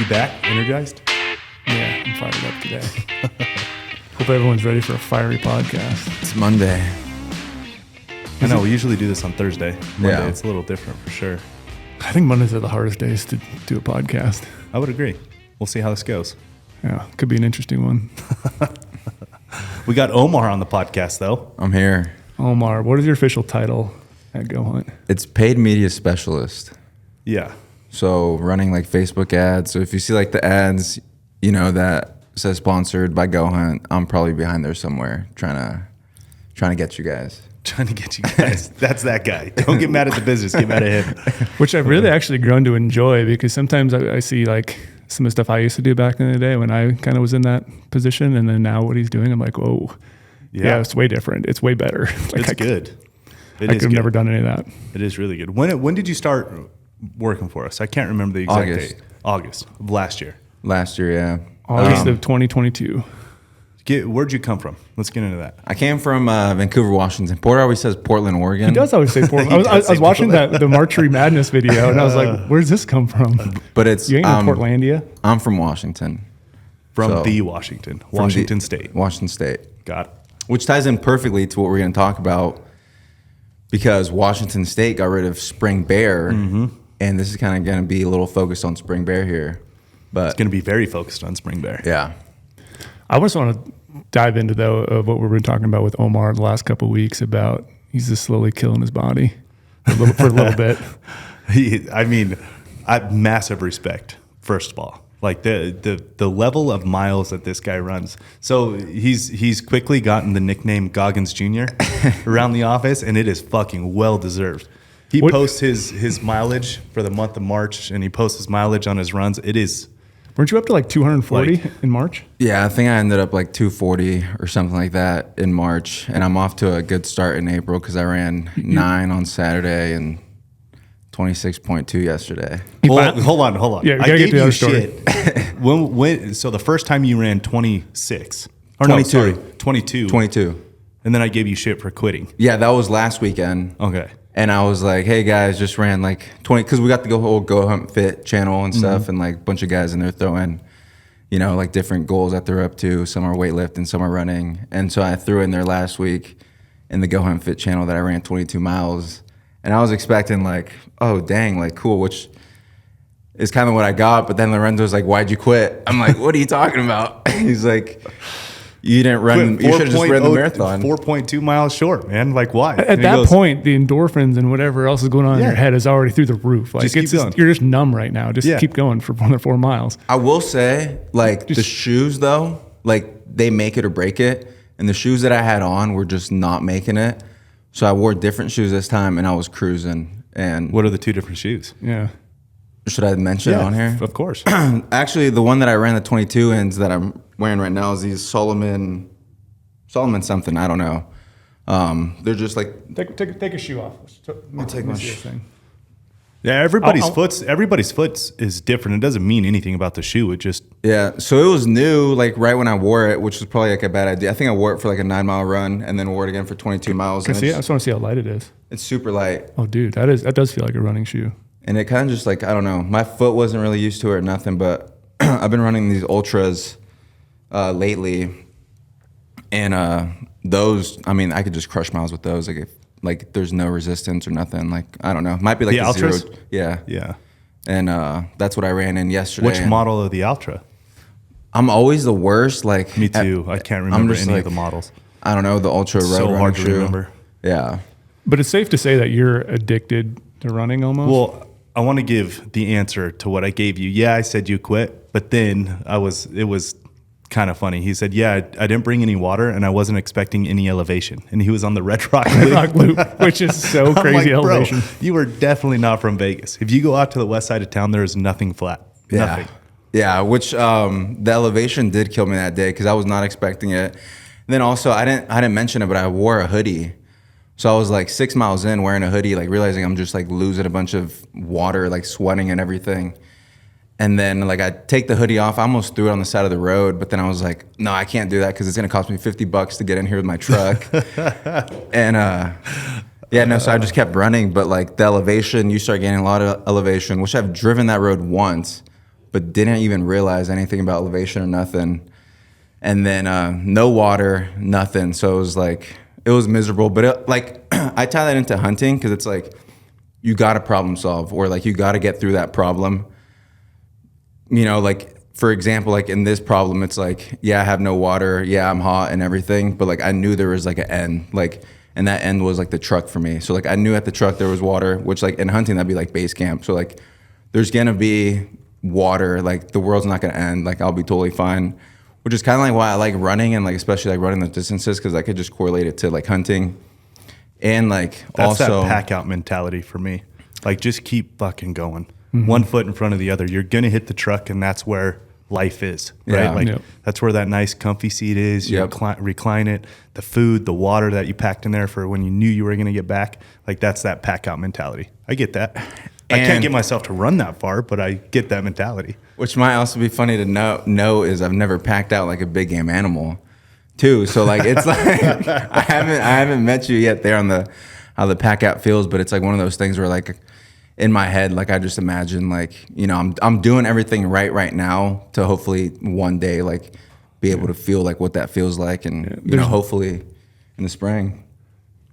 You back? Energized? Yeah, I'm fired up today. Hope everyone's ready for a fiery podcast. It's Monday. I know, we usually do this on Thursday. Monday, Yeah. it's a little different for sure. I think Mondays are the hardest days to do a podcast. I would agree. We'll see how this goes. Yeah, could be an interesting one. We got Omar on the podcast, though. I'm here. Omar, what is your official title at GOHUNT? It's paid media specialist. Yeah. So running like Facebook ads. So if you see like the ads, you know, that says sponsored by GOHUNT, I'm probably behind there somewhere trying to get you guys. Trying to get you guys. That's that guy. Don't get mad at the business. Get mad at him. Which I've really actually grown to enjoy, because sometimes I see like some of the stuff I used to do back in the day when I kind of was in that position, and then now what he's doing, I'm like, whoa, yeah, it's way different. It's way better. Like It's good. I could have never done any of that. It is really good. When did you start working for us? I can't remember the exact date. August of last year. Last year, yeah. August of 2022. Where'd you come from? Let's get into that. I came from Vancouver, Washington. Porter always says Portland, Oregon. He does always say Portland. I was watching the Marchery Madness video, and I was like, where's this come from? But it's You ain't in Portlandia? I'm from Washington. From Washington State. Washington State. Got it. Which ties in perfectly to what we're going to talk about, because Washington State got rid of Spring Bear, and this is kind of going to be a little focused on Spring Bear here. But It's going to be very focused on Spring Bear. yeah. I just want to dive into, though, of what we've been talking about with Omar the last couple of weeks about he's just slowly killing his body for a little bit. I have massive respect, first of all. Like the level of miles that this guy runs. So he's quickly gotten the nickname Goggins Jr. around the office, and it is fucking well deserved. He posts his mileage for the month of March, and he posts his mileage on his runs. It is. Weren't you up to like 240 in March? Yeah, I think I ended up like 240 or something like that in March, and I'm off to a good start in April because I ran 9 on Saturday and 26.2 yesterday. Well, hold on. Yeah, we I gotta gave get to the you other story. shit. So the first time you ran 26. Or 22. No, sorry, 22. 22. And then I gave you shit for quitting. Yeah, that was last weekend. Okay. And I was like, hey guys, just ran like 20, because we got the whole Go Hunt Fit channel and stuff, and like a bunch of guys in there throwing, you know, like different goals that they're up to. Some are weightlifting, some are running. And so I threw in there last week in the Go Hunt Fit channel that I ran 22 miles. And I was expecting like, oh dang, like cool, which is kind of what I got. But then Lorenzo's like, why'd you quit? I'm like, what are you talking about? He's like, you didn't run, you should have just ran the marathon. 4.2 miles short, man. Like, why? At that point, the endorphins and whatever else is going on in your head is already through the roof. Like, Just keep going. You're just numb right now. Just keep going for another 4 miles. I will say, like, the shoes, though, like, they make it or break it. And the shoes that I had on were just not making it. So I wore different shoes this time, and I was cruising. And What are the two different shoes? Yeah. should I mention it on here? Of course. Actually, the one that I ran the 22 ins that I'm wearing right now is these Solomon something. I don't know. They're just like... Take a shoe off. I'll take my shoe. Thing. Yeah, everybody's foot is different. It doesn't mean anything about the shoe. It just... Yeah, so it was new, like right when I wore it, which was probably like a bad idea. I think I wore it for like a 9-mile run and then wore it again for 22 miles. I just want to see how light it is. It's super light. Oh, dude, that does feel like a running shoe. And it kind of just like, I don't know, my foot wasn't really used to it or nothing, but I've been running these ultras lately. And those, I mean, I could just crush miles with those. Like there's no resistance or nothing. Like, I don't know. Might be like the zero. Ultras? Yeah. Yeah. And that's what I ran in yesterday. Which model of the Ultra? I'm always the worst. Like Me too. I can't remember any of the models. I don't know, the Ultra Road So running hard to shoe. remember. Yeah. But it's safe to say that you're addicted to running almost. Well, I want to give the answer to what I gave you. Yeah, I said you quit, but then it was kind of funny. He said, yeah, I didn't bring any water and I wasn't expecting any elevation. And he was on the Red Rock Loop, which is so crazy like, elevation. Bro, you were definitely not from Vegas. If you go out to the west side of town, there is nothing flat. Yeah. Nothing. Yeah, which the elevation did kill me that day because I was not expecting it. And then also, I didn't mention it, but I wore a hoodie. So I was like 6 miles in wearing a hoodie, like realizing I'm just like losing a bunch of water, like sweating and everything. And then like I take the hoodie off, I almost threw it on the side of the road, but then I was like, no, I can't do that because it's gonna cost me $50 to get in here with my truck. And yeah, no, so I just kept running, but like the elevation, you start gaining a lot of elevation, which I've driven that road once, but didn't even realize anything about elevation or nothing. And then no water, nothing. So it was miserable. But I tie that into hunting because it's like you got to problem solve, or like you got to get through that problem. You know, like for example, like in this problem, it's like, yeah, I have no water. Yeah, I'm hot and everything. But like I knew there was like an end, like, and that end was like the truck for me. So like I knew at the truck there was water, which like in hunting, that'd be like base camp. So like there's going to be water, like the world's not going to end. Like I'll be totally fine, which is kind of like why I like running, and like especially like running the distances, because I could just correlate it to like hunting. And like That's also that pack out mentality for me. Like just keep fucking going. One foot in front of the other. You're going to hit the truck, and that's where life is, right? Yeah. Like that's where that nice comfy seat is. You recline it, the food, the water that you packed in there for when you knew you were going to get back. Like that's that pack out mentality. I get that. I can't get myself to run that far, but I get that mentality. Which might also be funny to know is I've never packed out like a big game animal too. So like it's like I haven't met you yet there on how the pack out feels, but it's like one of those things where like in my head, like I just imagine like, you know, I'm doing everything right now to hopefully one day like be able to feel like what that feels like, and you know, hopefully in the spring.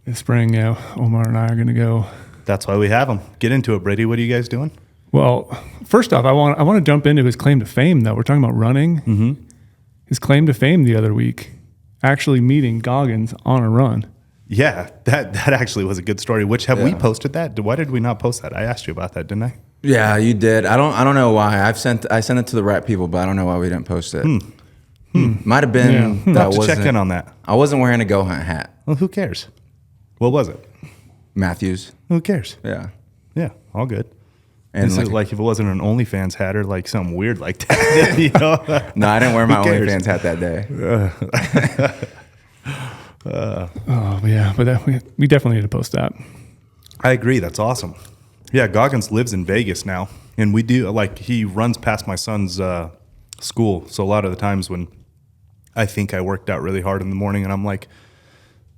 In the spring, yeah, Omar and I are gonna go. That's why we have them. Get into it, Brady. What are you guys doing? Well, first off, I want to jump into his claim to fame, though. We're talking about running. Mm-hmm. His claim to fame the other week, actually meeting Goggins on a run. Yeah, that actually was a good story. Which have we posted that? Why did we not post that? I asked you about that, didn't I? Yeah, you did. I don't know why. I sent it to the right people, but I don't know why we didn't post it. Might have been that We'll have to check in on that. I wasn't wearing a GOHUNT hat. Well, who cares? What was it? Matthews. Who cares? Yeah. Yeah, all good. And This is like if it wasn't an OnlyFans hat or like something weird like that, you know? No, I didn't wear my Who cares? OnlyFans hat that day. Oh yeah, but we definitely need to post that. I agree. That's awesome. Yeah, Goggins lives in Vegas now, and we do like he runs past my son's school. So a lot of the times when I think I worked out really hard in the morning, and I'm like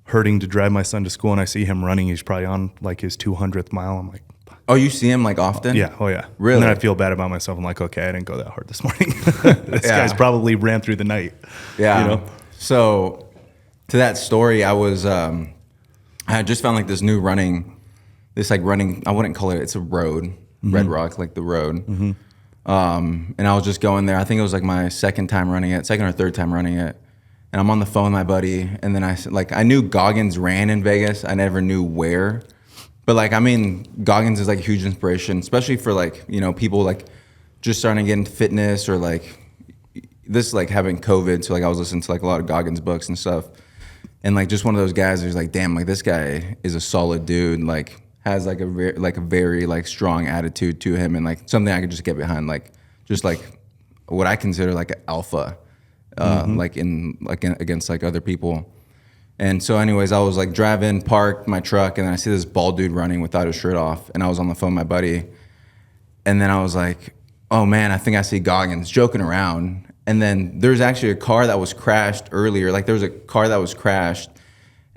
hurting to drive my son to school, and I see him running, he's probably on like his 200th mile. I'm like, Oh, you see him like often? yeah, oh yeah. Really? And then I feel bad about myself. I'm like, okay, I didn't go that hard this morning. This guy's probably ran through the night. Yeah. You know? So to that story, I had just found like this new running, I wouldn't call it, it's a road, Red Rock, like the road. And I was just going there. I think it was like my second or third time running it. And I'm on the phone with my buddy. And then I knew Goggins ran in Vegas. I never knew where. But like, I mean, Goggins is like a huge inspiration, especially for like, you know, people like just starting to get into fitness, or like this, like having COVID. So like I was listening to like a lot of Goggins books and stuff. And like just one of those guys who's like, damn, like this guy is a solid dude. Like has like a very like strong attitude to him, and like something I could just get behind, like just like what I consider like an alpha, against like other people. And so anyways, I was like driving, parked my truck, and then I see this bald dude running without his shirt off, and I was on the phone with my buddy, and then I was like, oh man, I think I see Goggins, joking around. And then there's actually a car that was crashed earlier. Like there was a car that was crashed.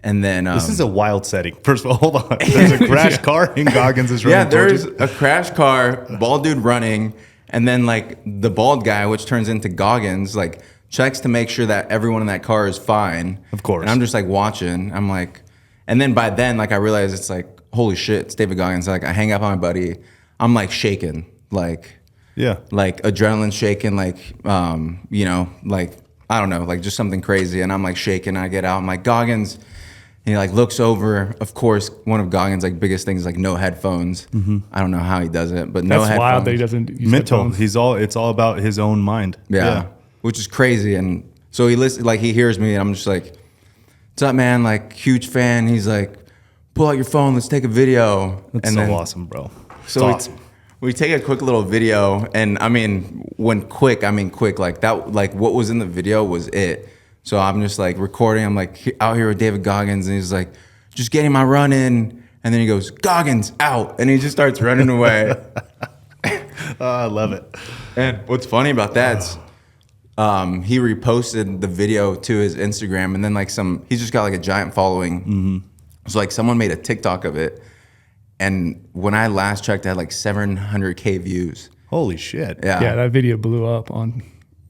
And then this is a wild setting. First of all, hold on. There's a crashed car and Goggins is running. Yeah, there's a crashed car, bald dude running, and then like the bald guy, which turns into Goggins, like checks to make sure that everyone in that car is fine. Of course. And I'm just like watching. I'm like, and then by then, like I realize it's like, holy shit, it's David Goggins. Like I hang up on my buddy. I'm like shaking, like adrenaline shaking, like you know, like I don't know, like just something crazy. And I'm like shaking. I get out. I'm like, Goggins. And he like looks over. Of course, one of Goggins' like biggest things is like no headphones. I don't know how he does it, but no headphones. That's wild that he doesn't use mental. headphones. It's all about his own mind. Yeah, which is crazy. And so he listens, like he hears me, and I'm just like, "What's up, man? Like huge fan." He's like, "Pull out your phone. Let's take a video." That's and so then, awesome, bro. So awesome. We take a quick little video, and I mean, quick, like that, like what was in the video was it. So I'm just like recording. I'm like out here with David Goggins, and he's like, just getting my run in. And then he goes, Goggins out. And he just starts running away. I love it. And what's funny about that is he reposted the video to his Instagram, and then like he's just got like a giant following. So like someone made a TikTok of it. And when I last checked, it had like 700K views. Holy shit. Yeah, that video blew up on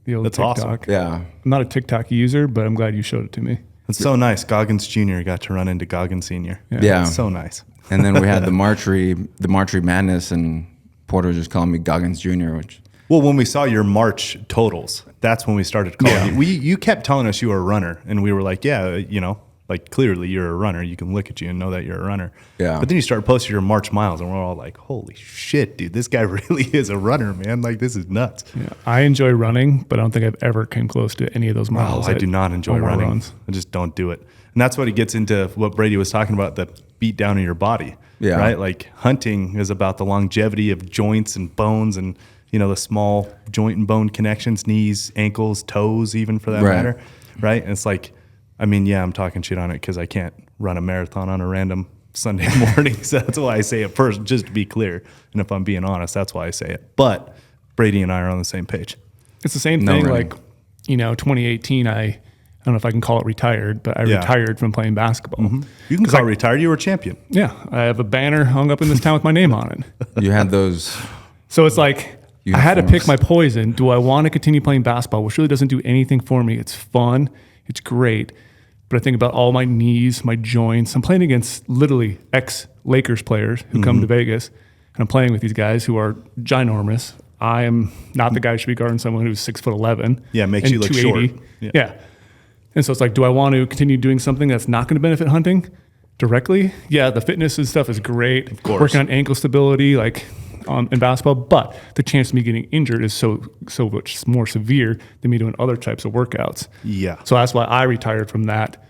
the old That's TikTok. awesome. Yeah. I'm not a TikTok user, but I'm glad you showed it to me. It's so nice. Goggins Jr. got to run into Goggins Sr. Yeah. It's so nice. And then we had the Marchery Madness, and Porter was just calling me Goggins Jr., which... Well, when we saw your March totals, that's when we started calling you. You kept telling us you were a runner, and we were like, yeah, you know, like clearly you're a runner. You can look at you and know that you're a runner. Yeah. But then you started posting your March miles, and we're all like, holy shit, dude, this guy really is a runner, man. Like, this is nuts. Yeah, I enjoy running, but I don't think I've ever came close to any of those miles. Oh, I do not enjoy Omar running. runs. I just don't do it. And that's what it gets into what Brady was talking about, the beat down of your body. Yeah. Right? Like hunting is about the longevity of joints and bones and, you know, the small joint and bone connections, knees, ankles, toes, even for that matter. Right? And it's like, I mean, yeah, I'm talking shit on it because I can't run a marathon on a random Sunday morning. So that's why I say it first, just to be clear. And if I'm being honest, that's why I say it. But Brady and I are on the same page. It's the same thing. Like, you know, 2018, I don't know if I can call it retired, but I retired from playing basketball. Mm-hmm. You can call it retired. You were a champion. Yeah. I have a banner hung up in this town with my name on it. You had those. So it's like, I had to pick my poison. Do I want to continue playing basketball, which really doesn't do anything for me? It's fun. It's great. But I think about all my knees, my joints. I'm playing against literally ex-Lakers players who come to Vegas, and I'm playing with these guys who are ginormous. I am not the guy who should be guarding someone who's 6'11". Yeah, makes you look short. Yeah. And so it's like, do I want to continue doing something that's not going to benefit hunting directly? Yeah, the fitness and stuff is great. Of course. Working on ankle stability, like in basketball, but the chance of me getting injured is so much more severe than me doing other types of workouts. Yeah. So that's why I retired from that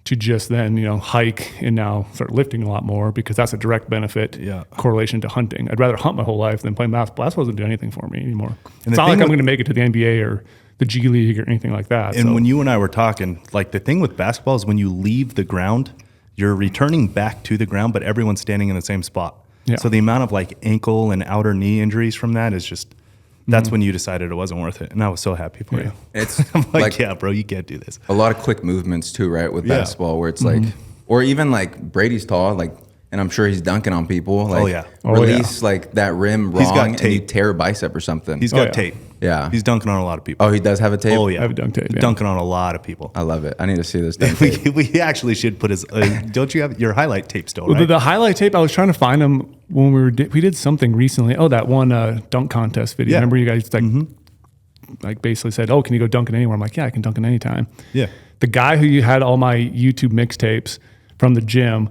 to just then, you know, hike and now start lifting a lot more because that's a direct benefit correlation to hunting. I'd rather hunt my whole life than play basketball. Basketball doesn't do anything for me anymore. It's not like I'm going to make it to the NBA or the G League or anything like that. And when you and I were talking, like the thing with basketball is when you leave the ground, you're returning back to the ground, but everyone's standing in the same spot. Yeah. So the amount of like ankle and outer knee injuries from that is just, that's when you decided it wasn't worth it. And I was so happy for you. It's I'm like, yeah, bro, you can't do this. A lot of quick movements too, right? With basketball where it's like, or even like Brady's tall, like, and I'm sure he's dunking on people. Like, release like that rim wrong and you tear a bicep or something. He's got tape. Yeah. He's dunking on a lot of people. Oh, he does have a tape? Oh, yeah. I have a dunk tape. Dunking on a lot of people. I love it. I need to see this dunk tape. We actually should put his, don't you have your highlight tape still, right? The highlight tape, I was trying to find them when we did something recently. Oh, that one dunk contest video. Yeah. Remember you guys like basically said, oh, can you go dunk it anywhere? I'm like, yeah, I can dunk it anytime. Yeah. The guy who had all my YouTube mixtapes from the gym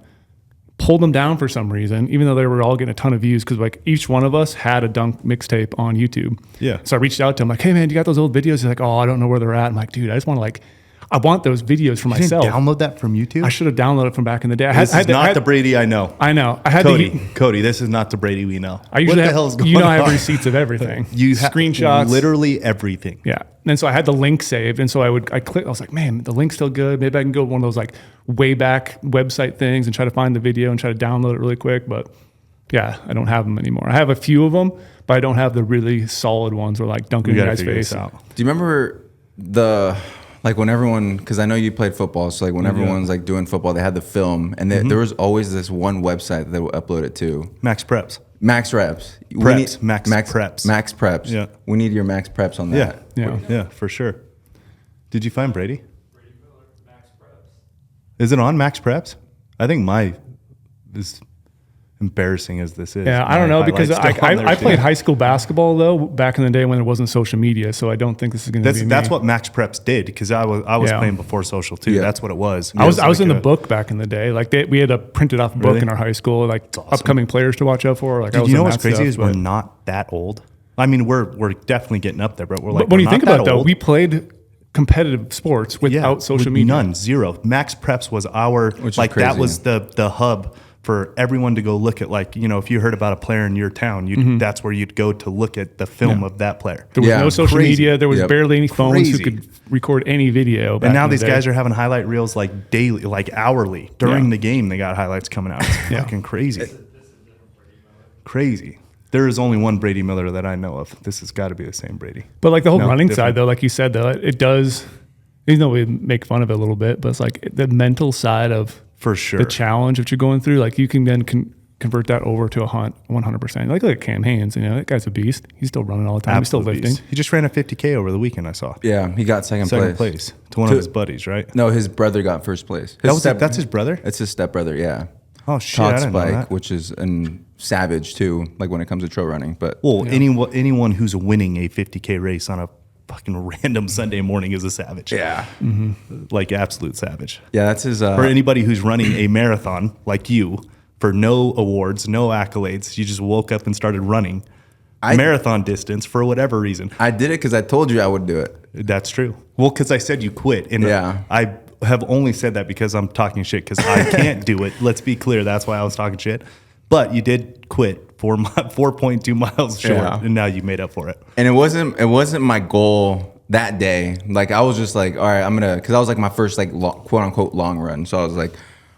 pulled them down for some reason, even though they were all getting a ton of views because like each one of us had a dunk mixtape on YouTube. Yeah. So I reached out to him like, hey man, you got those old videos? He's like, oh, I don't know where they're at. I'm like, dude, I just want to like, I want those videos for myself. Didn't download that from YouTube? I should have downloaded it from back in the day. This is not the Brady I know. I know. I had Cody, this is not the Brady we know. I usually what the hell's going on? on? I have receipts of everything. You screenshots, literally everything. Yeah. And so I had the link saved, and so I clicked. I was like, man, the link's still good. Maybe I can go to one of those like way back website things and try to find the video and try to download it really quick. But yeah, I don't have them anymore. I have a few of them, but I don't have the really solid ones where like dunking in the guy's face. Do you remember like when everyone, because I know you played football, so like when everyone's like doing football, they had the film, and there was always this one website that they would upload it to. Max Preps. Max Reps. Preps. Max Preps. Max Preps. Yeah. We need your Max Preps on that. Yeah, for sure. Did you find Brady? Brady Miller, Max Preps. Is it on Max Preps? I think my is embarrassing as this is. Yeah, I don't know because I played high school basketball though back in the day when there wasn't social media, so I don't think this is going to be me. That's what Max Preps did because I was playing before social too. Yeah. That's what it was. I was in the book back in the day. Like we had a printed off book in our high school, like awesome. Upcoming players to watch out for. Like you know what's crazy is we're not that old. I mean, we're definitely getting up there, but we're like. But when you think about it, though, we played competitive sports without social media. None, zero. Max Preps was our like that was the hub for everyone to go look at, like, you know, if you heard about a player in your town, that's where you'd go to look at the film of that player. There was no social media. There was barely any phones who could record any video. And now these guys are having highlight reels like daily, like hourly. During the game, they got highlights coming out. It's fucking crazy. Crazy. There is only one Brady Miller that I know of. This has got to be the same Brady. But like the whole running side, though, like you said, though, it does, even though we make fun of it a little bit, but it's like the mental side of for sure the challenge that you're going through. Like you can then convert that over to a hunt 100%. Like, look at Cam Haynes, that guy's a beast. He's still running all the time. Absolute He's still lifting. beast. He just ran a 50K over the weekend, I saw. Yeah, he got second place to one of his buddies, right? No, his brother got first place. That's his brother? It's his stepbrother, yeah. Oh, shit, Todd I didn't know Spike, that. which is a savage, too, like when it comes to trail running. But Well, anyone who's winning a 50K race on a fucking random Sunday morning is a savage. yeah. Like, absolute savage. Yeah, that's his... For anybody who's running a marathon like you, for no awards, no accolades, you just woke up and started running marathon distance for whatever reason. I did it because I told you I would do it. That's true. Well, because I said you quit. And Yeah. I have only said that because I'm talking shit because I can't do it. Let's be clear. That's why I was talking shit. But you did quit 4.2 miles short, and now you made up for it. And it wasn't my goal that day. Like, I was just like, all right, I'm going to... Because I was like my first, like, quote-unquote long run. So I was like,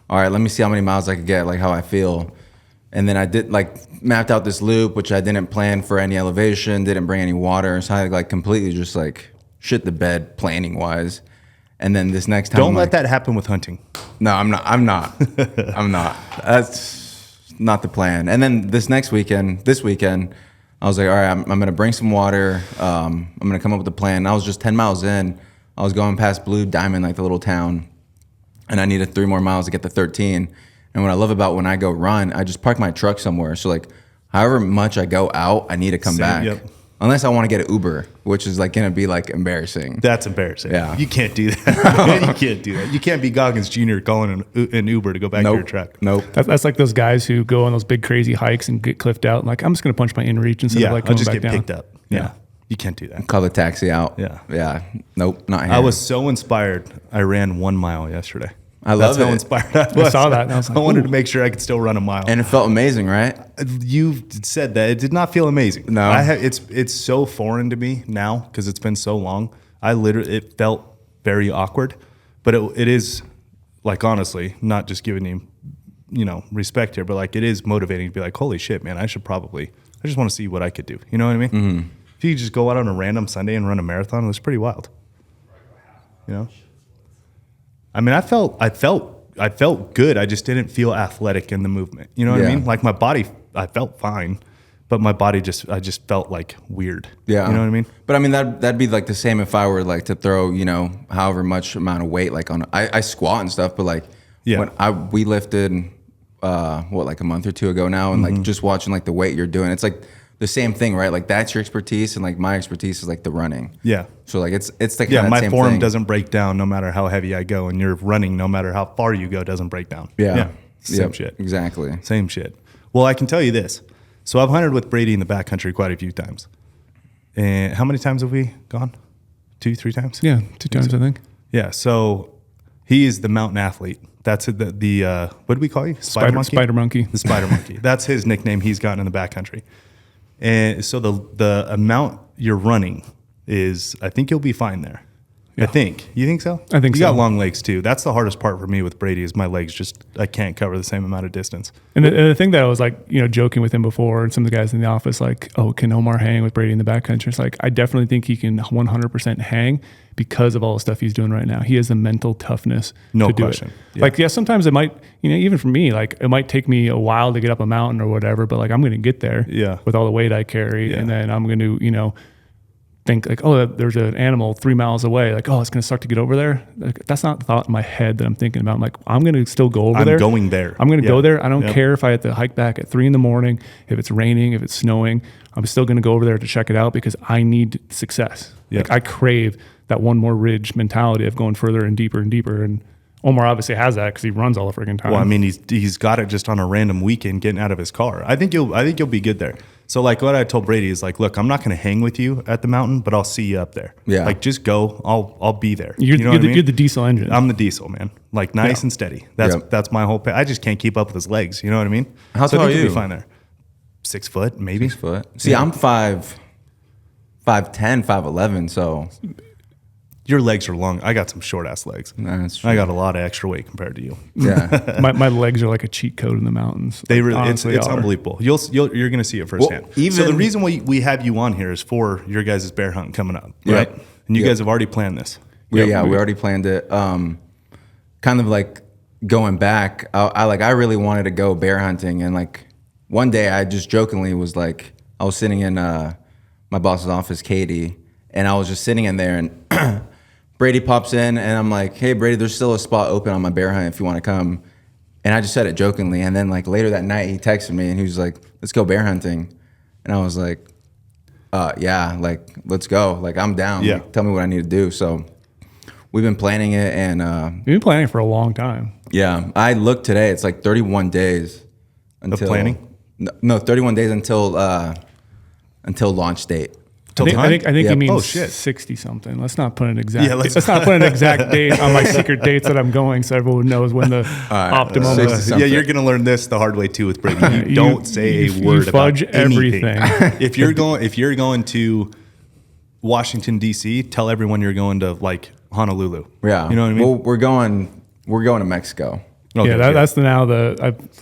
all right, let me see how many miles I could get, like how I feel. And then I did, like, mapped out this loop, which I didn't plan for any elevation, didn't bring any water. So I, like, completely just, like, shit the bed planning-wise. And then this next time, Don't let that happen with hunting. No, I'm not. I'm not. That's not the plan. And then this weekend, I was like, all right, I'm going to bring some water. I'm going to come up with a plan. And I was just 10 miles in. I was going past Blue Diamond, like the little town. And I needed 3 more miles to get to 13. And what I love about when I go run, I just park my truck somewhere. So, like, however much I go out, I need to come back. Yep. Unless I want to get an Uber, which is like going to be like embarrassing. That's embarrassing. Yeah. You can't do that. You can't do that. You can't be Goggins Jr. calling an Uber to go back to your truck. Nope. That's like those guys who go on those big crazy hikes and get cliffed out. And like, I'm just going to punch my inReach instead of like I'll coming just back get down. picked up. Yeah. You can't do that. Call the taxi out. Yeah. Yeah. Nope. Not here. I was so inspired. I ran 1 mile yesterday. I love That's how it. inspired I was. I saw that. And I was like, I wanted ooh. to make sure I could still run a mile. And it felt amazing, right? You said that it did not feel amazing. No. It's so foreign to me now because it's been so long. It felt very awkward, but it is, like, honestly, not just giving you respect here, but like it is motivating to be like, holy shit, man, I just want to see what I could do. You know what I mean? Mm-hmm. If you just go out on a random Sunday and run a marathon, it was pretty wild. I mean, I felt good. I just didn't feel athletic in the movement. You know what I mean? Like, my body, I felt fine, but my body I just felt like weird. Yeah. You know what I mean? But I mean, that'd be like the same if I were like to throw, however much amount of weight, like I squat and stuff, but like when we lifted, like a month or two ago now, and like just watching like the weight you're doing, it's like the same thing, right? Like, that's your expertise, and like my expertise is like the running. Yeah. So like it's like my same form thing. doesn't break down no matter how heavy I go, and your running, no matter how far you go, doesn't break down. Yeah. Same shit. Exactly. Same shit. Well, I can tell you this. So I've hunted with Brady in the backcountry quite a few times. And how many times have we gone? 2, 3 times? Yeah, 2 times, I think. Yeah. So he is the mountain athlete. That's the what do we call you? Spider monkey. The spider monkey. That's his nickname he's gotten in the backcountry. And so the amount you're running is, I think you'll be fine there. Yeah. I think. You think so? I think you so. got long legs too. That's the hardest part for me with Brady is my legs I can't cover the same amount of distance. And the thing that I was like, joking with him before, and some of the guys in the office, like, oh, can Omar hang with Brady in the backcountry? It's like, I definitely think he can 100% hang because of all the stuff he's doing right now. He has the mental toughness to do it. Yeah. Like, sometimes it might, even for me, like, it might take me a while to get up a mountain or whatever, but like, I'm going to get there with all the weight I carry. Yeah. And then I'm going to, think like, oh, there's an animal 3 miles away. Like, oh, it's going to start to get over there. Like, that's not the thought in my head that I'm thinking about. I'm like, I'm going to still go over there. I'm going there. I'm going to go there. I don't care if I have to hike back at 3 a.m, if it's raining, if it's snowing. I'm still going to go over there to check it out because I need success. Yep. Like, I crave that one more ridge mentality of going further and deeper and deeper. And Omar obviously has that because he runs all the freaking time. Well, I mean, he's got it just on a random weekend getting out of his car. I think you'll be good there. So like what I told Brady is like, look, I'm not going to hang with you at the mountain, but I'll see you up there. Yeah. Like, just go. I'll be there. You're what I mean? You're the diesel engine. I'm the diesel, man. Like, nice and steady. That's my whole. I just can't keep up with his legs. You know what I mean? How tall are you'll you? be fine there. 6 foot, maybe. 6 foot. See, I'm 5'10", 5'11", so. Your legs are long. I got some short ass legs. Nah, that's true. I got a lot of extra weight compared to you. Yeah. my legs are like a cheat code in the mountains. They like, really, it's unbelievable. You're going to see it firsthand. So the reason we have you on here is for your guys' bear hunt coming up, right? And you guys have already planned this. We already planned it. Kind of like going back, I really wanted to go bear hunting, and like one day I just jokingly was like, I was sitting in my boss's office, Katie, and I was just sitting in there, and Brady pops in, and I'm like, hey, Brady, there's still a spot open on my bear hunt if you want to come. And I just said it jokingly. And then like later that night, he texted me, and he was like, let's go bear hunting. And I was like, yeah, like, let's go. Like, I'm down. Yeah. Like, tell me what I need to do. So we've been planning it, and You've been planning for a long time. yeah, I looked today. It's like 31 days until planning? No, 31 days until launch date. I think Yep. he means Oh, shit. 60 something. Let's not put an exact. Yeah, let's not put an exact date on my secret dates that I'm going, so everyone knows when the optimum. 60 is. something. Yeah, you're gonna learn this the hard way too with Brady. You don't say a word fudge about anything. everything. If you're going to Washington D.C., tell everyone you're going to like Honolulu. Yeah, you know what I mean. Well, we're going to Mexico. Okay, Yeah, that's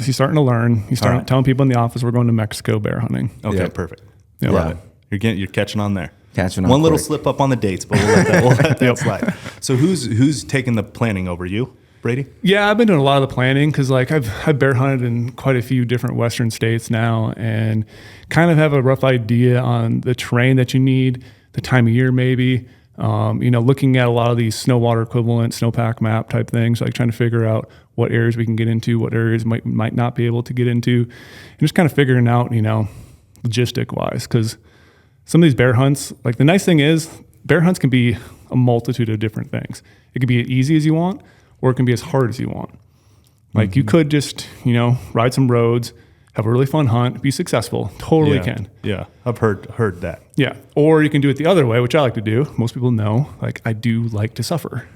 he's starting to learn. He's starting right. telling people in the office we're going to Mexico bear hunting. okay, Yeah. perfect. Yeah. Love it. You're catching on there. Catching on One little quick. slip up on the dates, but we'll let that slide. So who's taking the planning over you, Brady? Yeah, I've been doing a lot of the planning because like I've bear hunted in quite a few different Western states now, and kind of have a rough idea on the terrain that you need, the time of year maybe. Looking at a lot of these snow water equivalent snowpack map type things, like trying to figure out what areas we can get into, what areas might not be able to get into, and just kind of figuring out, logistic wise, because some of these bear hunts, like the nice thing is bear hunts can be a multitude of different things. It can be as easy as you want, or it can be as hard as you want. Like you could just, ride some roads, have a really fun hunt, be successful. Totally can. Yeah, I've heard that. Yeah. Or you can do it the other way, which I like to do. Most people know, like I do like to suffer.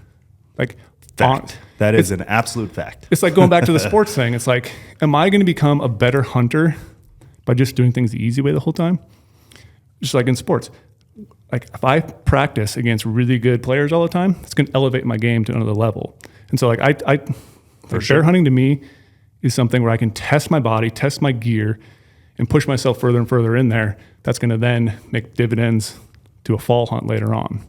Like Fact. That is an absolute fact. it's like going back to the sports thing. It's like, am I going to become a better hunter by just doing things the easy way the whole time? Just like in sports. Like if I practice against really good players all the time, it's going to elevate my game to another level. And so like bear hunting to me is something where I can test my body, test my gear, and push myself further and further in there. That's going to then make dividends to a fall hunt later on.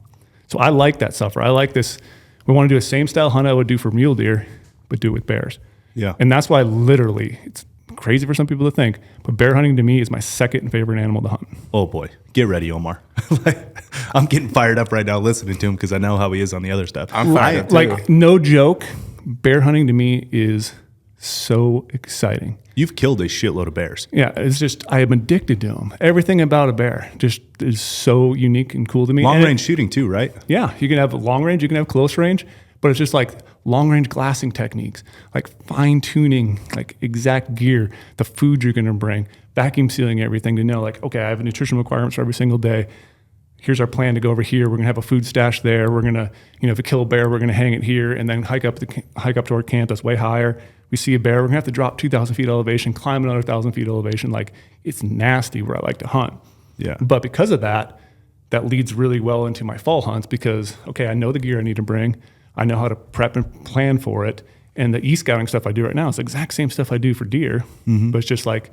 So I like that suffer. I like this. We want to do the same style hunt I would do for mule deer, but do it with bears. Yeah. And that's why literally, it's crazy for some people to think, but bear hunting to me is my second favorite animal to hunt. Oh boy, get ready, Omar. I'm getting fired up right now listening to him because I know how he is on the other stuff. I'm fired up too. Like, no joke, bear hunting to me is so exciting. You've killed a shitload of bears. Yeah, it's just, I am addicted to them. Everything about a bear just is so unique and cool to me. Long And range shooting too, right? yeah, you can have long range, you can have close range, but it's just like long range glassing techniques, like fine tuning, like exact gear, the food you're going to bring, vacuum sealing everything to know like, okay, I have nutrition requirements for every single day. Here's our plan to go over here. We're going to have a food stash there. We're going to, if we kill a bear, we're going to hang it here and then hike up to our camp that's way higher. We see a bear, we're going to have to drop 2,000 feet elevation, climb another 1,000 feet elevation. Like, it's nasty where I like to hunt. Yeah. But because of that leads really well into my fall hunts because, okay, I know the gear I need to bring. I know how to prep and plan for it. And the e-scouting stuff I do right now is the exact same stuff I do for deer. But it's just like,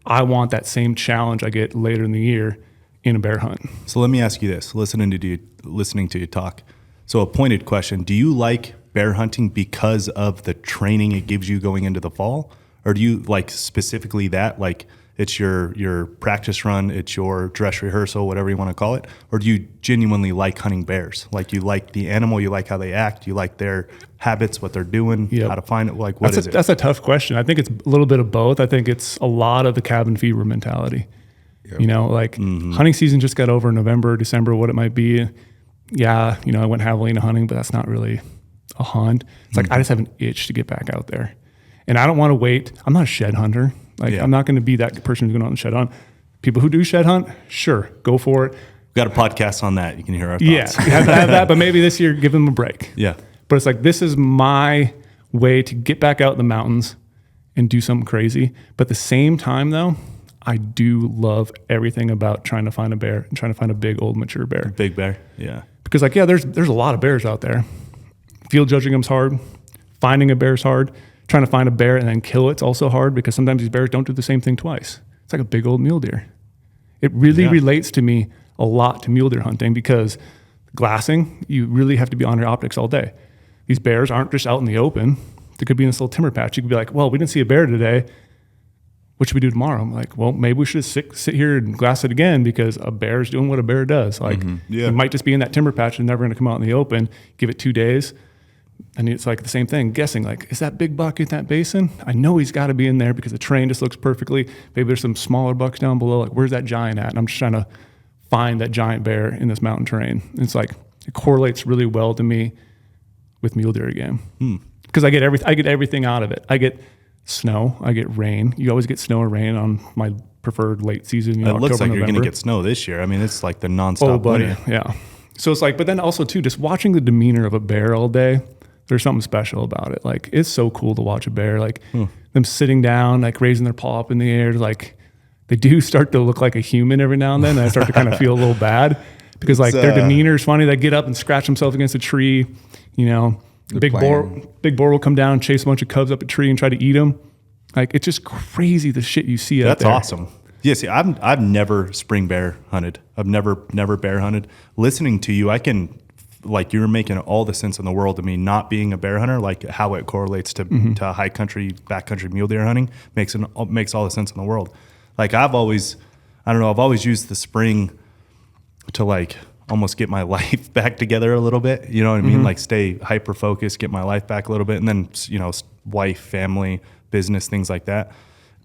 I want that same challenge I get later in the year in a bear hunt. So let me ask you this, listening to you talk. So a pointed question, do you like bear hunting because of the training it gives you going into the fall? Or do you like specifically that, like it's your practice run, it's your dress rehearsal, whatever you want to call it? Or do you genuinely like hunting bears? Like you like the animal, you like how they act, you like their habits, what they're doing, how to find it? Like what is it? That's a tough question. I think it's a little bit of both. I think it's a lot of the cabin fever mentality. Yep. Hunting season just got over in November, December, what it might be. Yeah, I went javelina hunting, but that's not really a hunt. It's like I just have an itch to get back out there. And I don't want to wait. I'm not a shed hunter. I'm not going to be that person who's going to shed hunt. People who do shed hunt, sure, go for it. We've got a podcast on that. You can hear our thoughts. Yeah, you have to have that, but maybe this year give them a break. Yeah. But it's like, this is my way to get back out in the mountains and do something crazy. But at the same time, though, I do love everything about trying to find a bear and trying to find a big, old, mature bear. Big bear, yeah. Because there's a lot of bears out there. Field judging them's hard. Finding a bear's hard. Trying to find a bear and then kill it's also hard because sometimes these bears don't do the same thing twice. It's like a big old mule deer. It really relates to me a lot to mule deer hunting because glassing, you really have to be on your optics all day. These bears aren't just out in the open. They could be in this little timber patch. You could be like, well, we didn't see a bear today. what should we do tomorrow? I'm like, well, maybe we should sit here and glass it again because a bear's doing what a bear does. Like, it might just be in that timber patch and never going to come out in the open. Give it 2 days. And it's like the same thing, guessing like, is that big buck in that basin? I know he's got to be in there because the terrain just looks perfectly. Maybe there's some smaller bucks down below. Like, where's that giant at? And I'm just trying to find that giant bear in this mountain terrain. And it's like, it correlates really well to me with mule deer game. Because I get everything out of it. I get snow, I get rain. You always get snow or rain on my preferred late season. It looks like you're going to get snow this year. I mean, it's like the nonstop winter. Yeah. So it's like, but then also too, just watching the demeanor of a bear all day, there's something special about it. Like, it's so cool to watch a bear, like them sitting down, like raising their paw up in the air. Like, they do start to look like a human every now and then. And I start to kind of feel a little bad because like their demeanor is funny. They get up and scratch themselves against a tree, you know. Big boar will come down and chase a bunch of cubs up a tree and try to eat them. Like, it's just crazy the shit you see out there. That's awesome. Yeah, see, I've never spring bear hunted. I've never bear hunted. Listening to you, I can, like, you're making all the sense in the world to me. Not being a bear hunter, like how it correlates to high country, backcountry mule deer hunting makes all the sense in the world. Like, I've always used the spring to like almost get my life back together a little bit. You know what I mean? Like, stay hyper focused, get my life back a little bit, and then, you know, wife, family, business, things like that.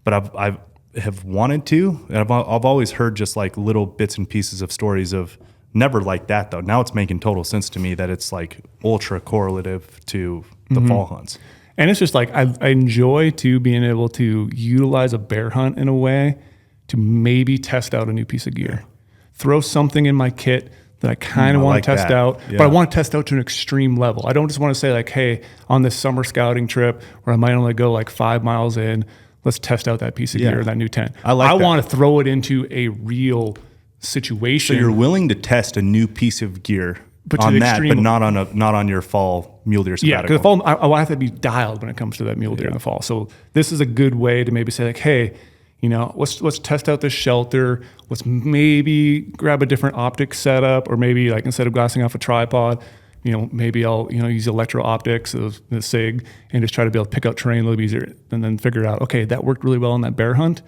But I have wanted to, and I've always heard just like little bits and pieces of stories of never like that though. Now it's making total sense to me that it's like ultra correlative to the fall hunts. And it's just like, I enjoy too being able to utilize a bear hunt in a way to maybe test out a new piece of gear. Throw something in my kit that I kind of want to test out, but I want to test out to an extreme level. I don't just want to say like, hey, on this summer scouting trip where I might only go like 5 miles in, let's test out that piece of gear, that new tent. I want to throw it into a real situation. So you're willing to test a new piece of gear on that, but not on your fall mule deer sabbatical. Yeah, because I have to be dialed when it comes to that mule deer in the fall. So this is a good way to maybe say like, hey, you know, let's test out this shelter. Let's maybe grab a different optic setup, or maybe like instead of glassing off a tripod, you know, maybe I'll, you know, use electro optics, the SIG, and just try to be able to pick out terrain a little easier, and then figure out, okay, that worked really well on that bear hunt.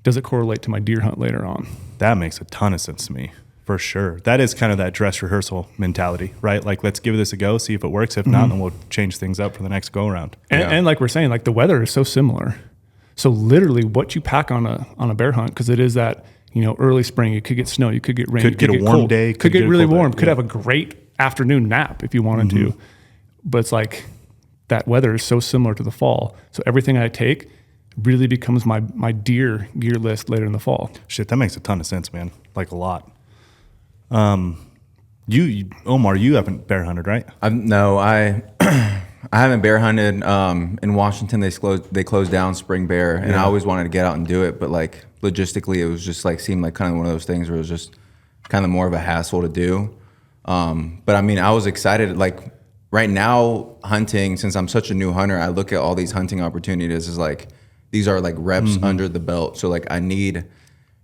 Does it correlate to my deer hunt later on? That makes a ton of sense to me, for sure. That is kind of that dress rehearsal mentality, right? Like, let's give this a go, see if it works. If not, then we'll change things up for the next go around. And like we're saying, like the weather is so similar. So literally what you pack on a bear hunt, because it is that, you know, early spring, you could get snow, you could get rain, could get a warm day, could get really warm, could have a great afternoon nap if you wanted to. But it's like that weather is so similar to the fall. So everything I take really becomes my deer gear list later in the fall. Shit, that makes a ton of sense, man. Like, a lot. You Omar, you haven't bear hunted, right? No, I haven't bear hunted. In Washington, they closed down spring bear, and I always wanted to get out and do it, but like logistically, it was just like seemed like kind of one of those things where it was just kind of more of a hassle to do. But I mean, I was excited. Like right now, hunting, since I'm such a new hunter, I look at all these hunting opportunities as like these are like reps under the belt. So like I need,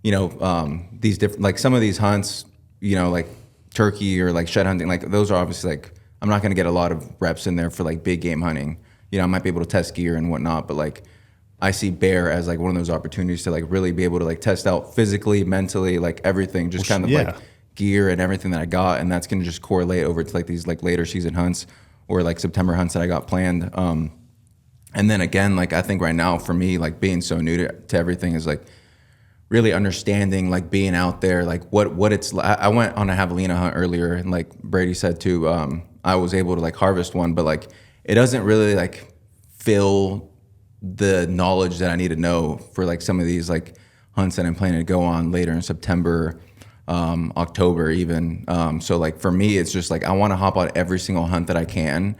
you know, these different, like some of these hunts, you know, like turkey or like shed hunting, like those are obviously like, I'm not going to get a lot of reps in there for like big game hunting. You know, I might be able to test gear and whatnot, but like I see bear as like one of those opportunities to like really be able to like test out physically, mentally, like everything, just kind of like gear and everything that I got. And that's going to just correlate over to like these like later season hunts or like September hunts that I got planned. And then again, like I think right now for me, like being so new to everything is like really understanding, like being out there, like what it's like. I went on a javelina hunt earlier, and like Brady said too, I was able to like harvest one, but like it doesn't really like fill the knowledge that I need to know for like some of these like hunts that I'm planning to go on later in September, October even. So like for me, it's just like I want to hop on every single hunt that I can,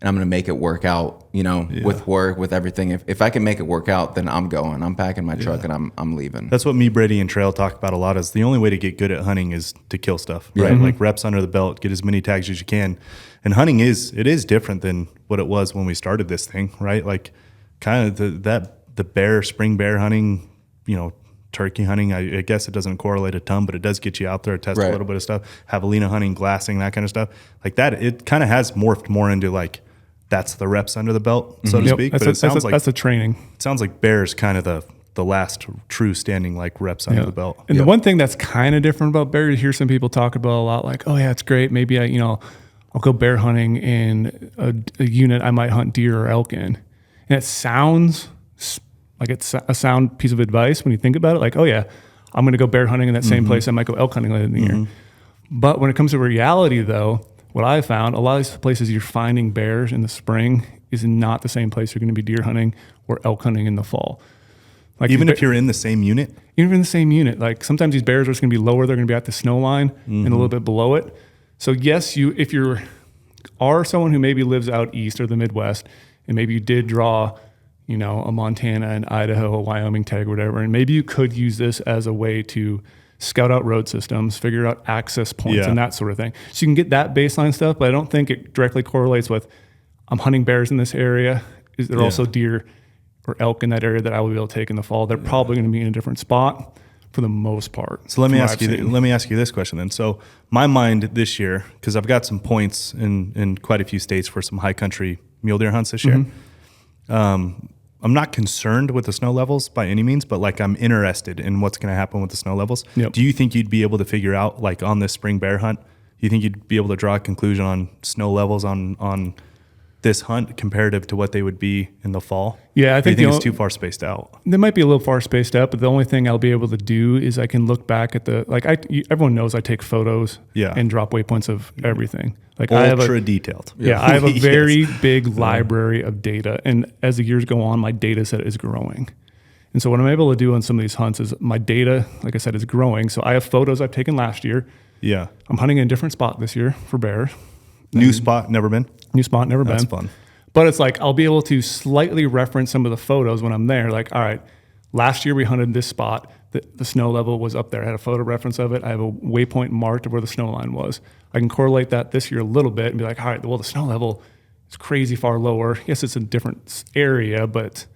and I'm going to make it work out, you know, with work, with everything. If I can make it work out, then I'm going. I'm packing my truck and I'm leaving. That's what me, Brady, and Trail talk about a lot, is the only way to get good at hunting is to kill stuff, right? Like reps under the belt, get as many tags as you can. And hunting is different than what it was when we started this thing, right? Like kind of the spring bear hunting, you know, turkey hunting, I guess it doesn't correlate a ton, but it does get you out there, test a little bit of stuff. Javelina hunting, glassing, that kind of stuff. Like that, it kind of has morphed more into like, that's the reps under the belt, so to speak. But it sounds like that's the training. It sounds like bear's kind of the the last true standing like reps under the belt. And the one thing that's kind of different about bear, you hear some people talk about a lot, like, oh yeah, it's great. Maybe I'll go bear hunting in a unit I might hunt deer or elk in. And it sounds like it's a sound piece of advice when you think about it. Like, oh yeah, I'm going to go bear hunting in that same place I might go elk hunting later in the year. But when it comes to reality though, what I found, a lot of these places you're finding bears in the spring is not the same place you're going to be deer hunting or elk hunting in the fall. Like even if you're in the same unit? Even in the same unit. Like sometimes these bears are just going to be lower. They're going to be at the snow line and a little bit below it. So yes, if you are someone who maybe lives out east or the Midwest, and maybe you did draw, a Montana and Idaho, a Wyoming tag or whatever, and maybe you could use this as a way to scout out road systems, figure out access points and that sort of thing. So you can get that baseline stuff, but I don't think it directly correlates with I'm hunting bears in this area. Is there also deer or elk in that area that I will be able to take in the fall? They're probably going to be in a different spot for the most part. So let me ask you this question then. So my mind this year, because I've got some points in quite a few states for some high country mule deer hunts this year. I'm not concerned with the snow levels by any means, but like I'm interested in what's going to happen with the snow levels. Yep. Do you think you'd be able to figure out, like on this spring bear hunt, do you think you'd be able to draw a conclusion on snow levels on this hunt comparative to what they would be in the fall? Yeah, I think it's too far spaced out. They might be a little far spaced out, but the only thing I'll be able to do is I can look back at everyone knows I take photos and drop waypoints of everything. Like ultra detailed. Yeah, I have a very big library of data, and as the years go on, my data set is growing. And so what I'm able to do on some of these hunts is my data, like I said, is growing. So I have photos I've taken last year. Yeah. I'm hunting in a different spot this year for bear. New spot, never been? New spot, never been. That's fun. But it's like I'll be able to slightly reference some of the photos when I'm there. Like, all right, last year we hunted this spot. The snow level was up there. I had a photo reference of it. I have a waypoint marked of where the snow line was. I can correlate that this year a little bit and be like, all right, well, the snow level is crazy far lower. Yes, it's a different area, but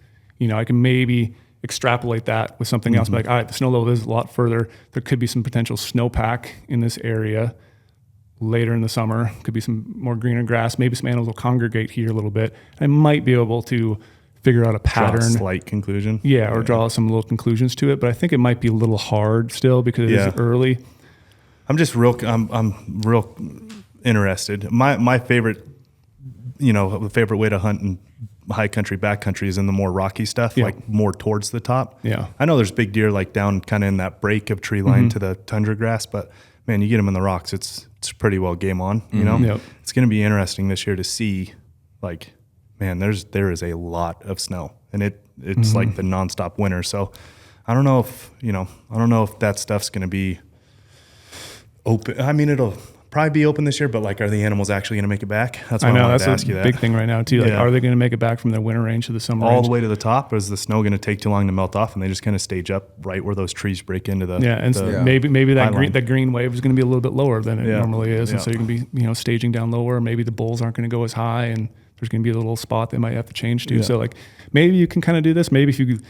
I can maybe extrapolate that with something else. Be like, all right, the snow level is a lot further. There could be some potential snowpack in this area later in the summer. Could be some more greener grass. Maybe some animals will congregate here a little bit. I might be able to figure out a pattern. Draw a slight conclusion. Yeah, or draw some little conclusions to it. But I think it might be a little hard still because it is early. I'm real interested. My favorite, favorite way to hunt in high country, backcountry is in the more rocky stuff, like more towards the top. Yeah. I know there's big deer like down kind of in that break of tree line to the tundra grass, but man, you get them in the rocks, it's pretty well game on, Yep. It's going to be interesting this year to see, like, man, there is a lot of snow, and it's like the nonstop winter. So I don't know if that stuff's going to be open. I mean, it'll probably be open this year, but like, are the animals actually going to make it back? That's what I wanted to ask you. That's a big thing right now too. Like, are they going to make it back from their winter range to the summer range? All the way to the top, or is the snow going to take too long to melt off, and they just kind of stage up right where those trees break into the maybe that green wave is going to be a little bit lower than it normally is, and so you can be staging down lower. Maybe the bulls aren't going to go as high, and there's going to be a little spot they might have to change to. So like, maybe you can kind of do this. Maybe if you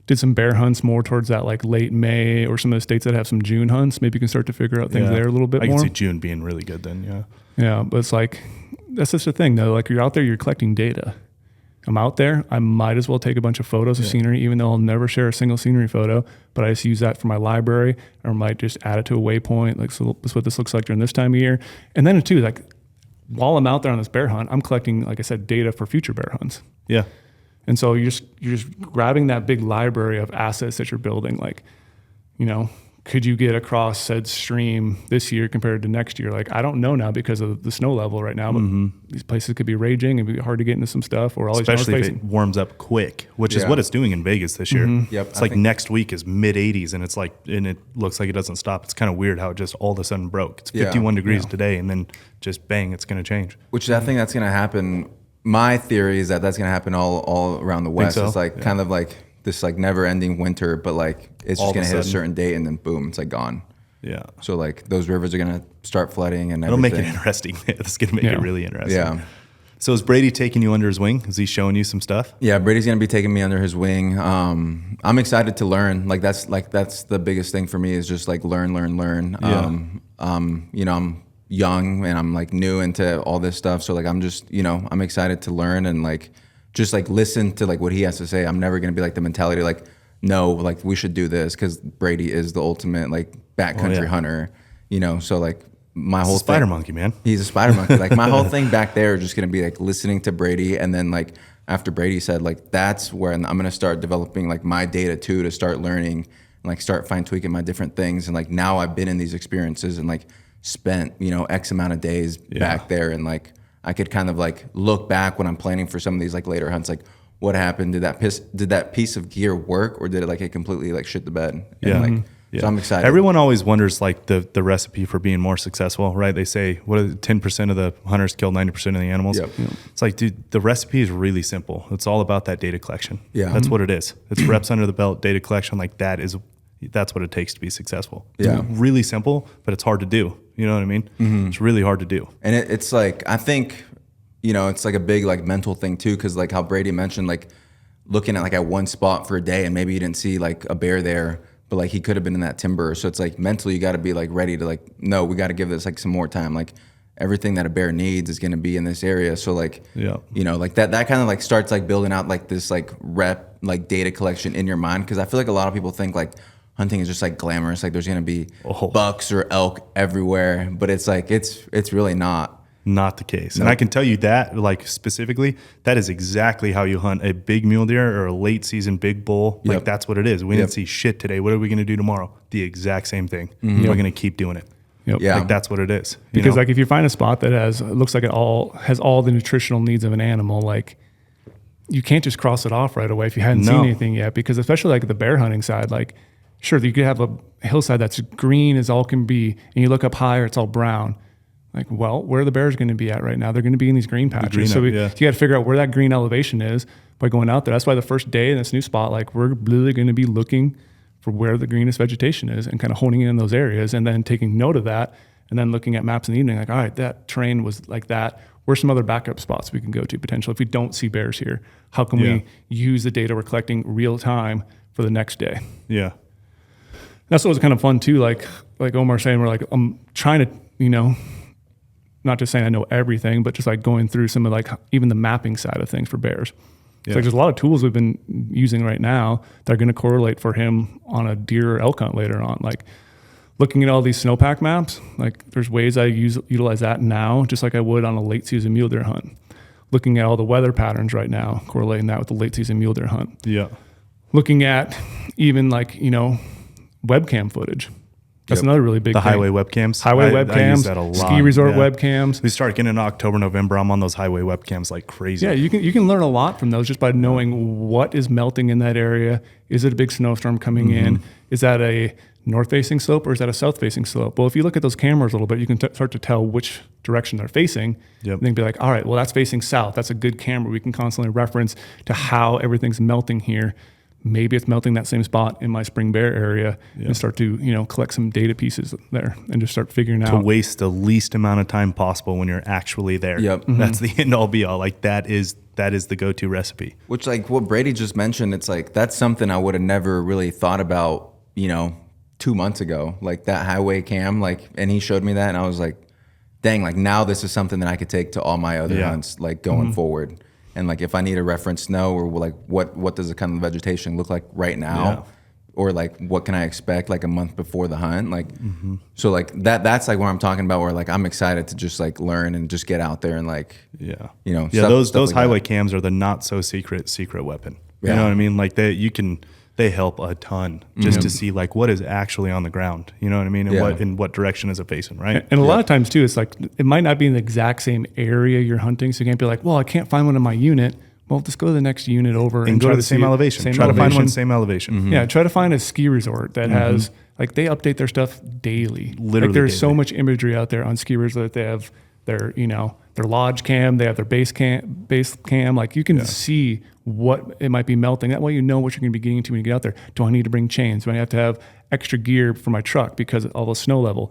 did some bear hunts more towards that like late May, or some of the states that have some June hunts, maybe you can start to figure out things there a little bit more. I can see June being really good then. Yeah, but it's like, that's just the thing though. Like, you're out there, you're collecting data. I'm out there, I might as well take a bunch of photos of scenery, even though I'll never share a single scenery photo, but I just use that for my library, or might just add it to a waypoint. Like, so this is what this looks like during this time of year. And then too, like, while I'm out there on this bear hunt, I'm collecting, like I said, data for future bear hunts. Yeah. And so you're just grabbing that big library of assets that you're building. Like, could you get across said stream this year compared to next year? Like, I don't know now because of the snow level right now, but these places could be raging and be hard to get into some stuff, or all especially if it warms up quick, which is what it's doing in Vegas this year. Yep. It's like next week is mid 80s, and it looks like it doesn't stop. It's kind of weird how it just all of a sudden broke. It's 51 degrees today, and then just bang, it's going to change. Which I think that's going to happen. My theory is that that's going to happen all around the West. So? It's like kind of like this like never ending winter, but like it's just going to hit a certain date and then boom, it's like gone. Yeah. So like those rivers are going to start flooding and it'll everything. make it interesting. It's going to make it really interesting. Yeah. So is Brady taking you under his wing? Is he showing you some stuff? Yeah, Brady's going to be taking me under his wing. I'm excited to learn. That's the biggest thing for me is just like learn. Yeah. I'm young and I'm like new into all this stuff. So like, I'm just, I'm excited to learn and like, just like listen to like what he has to say. I'm never going to be like the mentality like, no, like we should do this because Brady is the ultimate like backcountry hunter, you know. So like my whole spider monkey, man. He's a spider monkey. Like my whole thing back there is just gonna be like listening to Brady, and then like after Brady said like that's where I'm gonna start developing like my data too, to start learning and like start fine tweaking my different things. And like now I've been in these experiences and like spent, you know, X amount of days back there, and like I could kind of like look back when I'm planning for some of these like later hunts, like what happened? Did that piece of gear work, or did it completely like shit the bed? And so I'm excited. Everyone always wonders like the recipe for being more successful, right? They say 10% of the hunters kill 90% of the animals. Yep. It's like, dude, the recipe is really simple. It's all about that data collection. Yeah. That's what it is. It's reps under the belt, data collection. Like that's what it takes to be successful. Yeah. It's really simple, but it's hard to do. You know what I mean? Mm-hmm. It's really hard to do. And it's like, I think, you know, it's like a big like mental thing too, because like how Brady mentioned, like looking at like at one spot for a day and maybe you didn't see like a bear there, but like he could have been in that timber. So it's like mentally you got to be like ready to like, no, we got to give this like some more time. Like everything that a bear needs is going to be in this area. So like, you know, like that kind of like starts like building out like this like rep, like data collection in your mind. Cause I feel like a lot of people think like hunting is just like glamorous. Like there's going to be bucks or elk everywhere, but it's like, it's really not. Not the case. And I can tell you that, like specifically, that is exactly how you hunt a big mule deer or a late season big bull. Like that's what it is. We didn't see shit today. What are we going to do tomorrow? The exact same thing. We're going to keep doing it. Yeah. Like that's what it is. Because like if you find a spot that looks like it has all the nutritional needs of an animal, like you can't just cross it off right away if you hadn't seen anything yet. Because especially like the bear hunting side, like sure, you could have a hillside that's green as all can be, and you look up higher, it's all brown. Like, well, where are the bears going to be at right now? They're going to be in these green patches. So you got to figure out where that green elevation is by going out there. That's why the first day in this new spot, like we're literally going to be looking for where the greenest vegetation is and kind of honing in on those areas and then taking note of that and then looking at maps in the evening, like, all right, that terrain was like that. Where's some other backup spots we can go to potentially if we don't see bears here? How can we use the data we're collecting real time for the next day? Yeah. That's what was kind of fun too. Like Omar saying, we're like, I'm trying to, you know, not just saying I know everything, but just like going through some of like even the mapping side of things for bears. It's like there's a lot of tools we've been using right now that are going to correlate for him on a deer or elk hunt later on. Like looking at all these snowpack maps, like there's ways I utilize that now, just like I would on a late season mule deer hunt. Looking at all the weather patterns right now, correlating that with the late season mule deer hunt. Yeah. Looking at even like, you know, webcam footage. That's another really big thing. Highway webcams. Highway webcams. I use that a lot. Ski resort webcams. We start getting in October, November. I'm on those highway webcams like crazy. Yeah, you can learn a lot from those just by knowing what is melting in that area. Is it a big snowstorm coming in? Is that a north-facing slope or is that a south-facing slope? Well, if you look at those cameras a little bit, you can start to tell which direction they're facing. And then be like, all right, well, that's facing south. That's a good camera. We can constantly reference to how everything's melting here. Maybe it's melting that same spot in my spring bear area and start to, you know, collect some data pieces there and just start figuring out. To waste the least amount of time possible when you're actually there. That's the end all be all. Like that is the go-to recipe. Which like what Brady just mentioned, it's like, that's something I would have never really thought about, you know, 2 months ago, like that highway cam, like, and he showed me that and I was like, dang, like now this is something that I could take to all my other hunts, like going forward. And like if I need a reference snow or like what does the kind of vegetation look like right now, or like what can I expect like a month before the hunt, like so like that's like what I'm talking about, where like I'm excited to just like learn and just get out there and like you know those like highway that. Cams are the not so secret weapon. You know what I mean? Like they help a ton just to see like what is actually on the ground. You know what I mean? And what direction is it facing, right? And a lot of times too, it's like it might not be in the exact same area you're hunting, so you can't be like, well, I can't find one in my unit. Well, just go to the next unit over and go try to the same elevation. Try to find one same elevation. Yeah, try to find a ski resort that has like they update their stuff daily. Literally, like there's daily. so much imagery out there on ski resorts. They have their their lodge cam, they have their base cam. Like you can see what it might be melting. That way you know what you're going to be getting into when you get out there. Do I need to bring chains? Do I have to have extra gear for my truck because of all the snow level?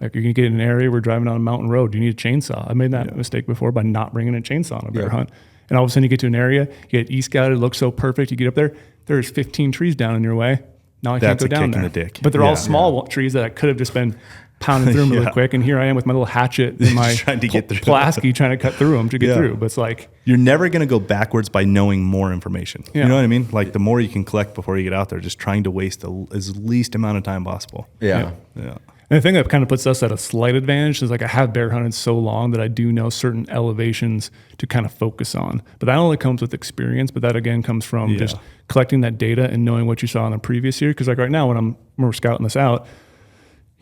Like you're going to get in an area where we're driving on a mountain road. Do you need a chainsaw? I made that mistake before by not bringing a chainsaw on a bear hunt. And all of a sudden you get to an area, you get e-scouted, it looks so perfect. You get up there, there's 15 trees down in your way. Now I can't That's go a down kick in there. the dick. But they're Yeah. all small trees that I could have just been pounding through them really Yeah. quick. And here I am with my little hatchet and my Trying to get through. Pulaski trying to cut through them to get Yeah. through. But it's like, You're never going to go backwards by knowing more information. Yeah. You know what I mean? Like the more you can collect before you get out there, just trying to waste as least amount of time possible. Yeah. Yeah. and the thing that kind of puts us at a slight advantage is like I have bear hunted so long that I do know certain elevations to kind of focus on. But that only comes with experience. But that again comes from just collecting that data and knowing what you saw in the previous year. Because like right now when we're scouting this out,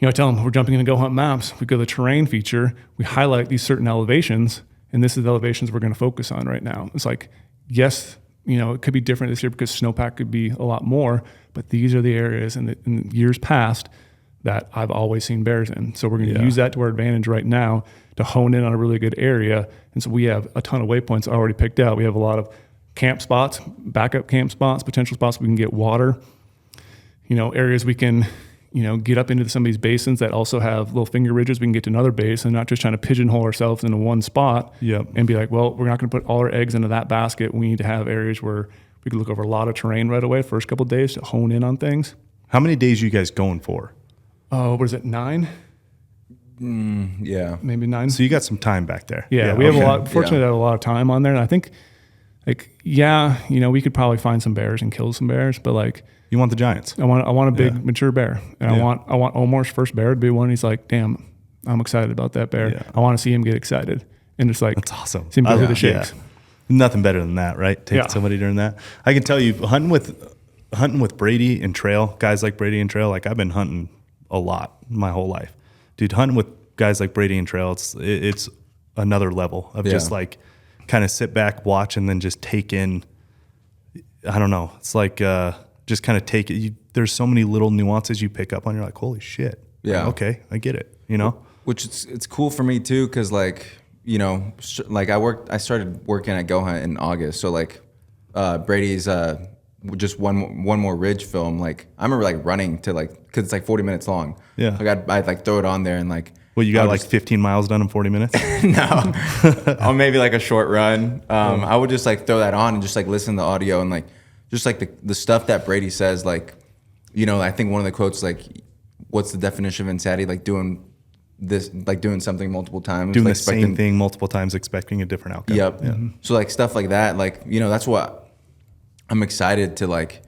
I tell them we're jumping into GOHUNT maps. We go to the terrain feature. We highlight these certain elevations, and this is the elevations we're going to focus on right now. It's like, yes, it could be different this year because snowpack could be a lot more, but these are the areas in years past that I've always seen bears in. So we're going to use that to our advantage right now to hone in on a really good area. And so we have a ton of waypoints already picked out. We have a lot of camp spots, backup camp spots, potential spots we can get water, areas we can get up into some of these basins that also have little finger ridges. We can get to another base and not just trying to pigeonhole ourselves into one spot and be like, well, we're not going to put all our eggs into that basket. We need to have areas where we can look over a lot of terrain right away first couple of days to hone in on things. How many days are you guys going for? What is it, 9? Yeah. Maybe 9. So you got some time back there. Yeah, we have a lot. Fortunately, I have a lot of time on there. And I think we could probably find some bears and kill some bears, but like, You want the Giants. I want a big mature bear, and I want Omar's first bear to be one. He's like, damn, I'm excited about that bear. Yeah. I want to see him get excited, and just like That's awesome. See him go I through love- the shakes. Nothing better than that, right? Taking Yeah. somebody during that. I can tell you, hunting with Brady and Trail, guys like Brady and Trail. Like I've been hunting a lot my whole life, dude. Hunting with guys like Brady and Trail, it's another level of just like kind of sit back, watch, and then just take in. I don't know. It's like just kind of take it. There's so many little nuances you pick up on. You're like, holy shit. Yeah. Like, okay, I get it. Which it's cool for me too, because like like I started working at GOHUNT in August, so like Brady's just one more ridge film. Like I remember like running to because it's like 40 minutes long. Yeah. Like I'd like throw it on there and like. Well, you got like 15 miles done in 40 minutes. No, or maybe like a short run. I would just like throw that on and just like listen to the audio and like just like the stuff that Brady says. Like, I think one of the quotes like, "What's the definition of insanity?" Like doing this, like doing something multiple times, Doing like the same thing multiple times, expecting a different outcome. Yep. Yeah. So like stuff like that, like that's what I'm excited to like,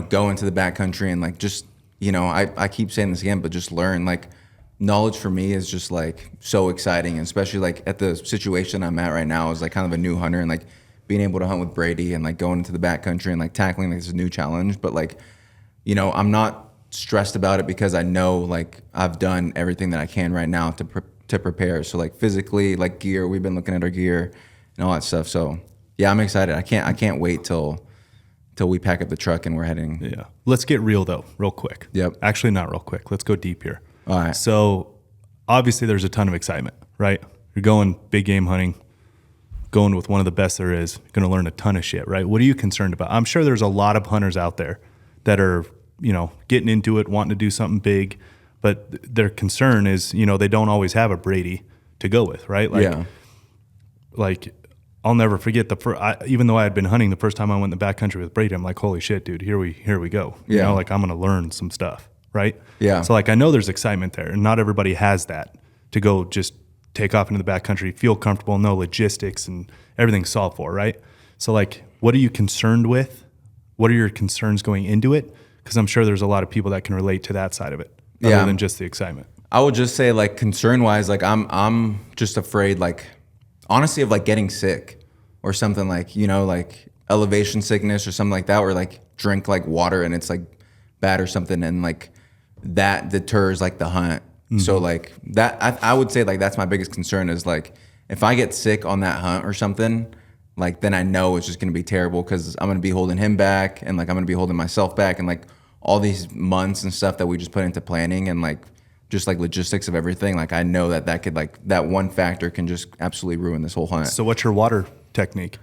go into the backcountry and like just I keep saying this again, but just learn like. Knowledge for me is just like so exciting, and especially like at the situation I'm at right now is like kind of a new hunter and like being able to hunt with Brady and like going into the backcountry and like tackling like this new challenge. But like, I'm not stressed about it because I know like I've done everything that I can right now to prepare. So like physically, like gear, we've been looking at our gear and all that stuff. So yeah, I'm excited. I can't wait till we pack up the truck and we're heading. Yeah. Let's get real though, real quick. Yep. Actually, not real quick. Let's go deep here. All right. So obviously there's a ton of excitement, right? You're going big game hunting, going with one of the best there is, going to learn a ton of shit, right? What are you concerned about? I'm sure there's a lot of hunters out there that are, getting into it, wanting to do something big, but their concern is, they don't always have a Brady to go with, right? Like I'll never forget even though I had been hunting the first time I went in the backcountry with Brady, I'm like, holy shit, dude, here we go. Like I'm going to learn some stuff. Right? Yeah. So like I know there's excitement there, and not everybody has that to go just take off into the backcountry, feel comfortable, know logistics and everything's solved for, right? So like, what are you concerned with? What are your concerns going into it? Because I'm sure there's a lot of people that can relate to that side of it, other than just the excitement. I would just say like concern wise, like I'm just afraid like honestly of like getting sick or something like like elevation sickness or something like that, or like drink like water and it's like bad or something, and like that deters like the hunt. Mm-hmm. So like that I would say like that's my biggest concern is like if I get sick on that hunt or something, like then I know it's just gonna be terrible because I'm gonna be holding him back and like I'm gonna be holding myself back and like all these months and stuff that we just put into planning and like just like logistics of everything. Like I know that could like that one factor can just absolutely ruin this whole hunt. So what's your water technique?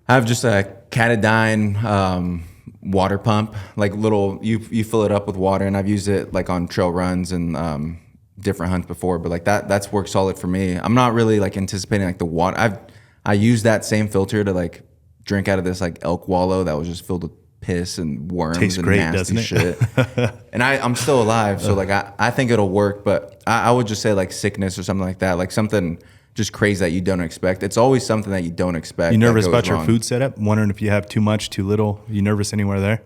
I have just a Catadyne water pump, like little, you fill it up with water, and I've used it like on trail runs and different hunts before, but like that's worked solid for me. I'm not really like anticipating like the water. I used that same filter to like drink out of this like elk wallow that was just filled with piss and worms Tastes and great, nasty doesn't it? shit. And I'm still alive, so like I think it'll work. But I would just say like sickness or something like that, like something just crazy that you don't expect. It's always something that you don't expect. You nervous that goes about your wrong. food setup? Wondering if you have too much, too little? You nervous anywhere there?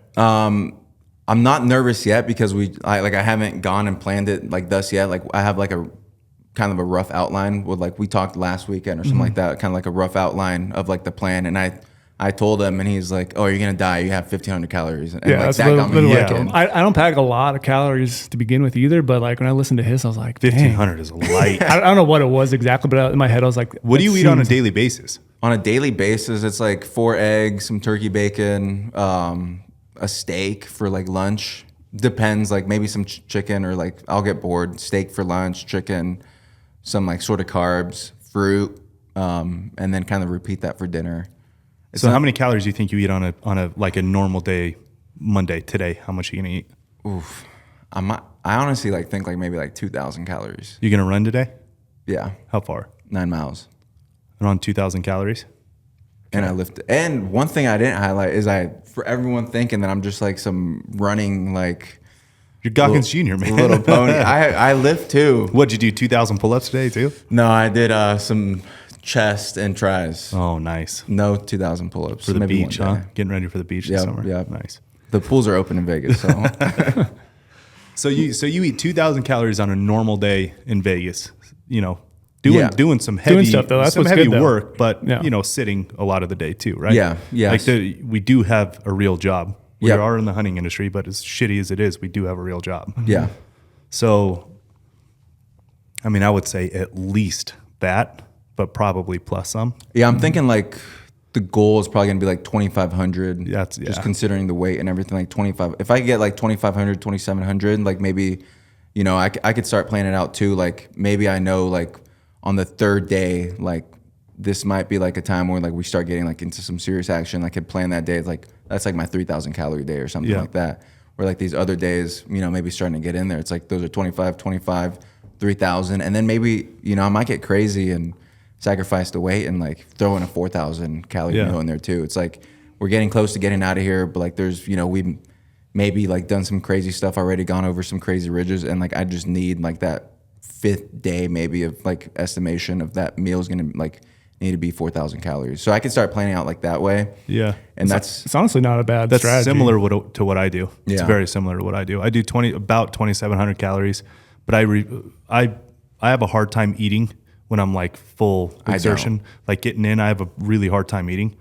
I'm not nervous yet because I haven't gone and planned it like thus yet. Like I have like a kind of a rough outline with like we talked last weekend or something like that, kind of like a rough outline of like the plan. And I told him and he's like, oh, you're going to die. You have 1,500 calories. And Yeah, like that's that got me literally thinking. I don't pack a lot of calories to begin with either, but like when I listened to his, I was like, 1,500 is light. I don't know what it was exactly, but in my head, I was like, What do you that eat on a seems- daily basis? On a daily basis, it's like 4 eggs, some turkey bacon, a steak for like lunch. Depends, like maybe some chicken or like I'll get bored. Steak for lunch, chicken, some like sort of carbs, fruit, and then kind of repeat that for dinner. So how many calories do you think you eat on a like a normal day, Monday, today? How much are you gonna eat? Oof. I honestly like think like maybe like 2,000 calories. You gonna run today? Yeah, How far? 9 miles. Around 2,000 calories? And I lift. And one thing I didn't highlight is for everyone thinking that I'm just like some running like You're Goggins Jr., man. little pony. I lift too. What'd you do, 2,000 pull-ups today too? No, I did some chest and tries. Oh, nice. No 2,000 pull-ups. For the maybe beach, one huh? day. Getting ready for the beach Yep, this summer? yep. Nice. The pools are open in Vegas, so So you eat 2,000 calories on a normal day in Vegas, you know, doing some heavy, Doing stuff, though. That's some what's heavy good, though. work, but Yeah. you know, sitting a lot of the day too, right? Yeah, yes. Like we do have a real job. We Yep. are in the hunting industry, but as shitty as it is, we do have a real job. yeah. So, I mean, I would say at least that, but probably plus some. Yeah, I'm thinking like the goal is probably gonna be like 2,500. That's- Just yeah. considering the weight and everything, like 25. If I could get like 2,500, 2,700, like maybe, you know, I could start planning it out too. Like maybe I know like on the third day, like this might be like a time where like we start getting like into some serious action. I could plan that day. It's like, that's like my 3,000 calorie day or something Yeah. like that. Where like these other days, you know, maybe starting to get in there. It's like those are 25, 3,000. And then maybe, you know, I might get crazy and sacrifice the weight and like throw in a 4,000 calorie Yeah. meal in there too. It's like we're getting close to getting out of here, but like there's, you know, we've maybe like done some crazy stuff already, gone over some crazy ridges, and like I just need like that 5th day maybe of like estimation of that meal is gonna like need to be 4,000 calories. So I can start planning out like that way. Yeah. And that's It's honestly not a bad That's strategy. similar to what I do. It's Yeah. very similar to what I do. I do about 2,700 calories, but I have a hard time eating when I'm like full I exertion, like getting in. I have a really hard time eating.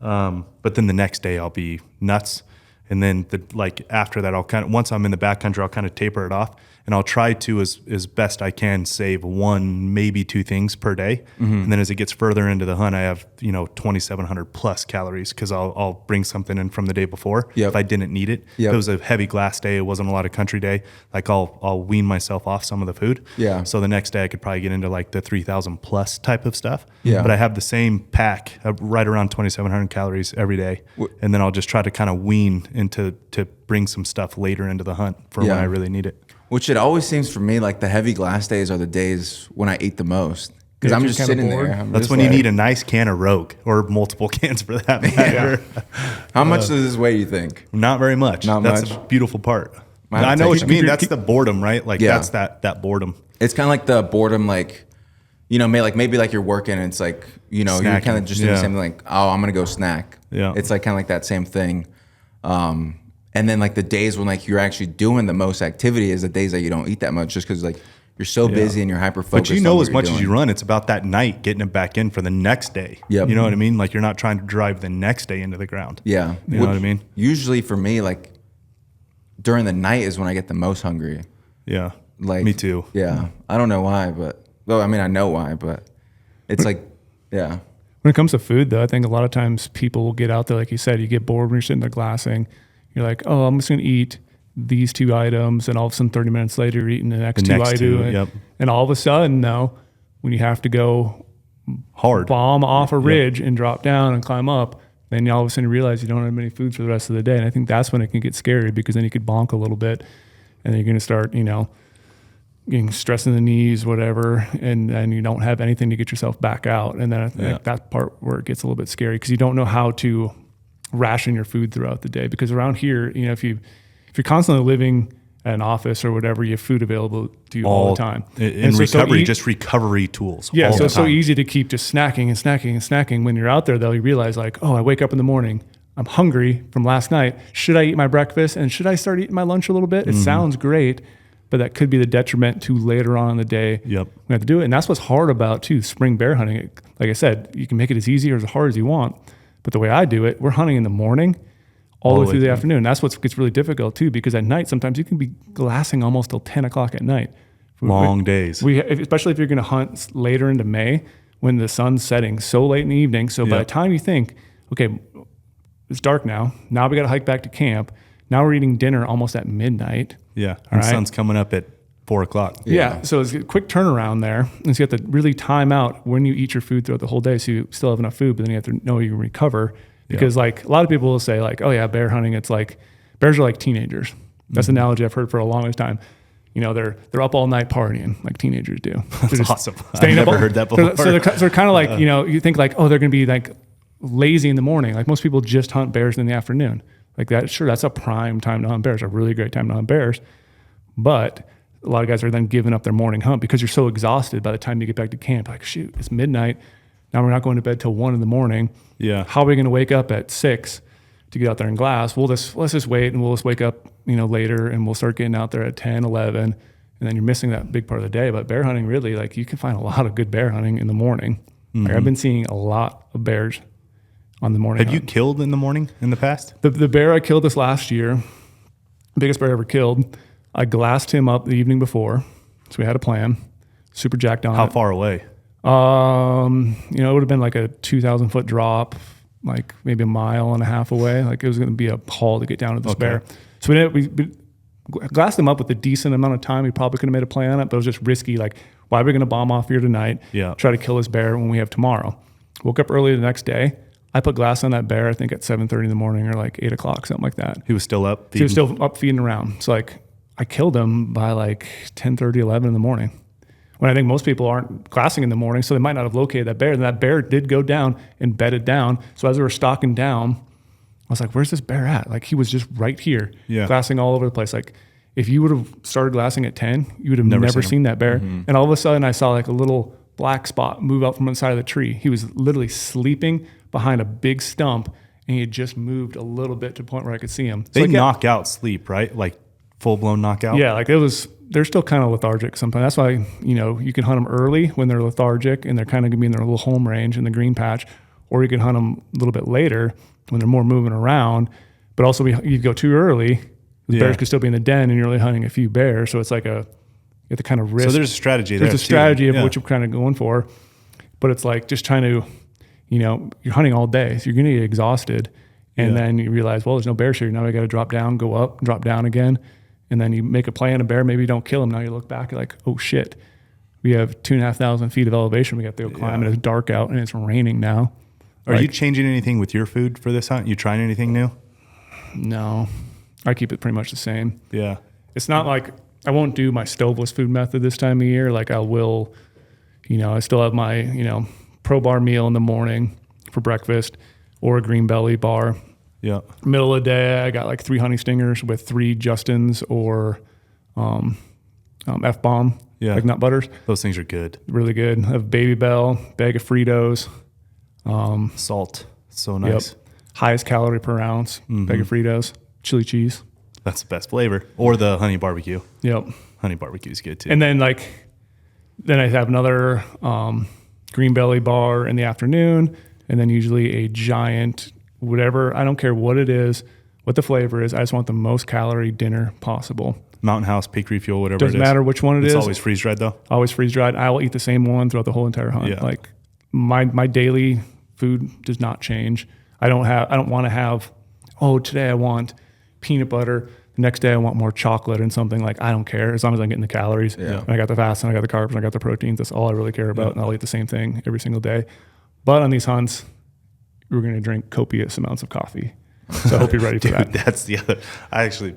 But then the next day I'll be nuts. And then like after that, once I'm in the backcountry, I'll kind of taper it off, and I'll try to, as best I can, save 1, maybe 2 things per day. And then as it gets further into the hunt, I have, you know, 2,700 plus calories, because I'll bring something in from the day before Yep. if I didn't need it. Yep. If it was a heavy glass day, it wasn't a lot of country day, like I'll wean myself off some of the food. Yeah. So the next day I could probably get into like the 3,000 plus type of stuff. Yeah. But I have the same pack, right around 2,700 calories every day. And then I'll just try to kind of wean into to bring some stuff later into the hunt for when Yeah. I really need it. which it always seems for me like the heavy glass days are the days when I eat the most. Because Yeah, I'm if just you're kinda sitting bored. there. I'm That's just when you like, need a nice can of Rogue, or multiple cans for that matter. How much does this weigh, you think? Not very much. Not That's much. a beautiful part. Might have I to know what take you some- mean. That's the boredom, right? Like Yeah. that's that boredom. It's kind of like the boredom, like, you know, maybe like you're working and it's like, you know, you're Snacking. kind of just doing Yeah. the same thing, like, oh, I'm going to go snack. Yeah. It's like kind of like that same thing. And then like the days when like you're actually doing the most activity is the days that you don't eat that much, just because like you're so busy and you're hyper focused. But you know, as much as you run, it's about that night getting it back in for the next day. Yep. You know what I mean? Like you're not trying to drive the next day into the ground. Yeah. You know what I mean? Usually for me, like during the night is when I get the most hungry. Yeah. Like Me too. Yeah. I don't know why, but well, I mean, I know why, but it's like, yeah. When it comes to food, though, I think a lot of times people will get out there, like you said, you get bored when you're sitting there glassing. You're like, oh, I'm just going to eat these 2 items. And all of a sudden, 30 minutes later, you're eating the next 2 next 2, items. yep. And all of a sudden, though, when you have to go Hard. bomb off a ridge and drop down and climb up, then you all of a sudden realize you don't have any food for the rest of the day. And I think that's when it can get scary, because then you could bonk a little bit and then you're going to start, you know, getting stress in the knees, whatever, and you don't have anything to get yourself back out. And then I think that part where it gets a little bit scary, because you don't know how to ration your food throughout the day, because around here, if you're constantly living at an office or whatever, you have food available to you all the time. In recovery, just recovery tools. Yeah, so it's so easy to keep just snacking and snacking and snacking. When you're out there, though, you realize like, I wake up in the morning, I'm hungry from last night. Should I eat my breakfast and should I start eating my lunch a little bit? It sounds great, but that could be the detriment to later on in the day. Yep. We have to do it. And that's what's hard about, too, spring bear hunting. Like I said, you can make it as easy or as hard as you want. But the way I do it, we're hunting in the morning all the way through the afternoon. That's what gets really difficult, too, because at night, sometimes you can be glassing almost till 10 o'clock at night. Long days. Especially if you're going to hunt later into May when the sun's setting so late in the evening. So by the time you think, okay, it's dark now. Now we got to hike back to camp. Now we're eating dinner almost at midnight. Yeah. And the sun's coming up at 4 o'clock. Yeah. So it's a quick turnaround there. And so you have to really time out when you eat your food throughout the whole day so you still have enough food, but then you have to know you can recover. Because like a lot of people will say like, oh yeah, bear hunting, it's like bears are like teenagers. That's the analogy I've heard for a longest time. They're up all night partying like teenagers do. That's awesome. I've never heard that before. So they're kind of like, you think like, oh, they're going to be like lazy in the morning. Like most people just hunt bears in the afternoon. Like that, sure, that's a prime time to hunt bears, a really great time to hunt bears. But a lot of guys are then giving up their morning hunt because you're so exhausted by the time you get back to camp. Like, shoot, it's midnight. Now we're not going to bed till 1 a.m. Yeah. How are we going to wake up at 6 to get out there and glass? Let's just wait and we'll just wake up, later and we'll start getting out there at 10, 11. And then you're missing that big part of the day. But bear hunting, really, like you can find a lot of good bear hunting in the morning. Like I've been seeing a lot of bears on the morning. Have you killed in the morning in the past? The bear I killed this last year, biggest bear I ever killed, I glassed him up the evening before. So we had a plan. Super jacked on. How far away? It would have been like a 2,000 foot drop, like maybe 1.5 miles away. Like it was going to be a haul to get down to this bear. So we glassed him up with a decent amount of time. We probably could have made a play on it, but it was just risky. Like, why are we going to bomb off here tonight? Yeah. Try to kill this bear when we have tomorrow. Woke up early the next day. I put glass on that bear, I think at 7:30 in the morning or like 8 o'clock, something like that. He was still up? He was still up feeding around. So like I killed him by like 10:30, 11 in the morning. When I think most people aren't glassing in the morning, so they might not have located that bear. And that bear did go down and bedded down. So as we were stalking down, I was like, where's this bear at? Like he was just right here, glassing all over the place. Like if you would have started glassing at 10, you would have never seen that bear. And all of a sudden I saw like a little black spot move out from the side of the tree. He was literally sleeping behind a big stump and he had just moved a little bit to the point where I could see him. So they knock out sleep, right? Like full-blown knockout? Yeah, like they're still kind of lethargic sometimes. That's why, you can hunt them early when they're lethargic and they're kind of going to be in their little home range in the green patch, or you can hunt them a little bit later when they're more moving around. But also you go too early, the bears could still be in the den and you're only hunting a few bears. So it's like you have to kind of risk. So there's a strategy there. There's a strategy of what you're kind of going for, but it's like just trying to, you're hunting all day, so you're going to get exhausted. And then you realize, well, there's no bears here. Now I got to drop down, go up, drop down again. And then you make a play on a bear. Maybe you don't kill him. Now you look back, you're like, oh shit, we have 2,500 feet of elevation. We got to go climb, and it's dark out and it's raining now. Are you changing anything with your food for this hunt? You trying anything new? No, I keep it pretty much the same. Yeah. It's not like I won't do my stoveless food method this time of year. Like I will, I still have my, pro bar meal in the morning for breakfast or a green belly bar. Yeah. Middle of the day, I got like 3 honey stingers with 3 Justins or F-bomb, like nut butters. Those things are good. Really good. I have Baby Bell, bag of Fritos. Salt. So nice. Yep. Highest calorie per ounce, bag of Fritos. Chili cheese. That's the best flavor. Or the honey barbecue. Yep. Honey barbecue is good too. And then I have another green belly bar in the afternoon, and then usually a giant whatever, I don't care what it is, what the flavor is, I just want the most calorie dinner possible. Mountain House, Peak Refuel, whatever it is. Doesn't matter which one it is. It's always freeze-dried though? Always freeze-dried. I will eat the same one throughout the whole entire hunt. Yeah. Like my daily food does not change. I don't want to have, today I want peanut butter. The next day I want more chocolate and something. Like, I don't care as long as I'm getting the calories. Yeah. And I got the fats and I got the carbs and I got the proteins. That's all I really care about. And I'll eat the same thing every single day. But on these hunts, we're going to drink copious amounts of coffee. So I hope you're ready for that. That's the other.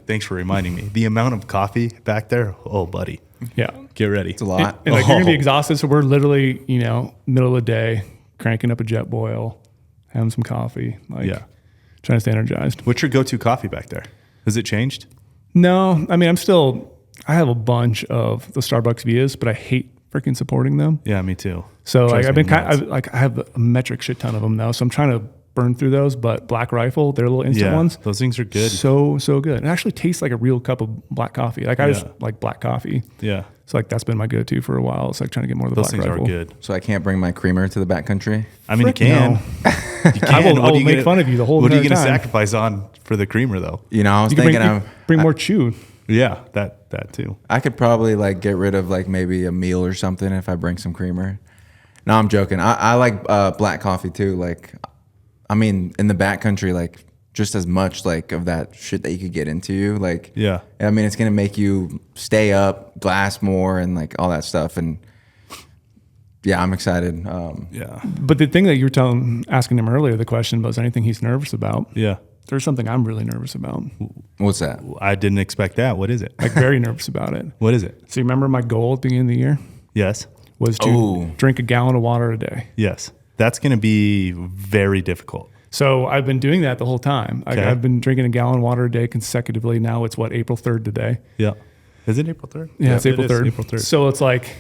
Thanks for reminding me. The amount of coffee back there, oh, buddy. Yeah. Get ready. It's a lot. And you're going to be exhausted. So we're literally, middle of the day, cranking up a jet boil, having some coffee. trying to stay energized. What's your go-to coffee back there? Has it changed? No, I mean, I have a bunch of the Starbucks Vias, but I hate freaking supporting them. Yeah, me too. So like, Drives me I have a metric shit ton of them now. So I'm trying to burn through those, but Black Rifle, they're little instant ones. Those things are good. So good. It actually tastes like a real cup of black coffee. Like I just like black coffee. Yeah. So like that's been my go-to for a while. It's like trying to get more of the Those Black things Rifle. are good. So I can't bring my creamer to the backcountry. I mean, Frick you can. no. You can. I will What are you make gonna- fun of you the whole What are you entire going to time. sacrifice on for the creamer, though? You know, I was You can thinking bring more chew. Yeah, that too. I could probably like get rid of like maybe a meal or something if I bring some creamer. No, I'm joking. I like black coffee too. Like, I mean, in the backcountry, like just as much like of that shit that you could get into you. Like, Yeah. I mean, it's gonna make you stay up, blast more, and like all that stuff. And yeah, I'm excited. Yeah. But the thing that you were asking him earlier, the question was anything he's nervous about. Yeah. There's something I'm really nervous about. What's that? I didn't expect that. What is it? Like very nervous about it. What is it? So you remember my goal at the beginning of the year Yes. was to Oh. drink a gallon of water a day. Yes. That's going to be very difficult. So I've been doing that the whole time. Okay. I've been drinking a gallon of water a day consecutively. Now it's April 3rd today. Yeah. Is it April 3rd? Yeah, it's it April is 3rd. April 3rd. So it's like,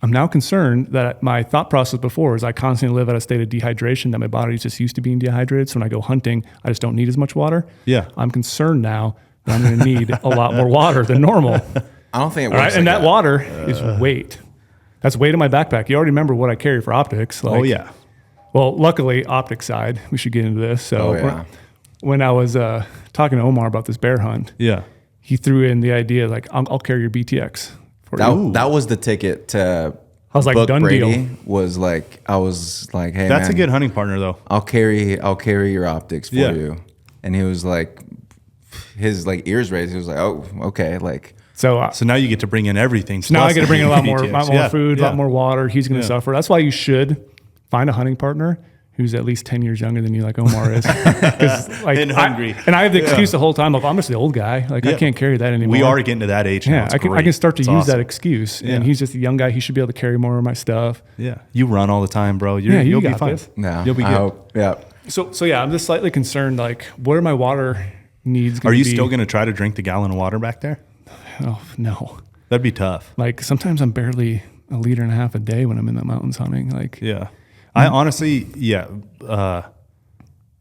I'm now concerned that my thought process before is I constantly live at a state of dehydration, that my body's just used to being dehydrated. So when I go hunting, I just don't need as much water. Yeah. I'm concerned now that I'm going to need a lot more water than normal. I don't think it All works. right, and like that water is weight. That's weight in my backpack. You already remember what I carry for optics. Like, Oh, yeah. Well, luckily, optic side, we should get into this. So Oh, yeah. when I was talking to Omar about this bear hunt, Yeah. he threw in the idea like, I'll carry your BTX for you. That was the ticket to. I was like, book done Brady. deal. I was like, hey, That's man, a good hunting partner, though. I'll carry your optics for Yeah. you. And he was like, his like ears raised. He was like, oh, okay, like. So So now you get to bring in everything. now I got to bring in a lot more, BTX. food, a lot more water. He's going to Yeah. suffer. That's why you should find a hunting partner who's at least 10 years younger than you, like Omar is. 'Cause, like, And hungry. and I have the excuse the whole time of I'm just the old guy. Like I Yeah. can't carry that anymore. We are getting to that age now. Yeah, It's I can great. start to It's use awesome. that excuse. Yeah. And he's just a young guy. He should be able to carry more of my stuff. Yeah. You run all the time, bro. Yeah, you You'll be got fine. this. No, You'll be I good. hope. Yeah. So yeah, I'm just slightly concerned. Like, what are my water needs? Are Gonna you be? still going to try to drink the gallon of water back there? Oh no. That'd be tough. Like sometimes I'm barely a liter and a half a day when I'm in the mountains hunting. Like, Yeah. I honestly,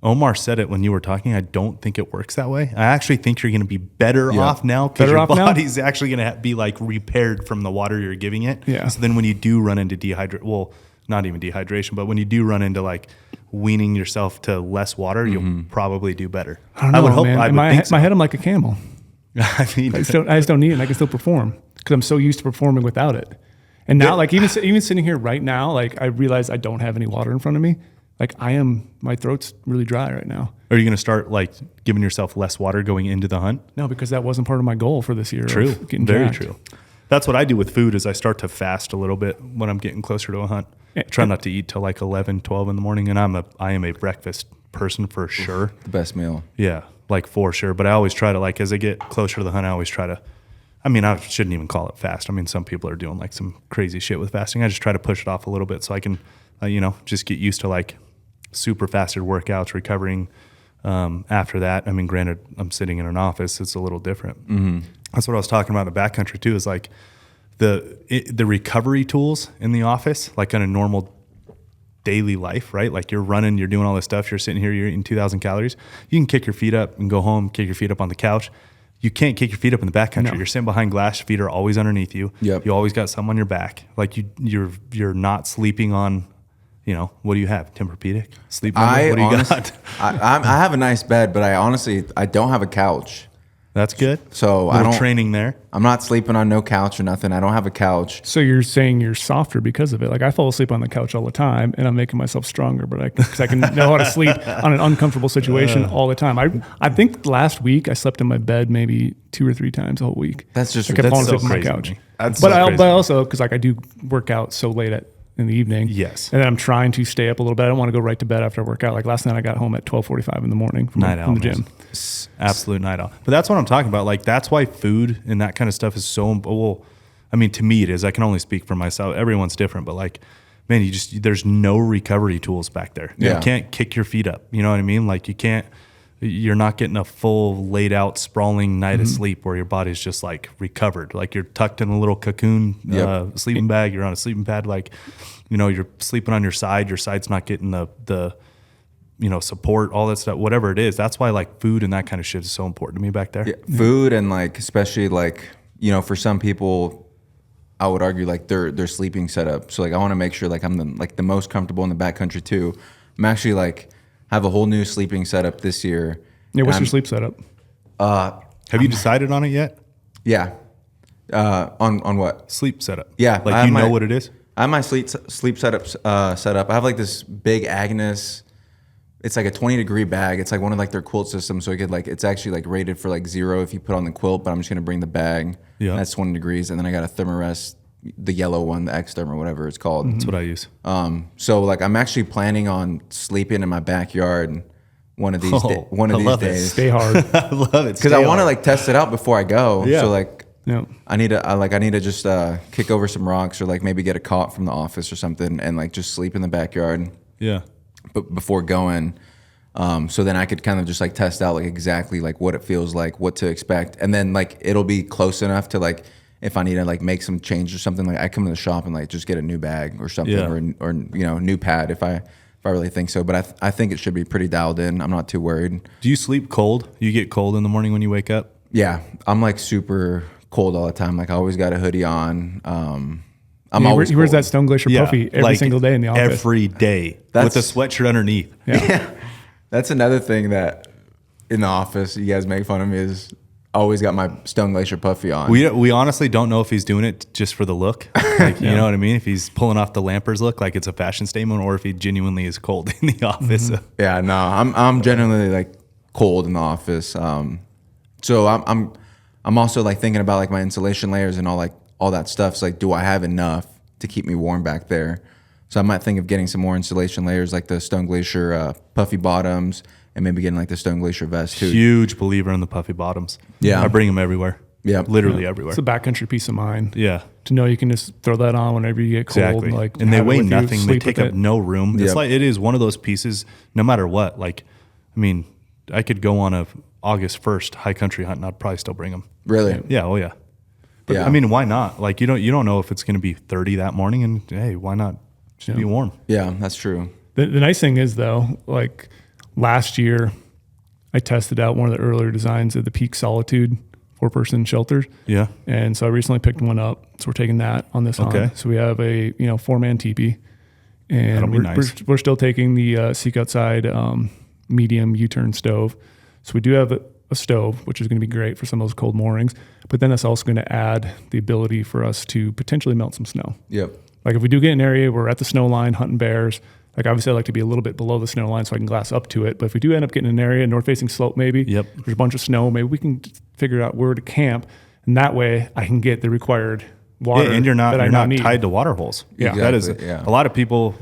Omar said it when you were talking. I don't think it works that way. I actually think you're going to be better off now because Better your off now? body's actually going to be like repaired from the water you're giving it. Yeah. So then when you do run into not even dehydration, but when you do run into like weaning yourself to less water, you'll probably do better. I don't know, would hope. man. I In would my, think so. my head, I'm like a camel. I mean, I just don't need it. And I can still perform because I'm so used to performing without it. And now, like even sitting here right now, like I realize I don't have any water in front of me. Like my throat's really dry right now. are you going to start like giving yourself less water going into the hunt? No, because that wasn't part of my goal for this year. True. of getting Very jacked. true. That's what I do with food is I start to fast a little bit when I'm getting closer to a hunt. Yeah. Try not to eat till like 11, 12 in the morning. And I am a breakfast person for sure. The best meal. Yeah, like for sure. But I always try to like, as I get closer to the hunt, I always try to, I mean, I shouldn't even call it fast. I mean, some people are doing like some crazy shit with fasting. I just try to push it off a little bit so I can, just get used to like super fasted workouts, recovering after that. I mean, granted, I'm sitting in an office. It's a little different. Mm-hmm. That's what I was talking about in the backcountry too, is like the recovery tools in the office, like on a normal daily life, right? Like you're running, you're doing all this stuff. You're sitting here, you're eating 2,000 calories. You can kick your feet up and go home, kick your feet up on the couch. You can't kick your feet up in the backcountry. No. You're sitting behind glass. Your feet are always underneath you. Yep. You always got something on your back. Like you're not sleeping on, what do you have? Tempur-Pedic? Sleep number? What do you got? I have a nice bed, but I don't have a couch. That's good. So I Little don't. training there. I'm not sleeping on no couch or nothing. I don't have a couch. So you're saying you're softer because of it. Like I fall asleep on the couch all the time and I'm making myself stronger, but because I can know how to sleep on an uncomfortable situation all the time. I think last week I slept in my bed maybe 2 or 3 times a whole week. That's just I kept falling so asleep on my crazy to couch. me. That's But so crazy. but also because like I do work out so late in the evening. Yes. And then I'm trying to stay up a little bit. I don't want to go right to bed after I work out. Like last night I got home at 12:45 in the morning from Night the owl, gym. man. Absolute night owl. But that's what I'm talking about. Like that's why food and that kind of stuff is so. Well, I mean, to me it is. I can only speak for myself. Everyone's different, but like, man, there's no recovery tools back there. Yeah. You can't kick your feet up. You know what I mean? Like you can't you're not getting a full laid out sprawling night of sleep where your body's just like recovered. Like you're tucked in a little cocoon sleeping bag. You're on a sleeping pad. Like, you're sleeping on your side. Your side's not getting the support, all that stuff, whatever it is. That's why like food and that kind of shit is so important to me back there. Yeah, food and like, especially like, for some people, I would argue like their sleeping setup. So like I want to make sure like I'm the most comfortable in the backcountry too. I'm actually like have a whole new sleeping setup this year. Yeah, what's your sleep setup? Have you decided on it yet? Yeah. On what? Sleep setup. Yeah. Like know what it is? I have my sleep setup set up. I have like this big Agnes. It's like a 20-degree bag. It's like one of like their quilt systems. So it's actually like rated for like 0 if you put on the quilt, but I'm just going to bring the bag. Yeah. That's 20 degrees. And then I got a Thermarest, the yellow one, the X-Therm or whatever it's called. That's what I use. So like I'm actually planning on sleeping in my backyard one of these days. Stay hard. I love it. Because I want to like test it out before I go. Yeah. So like yeah. I need to just kick over some rocks or like maybe get a cot from the office or something and like just sleep in the backyard. Yeah. But before going, so then I could kind of just like test out like exactly like what it feels like, what to expect, and then like it'll be close enough to like if I need to like make some change or something, like I come to the shop and like just get a new bag or something or new pad if I really think so. But I think it should be pretty dialed in. I'm not too worried. Do you sleep cold? You get cold in the morning when you wake up? Yeah, I'm like super cold all the time. Like I always got a hoodie on. He wears that Stone Glacier puffy every single day in the office. Every day with a sweatshirt underneath. Yeah. That's another thing that in the office you guys make fun of me is I always got my Stone Glacier puffy on. We honestly don't know if he's doing it just for the look. Like, you know what I mean? If he's pulling off the Lampers look like it's a fashion statement or if he genuinely is cold in the office. Mm-hmm. Yeah, no, I'm genuinely like cold in the office. So I'm also like thinking about like my insulation layers and all that stuff. So like, do I have enough to keep me warm back there? So I might think of getting some more insulation layers like the Stone Glacier puffy bottoms and maybe getting like the Stone Glacier vest too. Huge believer in the puffy bottoms. Yeah. I bring them everywhere. Yeah. Literally everywhere. It's a backcountry peace of mind. Yeah. To know you can just throw that on whenever you get cold. Exactly. Like, and they weigh nothing. They take up no room. It's like, it is one of those pieces, no matter what. Like, I mean, I could go on a August 1st high country hunt and I'd probably still bring them. Really? Yeah. Oh yeah. But yeah. I mean, why not? Like, you don't know if it's going to be 30 that morning and hey, why not just be warm? Yeah, that's true. The nice thing is though, like last year I tested out one of the earlier designs of the Peak Solitude 4-person shelters. Yeah. And so I recently picked one up. So we're taking that on this hunt. So we have a 4-man teepee. And we're still taking the Seek Outside medium U-turn stove. So we do have a stove, which is going to be great for some of those cold moorings. But then that's also going to add the ability for us to potentially melt some snow. Yep. Like if we do get an area where we're at the snow line hunting bears, like obviously I like to be a little bit below the snow line so I can glass up to it. But if we do end up getting an area, north-facing slope maybe, there's a bunch of snow, maybe we can figure out where to camp. And that way I can get the required water. Yeah, and you're not tied to water holes. Yeah. That is a lot of people,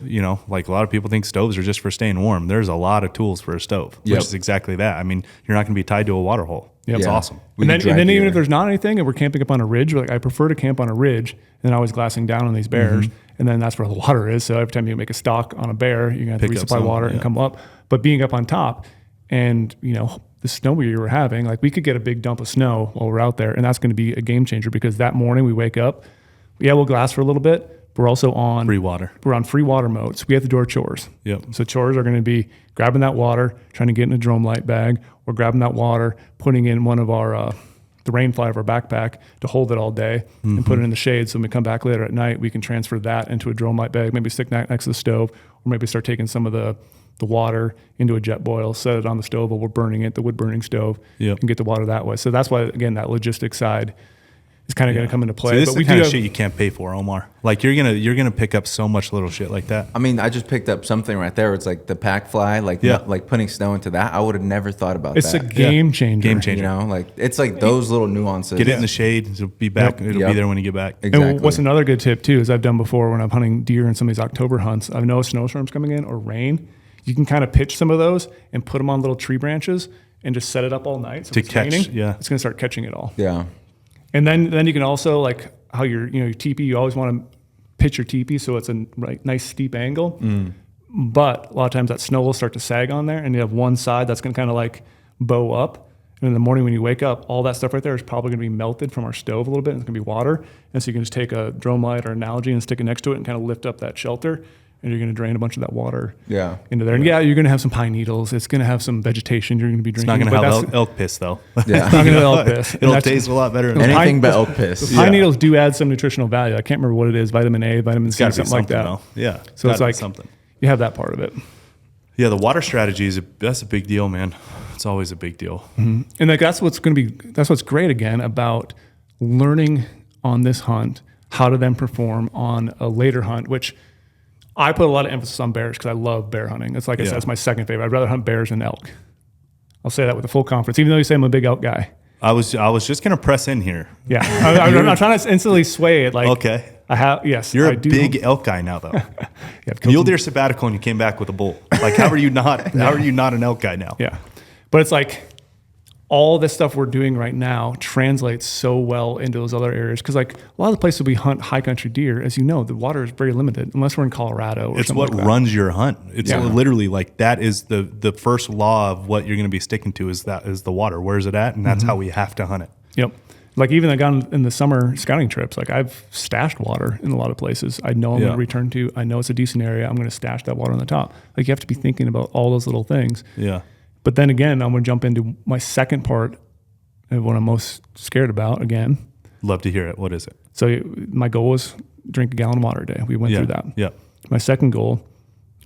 like a lot of people think stoves are just for staying warm. There's a lot of tools for a stove, which is exactly that. I mean, you're not going to be tied to a water hole. It's awesome. And then even if there's not anything and we're camping up on a ridge, like I prefer to camp on a ridge and always glassing down on these bears. Mm-hmm. And then that's where the water is. So every time you make a stock on a bear, you're going to have to resupply water and come up. But being up on top and, the snow we were having, like we could get a big dump of snow while we're out there. And that's going to be a game changer because that morning we wake up, we'll glass for a little bit. But we're also on free water. We're on free water mode. So we have to do our chores. Yep. So chores are going to be grabbing that water, trying to get in a drone light bag, or grabbing that water, putting in one of our the rain fly of our backpack to hold it all day and put it in the shade. So when we come back later at night, we can transfer that into a drone light bag, maybe stick that next to the stove, or maybe start taking some of the water into a jet boil, set it on the stove while we're burning it, the wood burning stove, and get the water that way. So that's why, again, that logistics side is kind of going to come into play. So this is the kind of shit you can't pay for, Omar. Like you're gonna pick up so much little shit like that. I mean, I just picked up something right there. It's like the pack fly, like putting snow into that. I would have never thought about that. It's a game changer. Game changer. Like it's like those little nuances. Get it in the shade. It'll be back. It'll be there when you get back. Exactly. And what's another good tip too is I've done before when I'm hunting deer in some of these October hunts. I know snowstorms coming in or rain. You can kind of pitch some of those and put them on little tree branches and just set it up all night. So to it's catch. raining, Yeah. It's going to start catching it all. Yeah. And then you can also, like how your teepee, you always want to pitch your teepee so it's a nice steep angle. But a lot of times that snow will start to sag on there and you have one side that's going to kind of like bow up. And in the morning when you wake up, all that stuff right there is probably going to be melted from our stove a little bit. And it's going to be water. And so you can just take a drone light or an algae and stick it next to it and kind of lift up that shelter. And you're going to drain a bunch of that water into there. And you're going to have some pine needles. It's going to have some vegetation you're going to be drinking. It's not going to have elk piss, though. Yeah. It's not going to have elk piss. It'll taste a lot better. Anything but elk piss. The pine needles do add some nutritional value. I can't remember what it is, vitamin A, vitamin C, something like that. Though. Yeah. So it's like something. You have that part of it. Yeah, the water strategy that's a big deal, man. It's always a big deal. Mm-hmm. And like that's what's great again about learning on this hunt how to then perform on a later hunt, which I put a lot of emphasis on bears because I love bear hunting. It's like I said, it's my second favorite. I'd rather hunt bears than elk. I'll say that with a full confidence, even though you say I'm a big elk guy. I was just gonna press in here. Yeah, I'm trying to instantly sway it. Like, okay, You're a big elk guy now, though. Mule deer sabbatical, and you came back with a bull. Like, how are you not? How are you not an elk guy now? Yeah, but it's like all this stuff we're doing right now translates so well into those other areas because like a lot of the places we hunt high country deer, as you know, the water is very limited unless we're in Colorado. Or it's what runs your hunt. It's literally like that is the first law of what you're going to be sticking to is the water. Where's it at? And that's how we have to hunt it. Yep. Like even I got in the summer scouting trips, like I've stashed water in a lot of places. I know I'm going to return to. I know it's a decent area. I'm going to stash that water on the top. Like you have to be thinking about all those little things. Yeah. But then again, I'm going to jump into my second part of what I'm most scared about again. Love to hear it. What is it? So my goal was drink a gallon of water a day. We went through that. Yeah. My second goal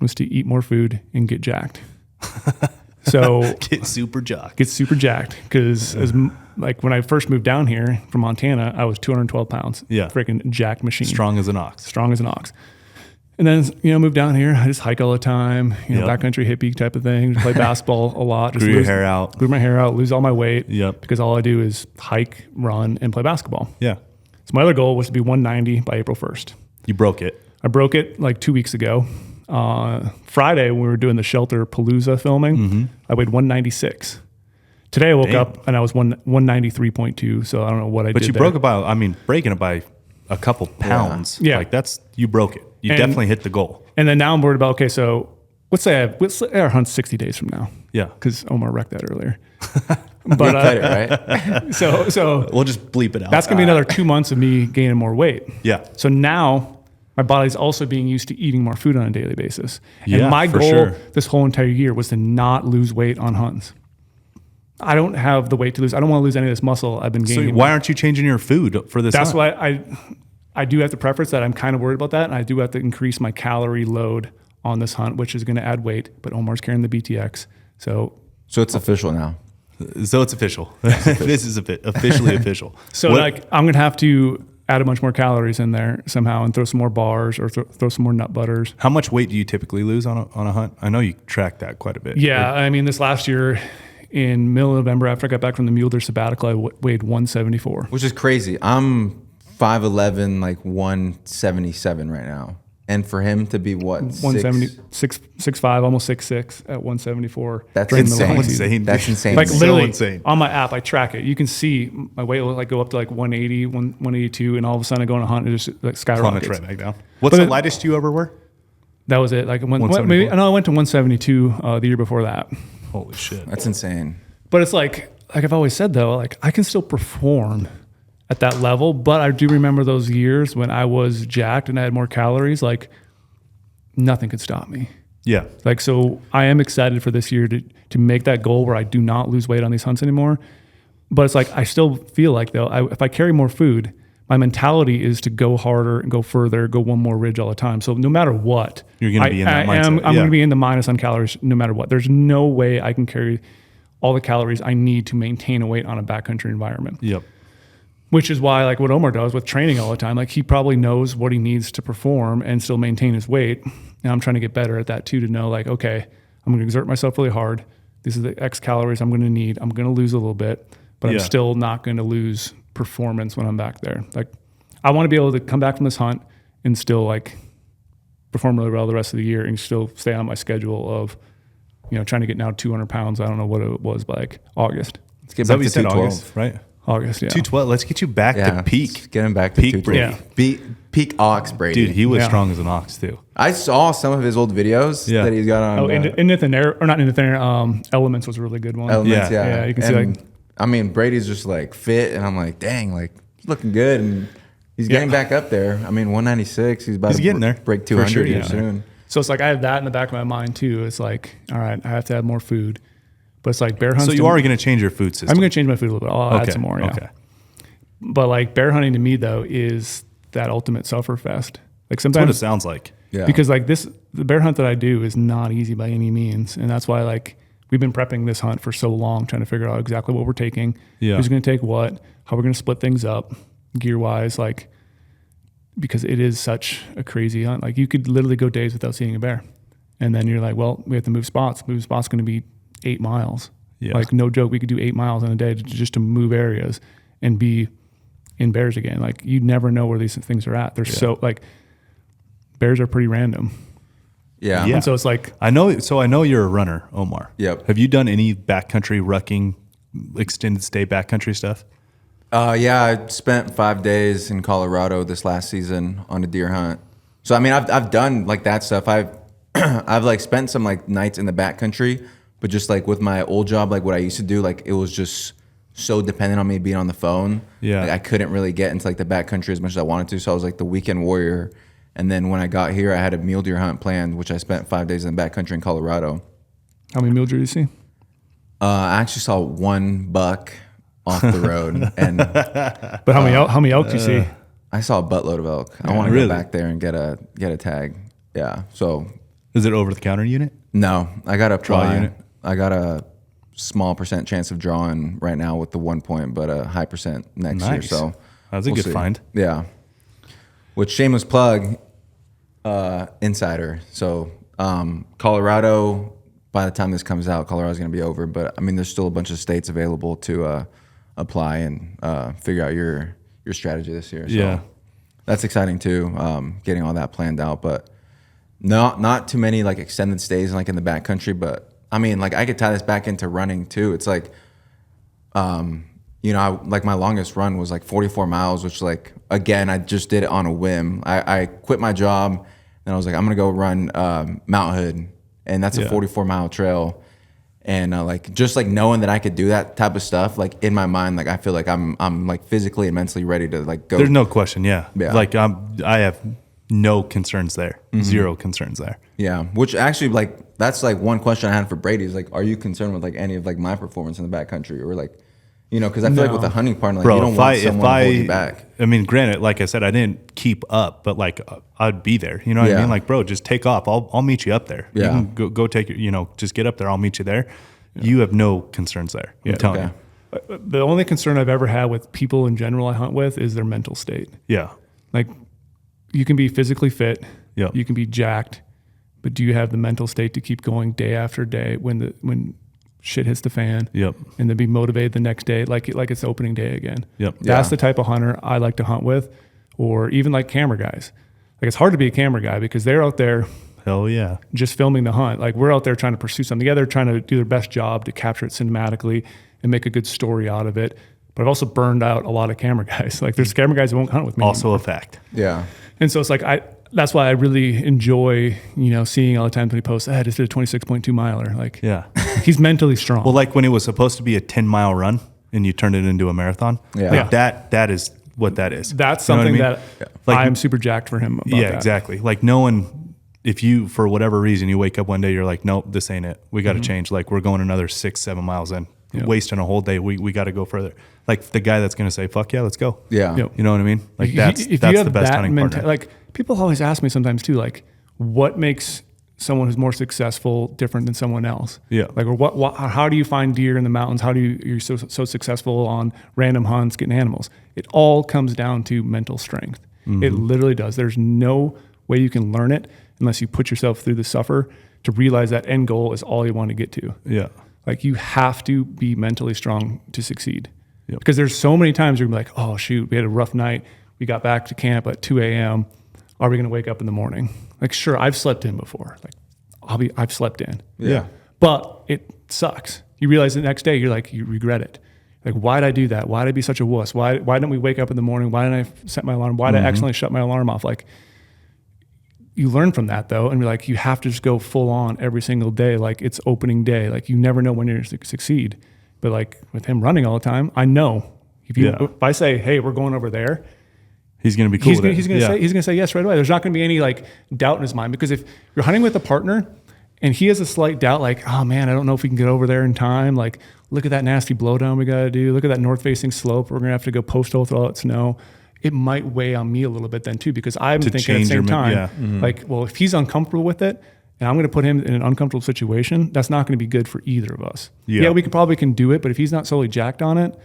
was to eat more food and get jacked. So get super jacked. Because like when I first moved down here from Montana, I was 212 pounds. Yeah. Freaking jacked machine. Strong as an ox. And then, moved down here. I just hike all the time, backcountry hippie type of thing. Just play basketball a lot. Grew your hair out. Grew my hair out, lose all my weight. Yep. Because all I do is hike, run, and play basketball. Yeah. So my other goal was to be 190 by April 1st. You broke it. I broke it like 2 weeks ago. Friday, when we were doing the Shelter Palooza filming, I weighed 196. Today I woke up and I was 193.2. So I don't know what I did. But you broke it by, breaking it by a couple pounds. Yeah. Like you broke it. You definitely hit the goal. And then now I'm worried about, okay, so let's say our hunt's 60 days from now. Yeah. Because Omar wrecked that earlier. But right? So we'll just bleep it out. That's going to be another 2 months of me gaining more weight. Yeah. So now my body's also being used to eating more food on a daily basis. Yeah, and my for goal sure. this whole entire year was to not lose weight on hunts. I don't have the weight to lose. I don't want to lose any of this muscle I've been gaining. So why aren't you changing your food for this? That's why I do have to preface that I'm kind of worried about that. And I do have to increase my calorie load on this hunt, which is going to add weight. But Omar's carrying the BTX. So it's official now. So it's official. This is officially official. So I'm going to have to add a bunch more calories in there somehow and throw some more bars or throw some more nut butters. How much weight do you typically lose on a hunt? I know you track that quite a bit. Yeah. This last year in middle of November, after I got back from the mule deer sabbatical, I weighed 174. Which is crazy. I'm 5'11", like 177 right now. And for him to be what? 6'5", almost 6'6" at 174. That's insane. That's insane. Like literally insane. On my app, I track it. You can see my weight will go up to like 180, 182, and all of a sudden I go on a hunt and it just like skyrockets. Right back down. What's the lightest you ever were? That was it. Like I went to 172 the year before that. Holy shit. That's insane. But it's like I've always said though, like I can still perform at that level, but I do remember those years when I was jacked and I had more calories, like nothing could stop me. Yeah. Like, so I am excited for this year to make that goal where I do not lose weight on these hunts anymore. But it's like, I still feel like though, if I carry more food, my mentality is to go harder and go further, go one more ridge all the time. So no matter what, you're going to be in that mindset. I'm going to be in the minus on calories no matter what. There's no way I can carry all the calories I need to maintain a weight on a backcountry environment. Yep. Which is why, like what Omar does with training all the time, like he probably knows what he needs to perform and still maintain his weight. And I'm trying to get better at that too, to know like, okay, I'm going to exert myself really hard. These are the X calories I'm going to need. I'm going to lose a little bit, but I'm still not going to lose performance when I'm back there. Like I want to be able to come back from this hunt and still like perform really well the rest of the year and still stay on my schedule of, trying to get now 200 pounds. I don't know what it was by like August. Let's get back to 212, right? August, yeah. 212. Let's get you back to peak. Get him back to peak 212. Yeah. Peak ox Brady. Dude, he was strong as an ox too. I saw some of his old videos that he's got on. Oh, in the Thin Air, or not in the Thin Air, Elements was a really good one. Elements, Yeah, you can see like. I mean, Brady's just like fit, and I'm like, dang, like he's looking good, and he's getting back up there. I mean, 196. He's about to getting there. break 200 sure, here soon. So it's like I have that in the back of my mind too. It's like, all right, I have to have more food, but it's like bear hunting. So you are going to change your food system. I'm going to change my food a little bit. I'll add some more. Yeah. Okay. But like bear hunting to me though is that ultimate suffer fest. Like sometimes That's what it sounds like. Yeah. because like the bear hunt that I do is not easy by any means, and that's why like we've been prepping this hunt for so long, trying to figure out exactly what we're taking, who's going to take what, how we're going to split things up, gear wise, like because it is such a crazy hunt. Like you could literally go days without seeing a bear, and then you're like, well, we have to move spots. Move spots going to be 8 miles. Yeah. Like no joke, we could do 8 miles in a day just to move areas and be in bears again. Like you never know where these things are at. They're so like bears are pretty random. Yeah. And so it's like, I know you're a runner, Omar. Yep. Have you done any backcountry rucking, extended stay backcountry stuff? Yeah, I spent 5 days in Colorado this last season on a deer hunt. So I mean, I've done like that stuff. I've like spent some like nights in the backcountry, but just like with my old job, like what I used to do, like it was just so dependent on me being on the phone. Yeah. Like I couldn't really get into like the backcountry as much as I wanted to. So I was like the weekend warrior. And then when I got here, I had a mule deer hunt planned, which I spent 5 days in the backcountry in Colorado. how many mule deer do you see? I actually saw one buck off the road, and But how many elk do you see? I saw a buttload of elk. I want to go back there and get a tag. Yeah. So Is it over the counter unit? no, I got a Draw unit? I got a small percent chance of drawing right now with the 1 point, but a high percent next year. Nice. So That's a good see. find. Yeah. Which shameless plug, insider. So Colorado, by the time this comes out, Colorado's going to be over. But I mean, there's still a bunch of states available to apply and figure out your strategy this year. So Yeah. that's exciting too. Getting all that planned out, but not too many like extended stays like in the backcountry. But I mean, like I could tie this back into running too. It's like, like my longest run was like 44 miles, which like, again, I just did it on a whim. I quit my job and I was like, I'm going to go run Mount Hood. And that's a 44-mile trail. And like, just like knowing that I could do that type of stuff, like in my mind, like I feel like I'm like physically and mentally ready to like go. There's no question. Yeah. Yeah. Like I have no concerns there. Mm-hmm. Zero concerns there. Yeah. Which actually like, that's like one question I had for Brady is like, are you concerned with like any of like my performance in the backcountry or like, because I feel like with a hunting partner, like, Bro, you don't want someone to hold you back. I mean, granted, like I said, I didn't keep up, but like I'd be there. You know what I mean? Like, bro, just take off. I'll meet you up there. Yeah. You can go take your, just get up there. I'll meet you there. Yeah. You have no concerns there. I'm telling you. The only concern I've ever had with people in general I hunt with is their mental state. Yeah. Like you can be physically fit, Yep. you can be jacked, but do you have the mental state to keep going day after day when shit hits the fan? Yep. And then be motivated the next day like it's opening day again. Yep. That's the type of hunter I like to hunt with, or even like camera guys. Like it's hard to be a camera guy because they're out there Hell yeah. just filming the hunt. Like we're out there trying to pursue something together, trying to do their best job to capture it cinematically and make a good story out of it. But I've also burned out a lot of camera guys. Like there's camera guys that won't hunt with me Also anymore. a fact. Yeah. And so it's like that's why I really enjoy, seeing all the times when he posts, I just did a 26.2 miler. Like Yeah. he's mentally strong. Well, like when it was supposed to be a 10-mile run and you turned it into a marathon. Yeah. Like that is what that is. That's You know what something I mean? that Like, I'm super jacked for him about that. exactly. Like no one, if you, for whatever reason, you wake up one day, you're like, nope, this ain't it. We got to change. Like we're going another 6-7 miles in, wasting a whole day. We got to go further. Like the guy that's going to say, fuck yeah, let's go. Yeah. Yep. You know what I mean? Like that's If the you have best that hunting partner. like people always ask me sometimes too, like what makes someone who's more successful different than someone else? Yeah. Like, or how do you find deer in the mountains? How do you're so successful on random hunts, getting animals? It all comes down to mental strength. Mm-hmm. It literally does. There's no way you can learn it unless you put yourself through the suffer to realize that end goal is all you want to get to. Yeah. Like you have to be mentally strong to succeed. Yep. Because there's so many times you're like, oh shoot, we had a rough night. We got back to camp at 2 a.m. Are we going to wake up in the morning? Like, sure, I've slept in before. Like, I've slept in. Yeah. But it sucks. You realize the next day, you regret it. Like, why'd I do that? Why'd I be such a wuss? Why didn't we wake up in the morning? Why didn't I set my alarm? Why did I accidentally shut my alarm off? Like, you learn from that though, and you're like, you have to just go full on every single day. Like, it's opening day. Like, you never know when you're going to succeed. But like with him running all the time, I know if I say, hey, we're going over there, he's going to be cool. He's going to say yes right away. There's not going to be any like doubt in his mind, because if you're hunting with a partner and he has a slight doubt, like, oh man, I don't know if we can get over there in time. Like, look at that nasty blowdown we got to do. Look at that north facing slope. We're going to have to go postal with all that snow. It might weigh on me a little bit then too, because I'm thinking at the same time, like, well, if he's uncomfortable with it and I'm going to put him in an uncomfortable situation, that's not going to be good for either of us. Yeah, we can do it, but if he's not solely jacked on it,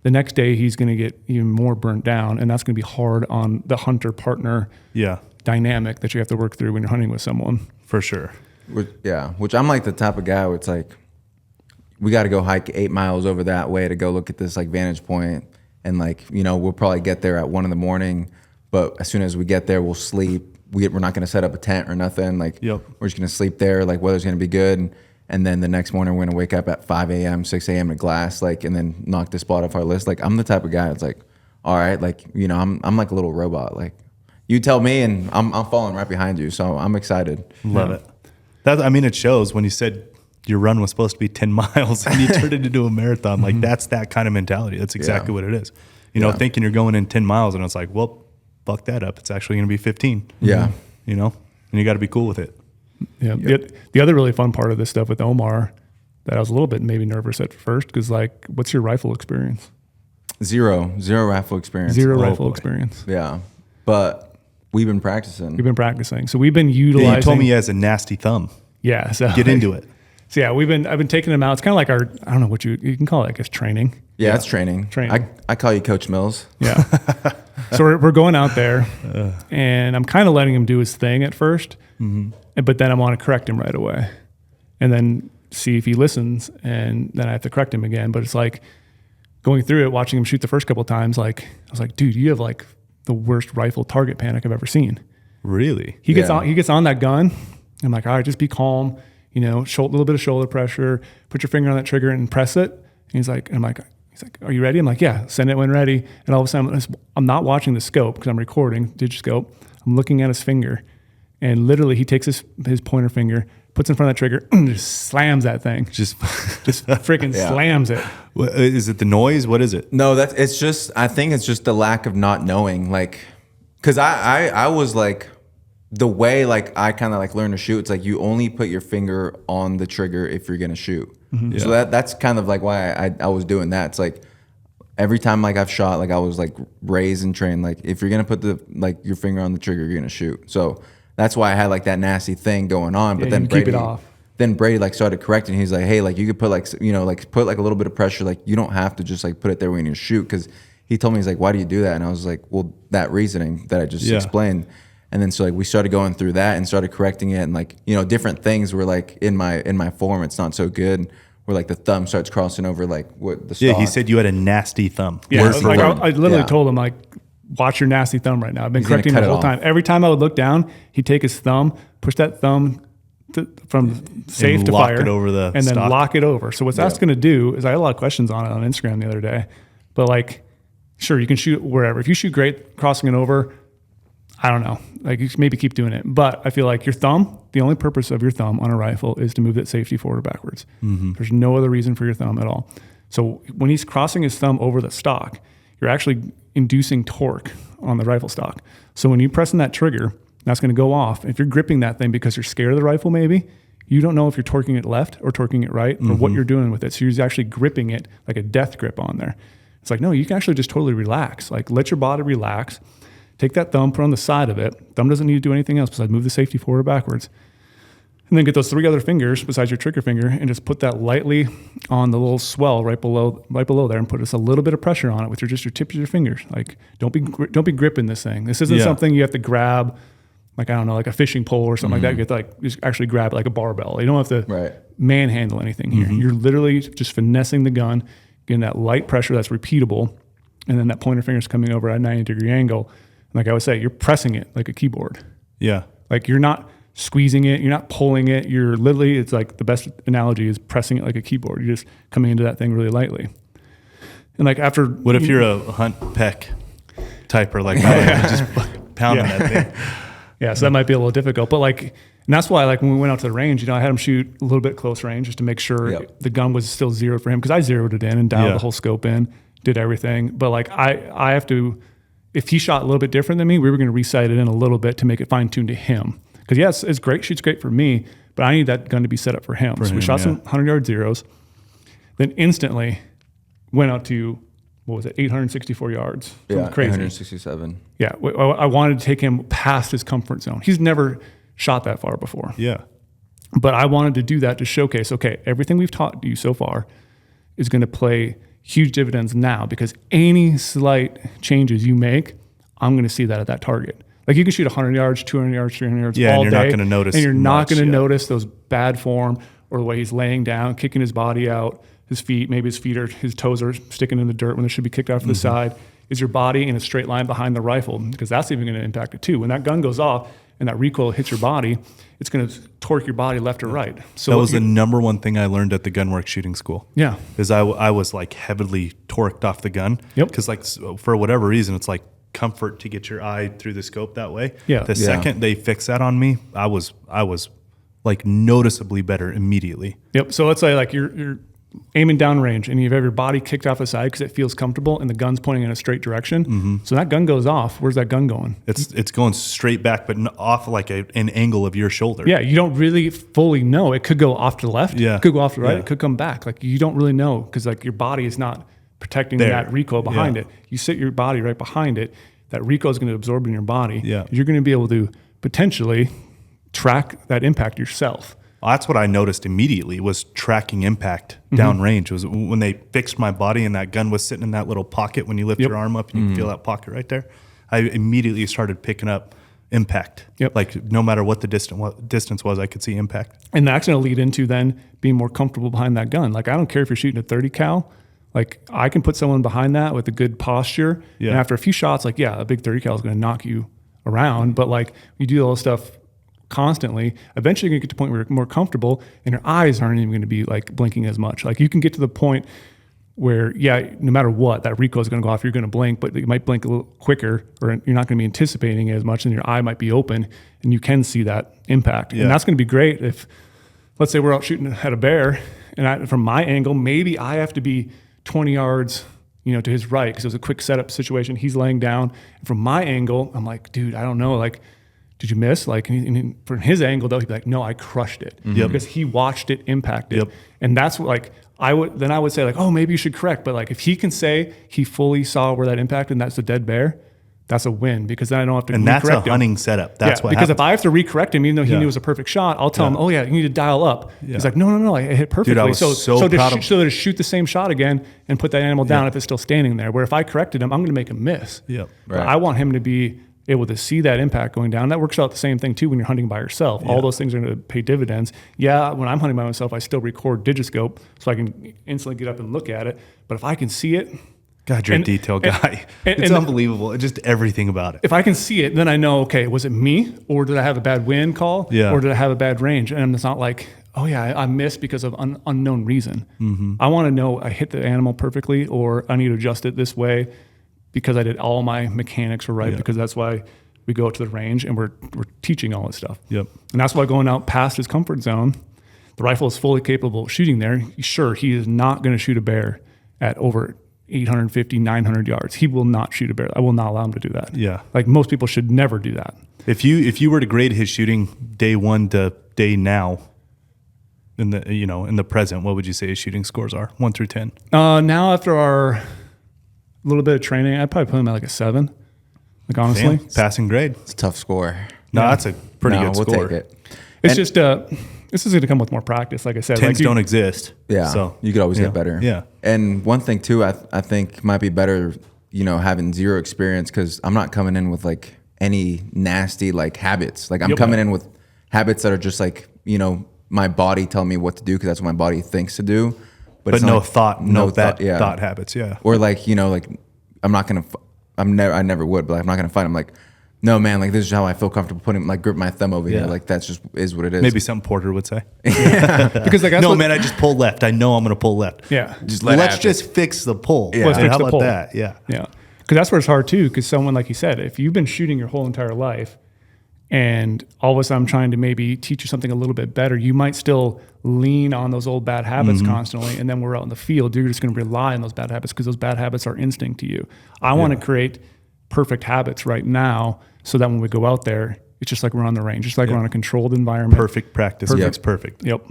the next day he's going to get even more burnt down, and that's going to be hard on the hunter partner dynamic that you have to work through when you're hunting with someone. For sure. Which I'm like the type of guy where it's like, we got to go hike 8 miles over that way to go look at this like vantage point. And like, you know, we'll probably get there at 1 a.m, but as soon as we get there, we'll sleep. We're not going to set up a tent or nothing. Like, we're just going to sleep there. Like, weather's going to be good. And then the next morning, we're going to wake up at 5 a.m., 6 a.m. to glass, like, and then knock the spot off our list. Like, I'm the type of guy that's like, all right, like, you know, I'm like a little robot. Like, you tell me, and I'm following right behind you. So I'm excited. Love it. It shows when you said your run was supposed to be 10 miles and you turned it into a marathon. Like, that's that kind of mentality. That's exactly what it is. You know, thinking you're going in 10 miles and it's like, well, fuck that up. It's actually going to be 15. Yeah. You know, and you got to be cool with it. Yeah. The other really fun part of this stuff with Omar that I was a little bit maybe nervous at first, because like, what's your rifle experience? Zero rifle experience. Rifle experience. Yeah. But we've been practicing. So we've been utilizing. Yeah, you told me he has a nasty thumb. Yeah. So get into it. So yeah, I've been taking him out. It's kind of like I don't know what you can call it, I guess, training. Yeah, it's training. I call you Coach Mills. Yeah. So we're going out there, and I'm kind of letting him do his thing at first, but then I want to correct him right away, and then see if he listens, and then I have to correct him again. But it's like going through it, watching him shoot the first couple of times. Like, I was like, dude, you have like the worst rifle target panic I've ever seen. Really? He gets on that gun. I'm like, all right, just be calm. You know, a little bit of shoulder pressure. Put your finger on that trigger and press it. And he's like, are you ready? I'm like, yeah, send it when ready. And all of a sudden, I'm not watching the scope because I'm recording digiscope. I'm looking at his finger, and literally he takes his pointer finger, puts it in front of that trigger, and just slams that thing. Just freaking slams it. Is it the noise? What is it? No, I think it's just the lack of not knowing. Like, cause I was like, the way like I kind of like learn to shoot, it's like you only put your finger on the trigger if you're gonna shoot. Mm-hmm. So that's kind of like why I was doing that. It's like every time like I've shot, like I was like raised and trained, like if you're gonna put your finger on the trigger, you're gonna shoot. So that's why I had like that nasty thing going on. But then Brady, keep it off. Then Brady like started correcting. He's like, hey, like you could put like, you know, like put like a little bit of pressure. Like you don't have to just like put it there when you shoot. Cause he told me, he's like, why do you do that? And I was like, well, that reasoning that I just explained. And then so like we started going through that and started correcting it, and like, you know, different things were like in my form, it's not so good, where like the thumb starts crossing over like what the stock. Yeah, he said you had a nasty thumb. Yeah, like I literally told him like, watch your nasty thumb right now. I've been correcting him the whole time. Every time I would look down, he'd take his thumb, push that thumb from safe to fire, it over the and stock. Then lock it over. So what that's going to do is, I had a lot of questions on it on Instagram the other day, but like, sure, you can shoot wherever. If you shoot great crossing it over, I don't know, like you maybe keep doing it. But I feel like your thumb, the only purpose of your thumb on a rifle is to move that safety forward or backwards. Mm-hmm. There's no other reason for your thumb at all. So when he's crossing his thumb over the stock, you're actually inducing torque on the rifle stock. So when you're pressing that trigger, that's going to go off. If you're gripping that thing because you're scared of the rifle, maybe, you don't know if you're torquing it left or torquing it right, or what you're doing with it. So you're actually gripping it like a death grip on there. It's like, no, you can actually just totally relax. Like, let your body relax. Take that thumb, put on the side of it. Thumb doesn't need to do anything else besides move the safety forward or backwards. And then get those 3 other fingers besides your trigger finger and just put that lightly on the little swell right below there, and put just a little bit of pressure on it with your tips of your fingers. Like, don't be gripping this thing. This isn't something you have to grab, like, I don't know, like a fishing pole or something like that. You have to like just actually grab it like a barbell. You don't have to manhandle anything here. You're literally just finessing the gun, getting that light pressure that's repeatable, and then that pointer finger's coming over at a 90-degree angle. And like I would say, you're pressing it like a keyboard. Yeah. Like, you're not squeezing it, you're not pulling it, you're literally, it's like the best analogy is pressing it like a keyboard. You're just coming into that thing really lightly. And like after, What if you're a hunt peck typer like that? Just pounding that thing. Yeah, so that might be a little difficult. But like, and that's why like when we went out to the range, I had him shoot a little bit close range just to make sure the gun was still zeroed for him, because I zeroed it in and dialed the whole scope in, did everything. But like I have to, if he shot a little bit different than me, we were going to resight it in a little bit to make it fine tuned to him. Because yes, it's great, shoots great for me, but I need that gun to be set up for him. So we shot some 100-yard zeros, then instantly went out to, what was it, 864 yards. Yeah, crazy. 867. Yeah, I wanted to take him past his comfort zone. He's never shot that far before. Yeah. But I wanted to do that to showcase, okay, everything we've taught you so far is going to play huge dividends now, because any slight changes you make, I'm going to see that at that target. Like you can shoot 100 yards, 200 yards, 300 yards all day. And you're not going to notice. And you're not going to notice those bad form or the way he's laying down, kicking his body out, his feet, maybe his toes are sticking in the dirt when they should be kicked out to the side. Is your body in a straight line behind the rifle? Because that's even going to impact it too. When that gun goes off and that recoil hits your body, it's going to torque your body left or right. So that was the number one thing I learned at the gunwork shooting school. Yeah. Because I was like heavily torqued off the gun. Yep. Because like for whatever reason, it's like comfort to get your eye through the scope that way. Yeah. The second they fixed that on me, I was like noticeably better immediately. Yep. So let's say like you're aiming downrange and you have your body kicked off the side because it feels comfortable and the gun's pointing in a straight direction. So that gun goes off. Where's that gun going? It's going straight back, but off like an angle of your shoulder. Yeah, you don't really fully know. It could go off to the left. Yeah. It could go off to the right. Yeah. It could come back. Like you don't really know, because like your body is not protecting that recoil behind it. You sit your body right behind it. That recoil is going to absorb in your body. Yeah. You're going to be able to potentially track that impact yourself. Well, that's what I noticed immediately, was tracking impact downrange. Was when they fixed my body and that gun was sitting in that little pocket when you lift your arm up and you can feel that pocket right there. I immediately started picking up impact. Yep. Like no matter what the distance was, I could see impact. And that's going to lead into then being more comfortable behind that gun. Like I don't care if you're shooting a 30 cal. Like I can put someone behind that with a good posture. Yeah. And after a few shots, like a big 30 cal is going to knock you around. But like you do all this stuff constantly, eventually you're going to get to the point where you're more comfortable and your eyes aren't even going to be like blinking as much. Like you can get to the point where, no matter what, that recoil is going to go off, you're going to blink, but you might blink a little quicker, or you're not going to be anticipating it as much, and your eye might be open and you can see that impact. And that's going to be great if, let's say we're out shooting at a bear and from my angle, maybe I have to be 20 yards to his right, because it was a quick setup situation. He's laying down. And from my angle, I'm like, dude, I don't know. Like, did you miss? Like, and from his angle, though, he'd be like, no, I crushed it. Because he watched it impact it. And that's what, like, I would say, like, oh, maybe you should correct. But, like, if he can say he fully saw where that impacted and that's a dead bear, that's a win, because then I don't have to and recorrect that's a him. Hunting setup. That's what because happens. if I have to recorrect him, even though he knew it was a perfect shot, I'll tell him, oh, yeah, you need to dial up. He's like, no, I hit perfectly. Dude, I was so proud of to shoot the same shot again and put that animal down if it's still standing there. Where if I corrected him, I'm going to make him miss. Yep. But I want him to be able to see that impact going down. That works out the same thing too when you're hunting by yourself. All those things are going to pay dividends. Yeah, when I'm hunting by myself, I still record digiscope so I can instantly get up and look at it. But if I can see it, God, you're a detail guy. It's unbelievable. Just everything about it. if I can see it, then I know, okay, was it me, or did I have a bad wind call, or did I have a bad range? And it's not like, oh yeah, I missed because of unknown reason. I want to know I hit the animal perfectly, or I need to adjust it this way because I did all my mechanics were right, because that's why we go to the range and we're teaching all this stuff. Yep. And that's why going out past his comfort zone, the rifle is fully capable of shooting there. Sure, he is not going to shoot a bear at over 850, 900 yards. He will not shoot a bear. I will not allow him to do that. Yeah. Like most people should never do that. If you were to grade his shooting day one to day now, in the present, what would you say his shooting scores are, 1 through 10? Now after our little bit of training, I'd probably put him at like a 7. Like honestly, Damn, passing grade. It's a tough score. No, that's a pretty good we'll score. take it. it's just this is going to come with more practice. Like I said, 10s don't exist. Yeah, So you could always get better. Yeah. And one thing too, I think might be better, having zero experience, because I'm not coming in with like any nasty like habits. Like I'm coming in with habits that are just like, my body telling me what to do because that's what my body thinks to do. But it's no not thought, no bad thought habits. Yeah. Or like, like I'm not gonna, I never would, but I'm not gonna fight. I'm like, No, man, like this is how I feel comfortable putting like grip my thumb over here. Yeah. Like that's just is what it is. Maybe something Porter would say. Because like that's No, what, man, I just pull left. I know I'm going to pull left. yeah, just let Let's happen. just fix the pull. Yeah. Let's How fix the about pull. that? Yeah. yeah. Because that's where it's hard too. Because someone like you said, if you've been shooting your whole entire life, and all of a sudden I'm trying to maybe teach you something a little bit better, you might still lean on those old bad habits constantly. And then we're out in the field, you're just going to rely on those bad habits because those bad habits are instinct to you. I want to create perfect habits right now so that when we go out there, it's just like we're on the range, just like we're on a controlled environment. Perfect practice makes perfect. Yep.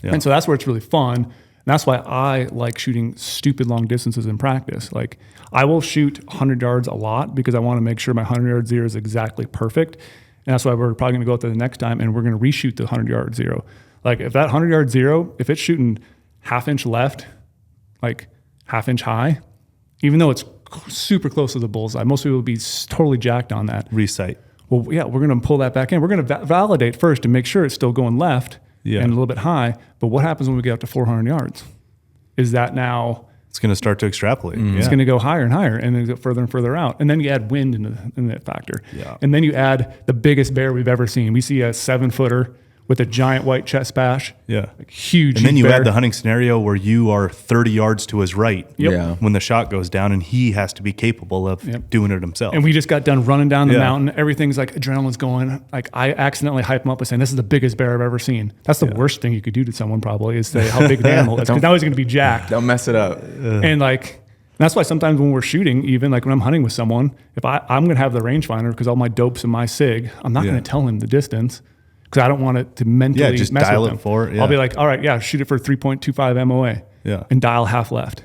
Yeah. And so that's where it's really fun. And that's why I like shooting stupid long distances in practice. Like I will shoot 100 yards a lot because I want to make sure my 100 yard zero is exactly perfect. And that's why we're probably going to go out there the next time and we're going to reshoot the 100 yard zero. Like if that 100 yard zero, if it's shooting half inch left, like half inch high, even though it's super close to the bullseye, most people will be totally jacked on that. Recite. Well, yeah, we're going to pull that back in. We're going to validate first to make sure it's still going left and a little bit high. But what happens when we get up to 400 yards? Is that now It's going to start to extrapolate. it's going to go higher and higher and then go further and further out. And then you add wind in that factor. Yeah. And then you add the biggest bear we've ever seen. We see a 7-footer with a giant white chest bash. Yeah. Like huge. And then you bear. add the hunting scenario where you are 30 yards to his right Yep. Yeah. when the shot goes down, and he has to be capable of doing it himself. And we just got done running down the Yeah. mountain. Everything's like adrenaline's going. Like I accidentally hype him up by saying, this is the biggest bear I've ever seen. That's the worst thing you could do to someone probably is say how big the animal is. Because now he's going to be jacked. Don't mess it up. And like, that's why sometimes when we're shooting, even like when I'm hunting with someone, if I'm going to have the rangefinder because all my dopes in my SIG, I'm not going to tell him the distance because I don't want it to mentally just mess dial with it him. for it, yeah. I'll be like, all right, yeah, shoot it for 3.25 MOA. Yeah. And dial half left.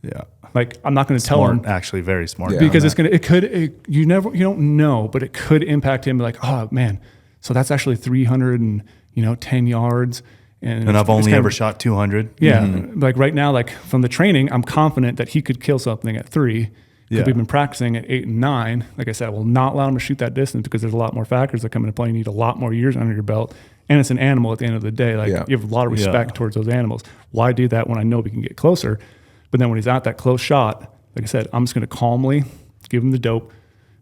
Yeah. Like I'm not going to tell him Smart, actually very smart. Yeah. because it's going to, you don't know, but it could impact him like, oh man, so that's actually 310 yards. And I've it's only kind ever of- shot 200. Yeah, like right now, like from the training, I'm confident that he could kill something at 3. Because Yeah. we've been practicing at 8 and 9. Like I said, I will not allow him to shoot that distance because there's a lot more factors that come into play. You need a lot more years under your belt, and it's an animal at the end of the day. Like you have a lot of respect towards those animals. Why do that when I know we can get closer? But then when he's at that close shot, like I said, I'm just going to calmly give him the dope,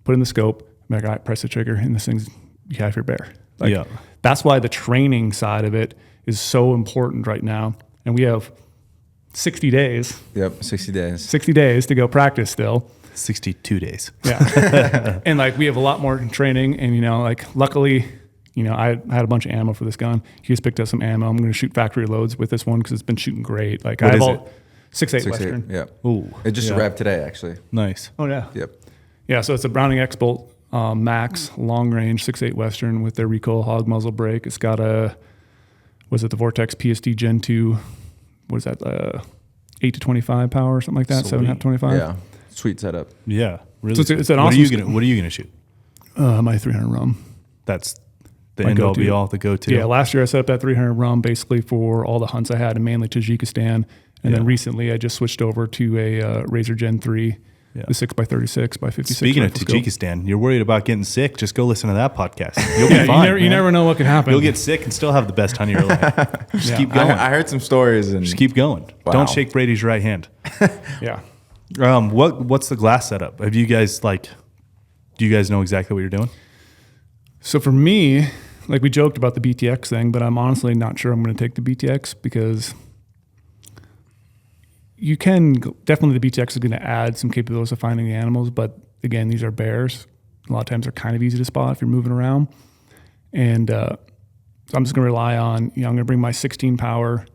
put in the scope, be like, all right, press the trigger, and this thing's you have your bear. Like that's why the training side of it is so important right now. And we have 60 days. Yep, 60 days. 60 days to go practice still. 62 days. Yeah. And like we have a lot more training. And, like luckily, I had a bunch of ammo for this gun. He just picked up some ammo. I'm going to shoot factory loads with this one because it's been shooting great. Like What I have is all 6.8 Western. Yeah. Ooh. It just arrived today, actually. Nice. Oh, yeah. Yep. Yeah. So it's a Browning X-Bolt Max long range 6.8 Western with their recoil hog muzzle brake. It's got the Vortex PSD Gen 2. What is that? 8 to 25 power or something like that. 7.5 to 25. Yeah. Sweet setup. Yeah. Really. So it's an what awesome are you gonna shoot? My 300 rum. That's the My end all go-to. be all, the go-to. Yeah, last year I set up that 300 rum basically for all the hunts I had in mainly Tajikistan. And then recently I just switched over to a Razor Gen 3, the 6x36 by 56. Speaking of rifle scope. Tajikistan, you're worried about getting sick, just go listen to that podcast. You'll be fine. You never know what could happen. You'll get sick and still have the best hunt of your life. Just keep going. I heard some stories and Just keep going. Wow. Don't shake Brady's right hand. Yeah. What's the glass setup? Have you guys do you guys know exactly what you're doing? So for me, like we joked about the BTX thing, but I'm honestly not sure I'm going to take the BTX because you can definitely the BTX is going to add some capabilities of finding the animals, but again, these are bears. A lot of times they're kind of easy to spot if you're moving around. And so I'm just going to rely on, I'm going to bring my 16 power,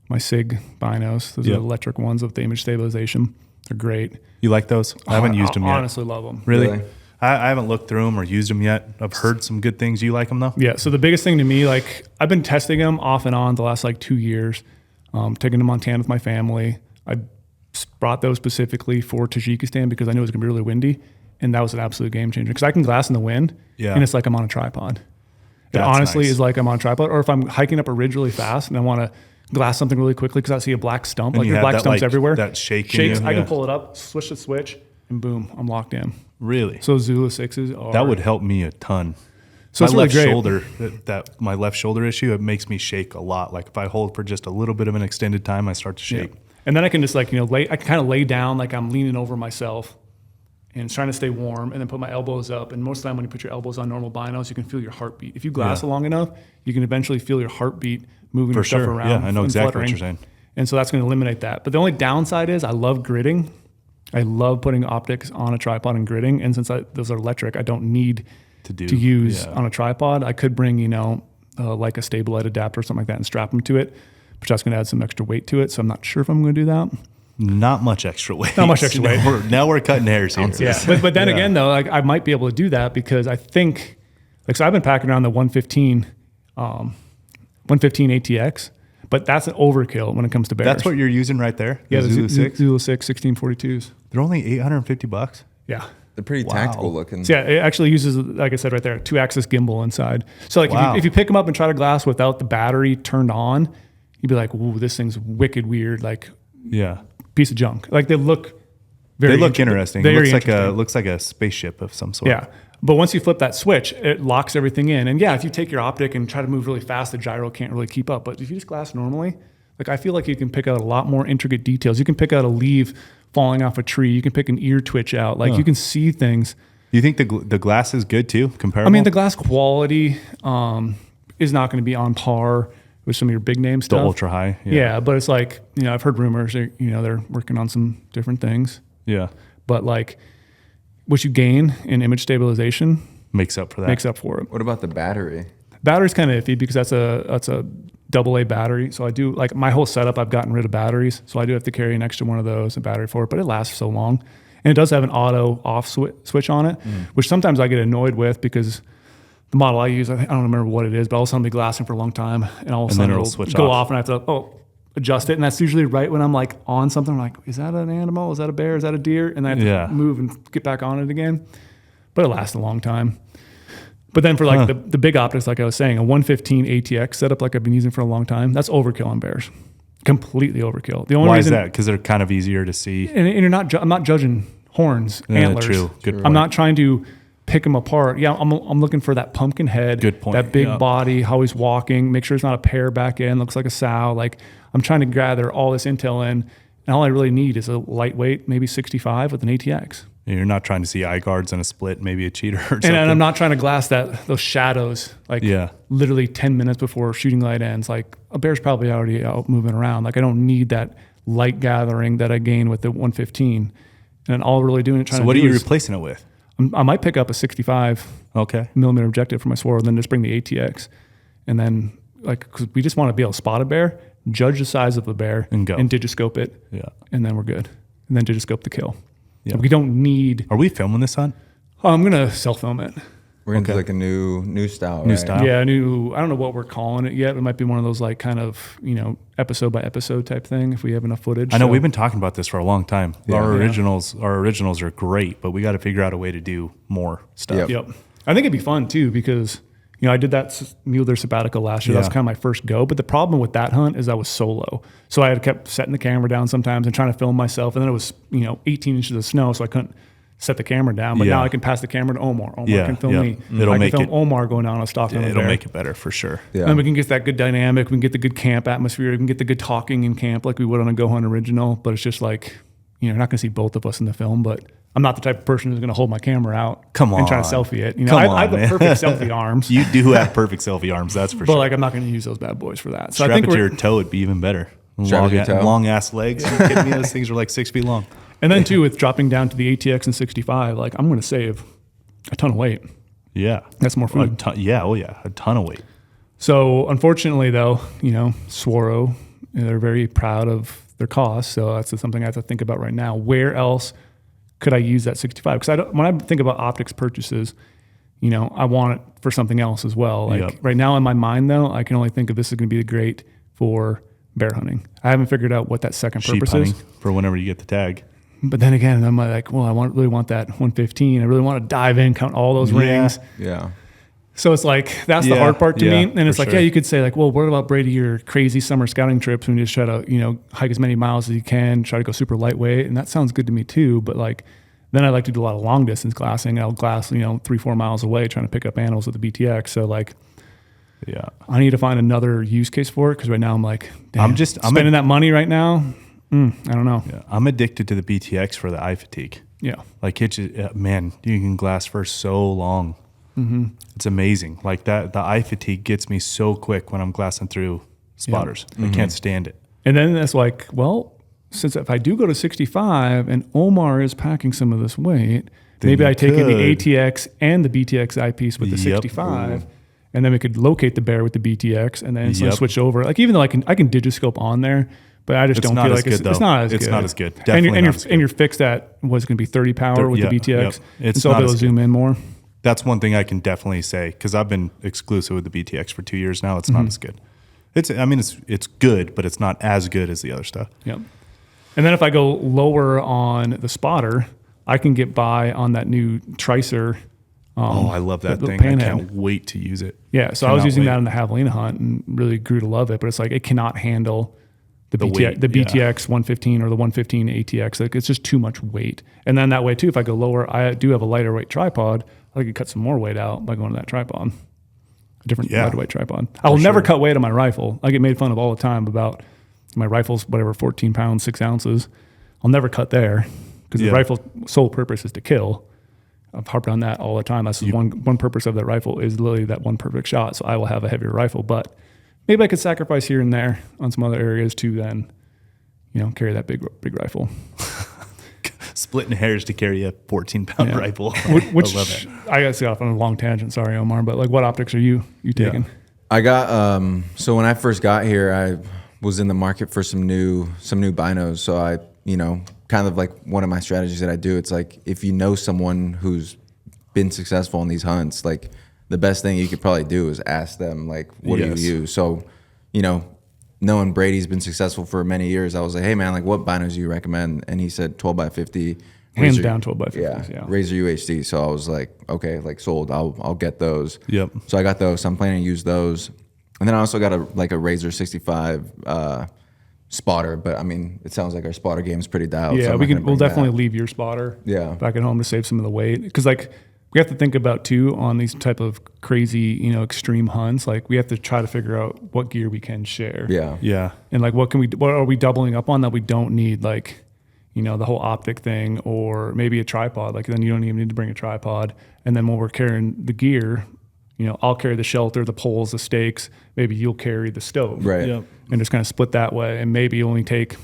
my SIG binos. Those are the electric ones with the image stabilization. They're great. You like those? I haven't used them yet. Honestly love them. Really? I haven't looked through them or used them yet. I've heard some good things. You like them though? Yeah. So the biggest thing to me, like I've been testing them off and on the last 2 years, taking to Montana with my family. I brought those specifically for Tajikistan because I knew it was going to be really windy. And that was an absolute game changer because I can glass in the wind and it's like I'm on a tripod. It honestly is like I'm on a tripod. Or if I'm hiking up a ridge really fast and I want to glass something really quickly because I see a black stump, And like you there's have black that, stumps everywhere. That shakes. I can pull it up, switch the switch, and boom, I'm locked in. Really? So Zula 6s are... That would help me a ton. So it's my really left great. shoulder, my left shoulder issue, it makes me shake a lot. Like if I hold for just a little bit of an extended time, I start to shake. And then I can just I can kind of lay down like I'm leaning over myself and trying to stay warm, and then put my elbows up. And most of the time when you put your elbows on normal binos, you can feel your heartbeat. If you glass long enough, you can eventually feel your heartbeat moving your stuff around. Yeah, I know exactly fluttering. what you're saying. And so that's going to eliminate that. But the only downside is I love gridding. I love putting optics on a tripod and gridding. And since those are electric, I don't need to use on a tripod. I could bring, like a stabilite adapter or something like that and strap them to it, but that's going to add some extra weight to it. So I'm not sure if I'm going to do that. Not much extra weight. Not much extra weight. Now we're cutting hairs here. Yeah. But then again, though, like I might be able to do that because I think, so I've been packing around the 115 ATX, but that's an overkill when it comes to bears. That's what you're using right there? Yeah, the Zulu 6? Zulu 6 1642s. They're only $850. Yeah. They're pretty tactical looking. So yeah, it actually uses, like I said right there, a 2-axis gimbal inside. So like if you pick them up and try to glass without the battery turned on, you'd be like, "Ooh, this thing's wicked weird." Like, piece of junk. Like they look interesting. It looks like a spaceship of some sort. Yeah. But once you flip that switch, it locks everything in. And yeah, if you take your optic and try to move really fast, the gyro can't really keep up. But if you just glass normally, like I feel like you can pick out a lot more intricate details. You can pick out a leaf falling off a tree. You can pick an ear twitch out. Like you can see things. You think the glass is good too, comparable? I mean, the glass quality is not going to be on par with some of your big name stuff. The ultra high. Yeah, but it's like, I've heard rumors that, they're working on some different things. Yeah. But like what you gain in image stabilization makes up for that. Makes up for it. What about the battery? Battery's kind of iffy because that's a AA battery. So I do, like my whole setup, I've gotten rid of batteries. So I do have to carry an extra one of those, a battery for it, but it lasts so long. And it does have an auto off switch on it, which sometimes I get annoyed with because the model I use, I don't remember what it is, but all of a sudden I'll be glassing for a long time and all of a sudden it'll switch go off and I have to, adjust it. And that's usually right when I'm like on something. I'm like, is that an animal? Is that a bear? Is that a deer? And then I have to move and get back on it again. But it lasts a long time. But then for like the big optics, like I was saying, a 115 ATX setup like I've been using for a long time, that's overkill on bears. Completely overkill. The only Why reason, is that? Because they're kind of easier to see. And you're not, I'm not judging horns, antlers. True. Good point. I'm not trying to pick them apart. Yeah, I'm looking for that pumpkin head. Good point. That big body, how he's walking, make sure it's not a pear back end, looks like a sow. Like I'm trying to gather all this intel in. And all I really need is a lightweight, maybe 65 with an ATX. You're not trying to see eye guards and a split, maybe a cheater or something. And I'm not trying to glass those shadows, like literally 10 minutes before shooting light ends. Like a bear's probably already out moving around. Like I don't need that light gathering that I gain with the 115. And all really doing it trying to do. So what are you replacing it with? I might pick up a 65 millimeter objective for my swirl, and then just bring the ATX. And then because we just want to be able to spot a bear, judge the size of the bear, and digiscope it. Yeah. And then we're good. And then digiscope the kill. Yeah. We don't need. Are we filming this on? I'm gonna self-film it. We're gonna do like a new style. New style. Yeah, new. I don't know what we're calling it yet. It might be one of those like kind of episode by episode type thing if we have enough footage. I know we've been talking about this for a long time. Yeah. Our originals are great, but we got to figure out a way to do more stuff. Yep. I think it'd be fun too because I did that Mueller sabbatical last year. That was kind of my first go. But the problem with that hunt is I was solo. So I had kept setting the camera down sometimes and trying to film myself. And then it was, 18 inches of snow, so I couldn't set the camera down. But now I can pass the camera to Omar. Omar can film me. I can film Omar going down on a stalk. It'll make it better for sure. Yeah. And we can get that good dynamic. We can get the good camp atmosphere. We can get the good talking in camp like we would on a GOHUNT original. But it's just like, you're not going to see both of us in the film. But I'm not the type of person who's going to hold my camera out and try to selfie it. I have the perfect selfie arms. You do have perfect selfie arms, that's for sure. But I'm not going to use those bad boys for that. So Strap it to your toe would be even better. Long ass legs. Are you kidding me? Those things are like 6 feet long. And then too, with dropping down to the ATX and 65, I'm going to save a ton of weight. Yeah, that's more food. A ton of weight. So unfortunately, though, Swaro, they're very proud of their cost. So that's something I have to think about right now. Where else could I use that 65? Because when I think about optics purchases, I want it for something else as well. Right now in my mind, though, I can only think of this is going to be great for bear hunting. I haven't figured out what that second purpose is. For whenever you get the tag. But then again, I'm like, well, really want that 115. I really want to dive in, count all those rings. Yeah. So it's like, that's the hard part to me. And it's like, you could say like, well, what about Brady, your crazy summer scouting trips when you just try to, hike as many miles as you can, try to go super lightweight. And that sounds good to me too. But then I like to do a lot of long distance glassing. I'll glass, 3-4 miles away trying to pick up animals with the BTX. So I need to find another use case for it. Cause right now I'm like, damn, I'm spending that money right now. I don't know. Yeah, I'm addicted to the BTX for the eye fatigue. Yeah. Like man, you can glass for so long. It's amazing. Like that, the eye fatigue gets me so quick when I'm glassing through spotters. I can't stand it. And then it's like, well, since if I do go to 65 and Omar is packing some of this weight, Then maybe you I take in the could. ATX and the BTX eyepiece with the Yep. 65, and then we could locate the bear with the BTX, and then Yep. switch over. Like even though I can digiscope on there, but I just It's don't not feel as like good, it's though. not as It's good. not as good. And Definitely you're, not as good. and you're fixed at what's going to be 30 power with the BTX. Yep. And It's so I'll not be able to as zoom in more. That's one thing I can definitely say because I've been exclusive with the BTX for 2 years now. It's not as good. It's good, but it's not as good as the other stuff. Yep. And then if I go lower on the spotter, I can get by on that new Tricer. I love that the thing. I panhead. can't wait to use it. Yeah, so I was Cannot using wait. that in the javelina hunt and really grew to love it. But it's like it cannot handle the weight, BTX 115 or the 115 ATX. Like it's just too much weight. And then that way too, if I go lower, I do have a lighter weight tripod. I could cut some more weight out by going to that tripod, a different lighter weight tripod. I will never cut weight on my rifle. I get made fun of all the time about my rifle's 14 pounds 6 ounces. I'll never cut there because the rifle's sole purpose is to kill. I've harped on that all the time. That's one purpose of that rifle is literally that one perfect shot. So I will have a heavier rifle, but maybe I could sacrifice here and there on some other areas to then, carry that big rifle. Splitting hairs to carry a 14-pound rifle. Which I love it. I got to get off on a long tangent. Sorry, Omar, but like, what optics are you taking? I got so when I first got here, I was in the market for some new binos. So I, kind of like one of my strategies that I do. It's like if you know someone who's been successful in these hunts, like the best thing you could probably do is ask them like, what do you use? So, knowing Brady's been successful for many years, I was like, hey man, like what binos do you recommend? And he said 12 by 50. Hands down 12 by 50. Yeah. Razor UHD. So I was like, okay, like sold. I'll get those. Yep. So I got those. So I'm planning to use those. And then I also got a Razor 65 spotter. But I mean, it sounds like our spotter game is pretty dialed. Yeah, so we'll definitely leave your spotter back at home to save some of the weight. Because like we have to think about too on these type of crazy, extreme hunts. Like we have to try to figure out what gear we can share. Yeah. Yeah. And like what are we doubling up on that we don't need? Like, the whole optic thing, or maybe a tripod. Like then you don't even need to bring a tripod. And then when we're carrying the gear, I'll carry the shelter, the poles, the stakes. Maybe you'll carry the stove. Right. Yep. And just kind of split that way. And maybe only take,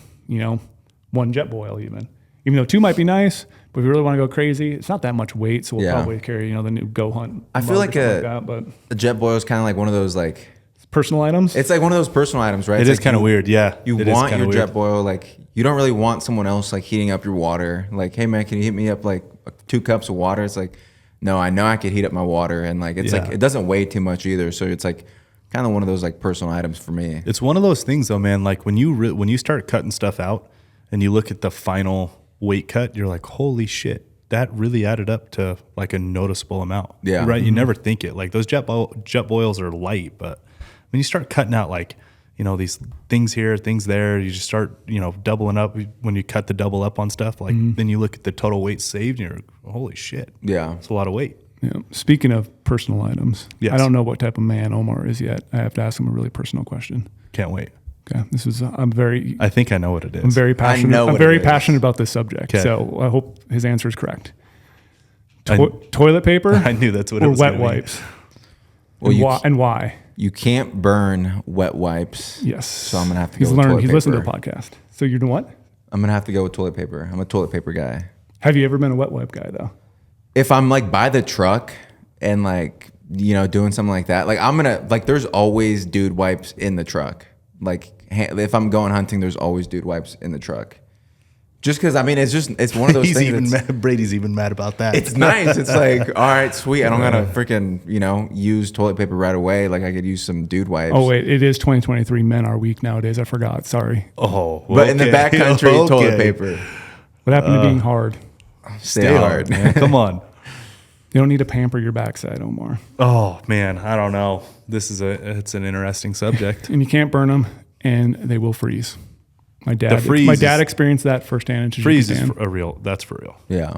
one jet boil even though 2 might be nice, but if you really want to go crazy, it's not that much weight. So we'll probably carry, the new GOHUNT. I feel like but a jet boil is kind of like one of those like, personal items. it's like one of those personal items, right? It It's is like kind of weird. Yeah. You It is want kinda your weird. jet boil, like you don't really want someone else like heating up your water. Like, hey man, can you heat me up like 2 cups of water? It's like, no, I know I could heat up my water, and like it's like it doesn't weigh too much either. So it's like kind of one of those like personal items for me. It's one of those things though, man. Like when you start cutting stuff out and you look at the final weight cut, you're like, holy shit, that really added up to like a noticeable amount. Yeah. Right. You never think it. Like those jet boils are light, but when you start cutting out like, these things here, things there, you just start, doubling up when you cut the double up on stuff. Like then you look at the total weight saved and you're like, holy shit. Yeah. It's a lot of weight. Yeah. Speaking of personal items, Yes. I don't know what type of man Omar is yet. I have to ask him a really personal question. Can't wait. Okay. I think I know what it is. I'm very passionate. know I'm what very it is. passionate about this subject. Okay. So I hope his answer is correct. I- Toilet paper I knew that's what it or was wet gonna be. wipes? Well, And why? You can't burn wet wipes. Yes. So I'm gonna have to He's go with learned. toilet He's listened to the paper. podcast. So you're doing what? I'm gonna have to go with toilet paper. I'm a toilet paper guy. Have you ever been a wet wipe guy though? If I'm like by the truck and like doing something like that, like I'm gonna like there's always dude wipes in the truck. Like if I'm going hunting, there's always dude wipes in the truck. Just because it's one of those He's things. even That's, mad, Brady's even mad about that. it's nice. It's like, all right, sweet. I don't gotta freaking use toilet paper right away. Like I could use some dude wipes. Oh wait, it is 2023. Men are weak nowadays. I forgot. Sorry. But in the backcountry, toilet paper. What happened to being hard? Stay hard. man. Come on. You don't need to pamper your backside, Omar. Oh man, I don't know. It's an interesting subject. And you can't burn them, and they will freeze. My dad freeze experienced that firsthand. In Freeze is Tajikistan. that's for real. Yeah.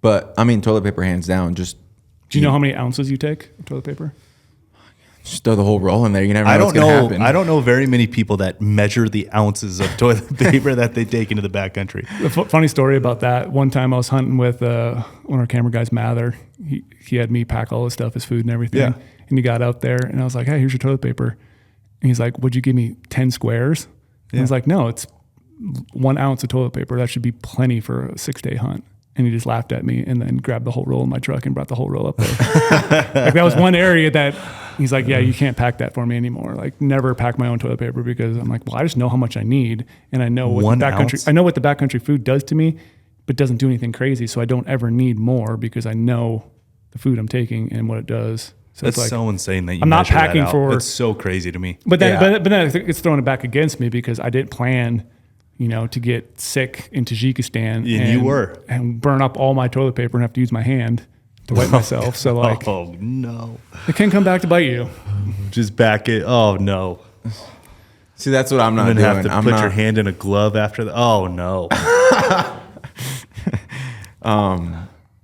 But I mean, toilet paper hands down. Just Do you know how many ounces you take of toilet paper? Just throw the whole roll in there. You never know what's don't going to know. happen. I don't know very many people that measure the ounces of toilet paper that they take into the backcountry. The funny story about that, one time I was hunting with one of our camera guys, Mather. He had me pack all his stuff, his food and everything. Yeah. And he got out there and I was like, hey, here's your toilet paper. And he's like, would you give me 10 squares? And I was like, no, it's 1 ounce of toilet paper. That should be plenty for a 6-day hunt. And he just laughed at me and then grabbed the whole roll in my truck and brought the whole roll up there. Like that was one area that he's like, yeah, you can't pack that for me anymore. Like never pack my own toilet paper because I'm like, well, I just know how much I need. And I know what the backcountry food does to me, but doesn't do anything crazy. So I don't ever need more because I know the food I'm taking and what it does. So That's it's like, so insane that you I'm not measure that packing out. for. It's so crazy to me. But then I think it's throwing it back against me because I didn't plan, to get sick in Tajikistan and burn up all my toilet paper and have to use my hand to wipe myself. So like, oh no, it can come back to bite you. just back it. Oh no. See, that's what I'm not And doing. then have to put your hand in a glove after that. Oh no.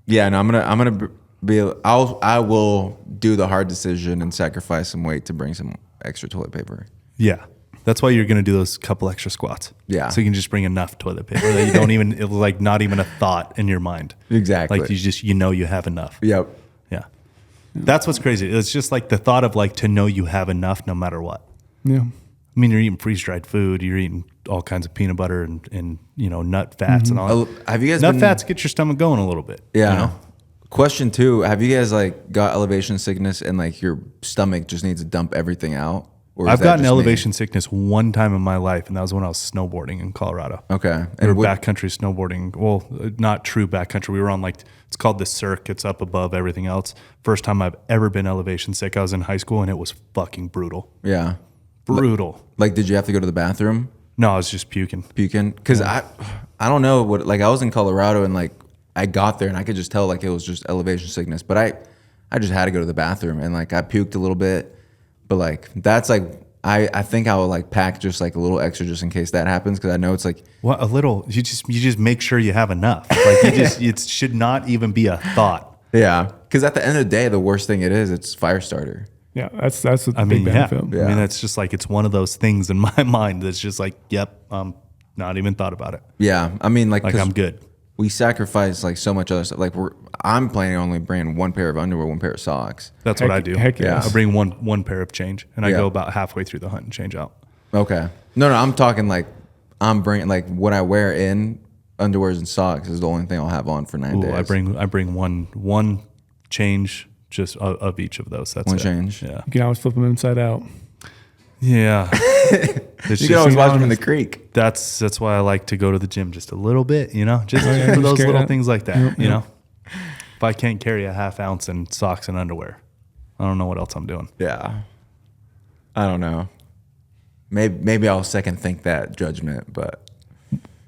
Yeah, no, I'm gonna be. I will do the hard decision and sacrifice some weight to bring some extra toilet paper. Yeah. That's why you're going to do those couple extra squats. Yeah. So you can just bring enough toilet paper that you don't even, it was like not even a thought in your mind. Exactly. Like you have enough. Yep. Yeah. That's what's crazy. It's just like the thought of like to know you have enough no matter what. Yeah. I mean, you're eating freeze-dried food. You're eating all kinds of peanut butter and nut fats and all that. Have you guys Nut fats get your stomach going a little bit. Yeah. Question 2: have you guys like got elevation sickness and like your stomach just needs to dump everything out? Or I've gotten elevation sickness one time in my life, and that was when I was snowboarding in Colorado. Okay. We were backcountry snowboarding. Well, not true backcountry. We were on it's called the Cirque. It's up above everything else. First time I've ever been elevation sick. I was in high school, and it was fucking brutal. Yeah. Brutal. Like, did you have to go to the bathroom? No, I was just puking. Because I don't know what, like I was in Colorado and like I got there and I could just tell like it was just elevation sickness, but I just had to go to the bathroom and like I puked a little bit. But like that's like I think I would like pack just like a little extra just in case that happens because I know it's like a little. You just make sure you have enough. Like it should not even be a thought. Yeah, because at the end of the day, the worst thing it's fire starter. Yeah, that's the big benefit. Yeah. I mean, that's just like it's one of those things in my mind that's just like, yep, not even thought about it. Yeah, I mean, like I'm good. We sacrifice like so much other stuff. Like I'm planning on only bringing 1 pair of underwear, 1 pair of socks. That's what I do. Heck yes. I bring one pair of change, and I go about halfway through the hunt and change out. Okay. No, I'm talking like I'm bringing like what I wear in underwears and socks is the only thing I'll have on for 9 days. I bring one change just of each of those. That's one it. change. You can always flip them inside out. Yeah. You can always watch them in the creek. That's why I like to go to the gym just a little bit, just for those little things like that, If I can't carry a half ounce in socks and underwear, I don't know what else I'm doing. Yeah. I don't know. Maybe I'll second think that judgment, but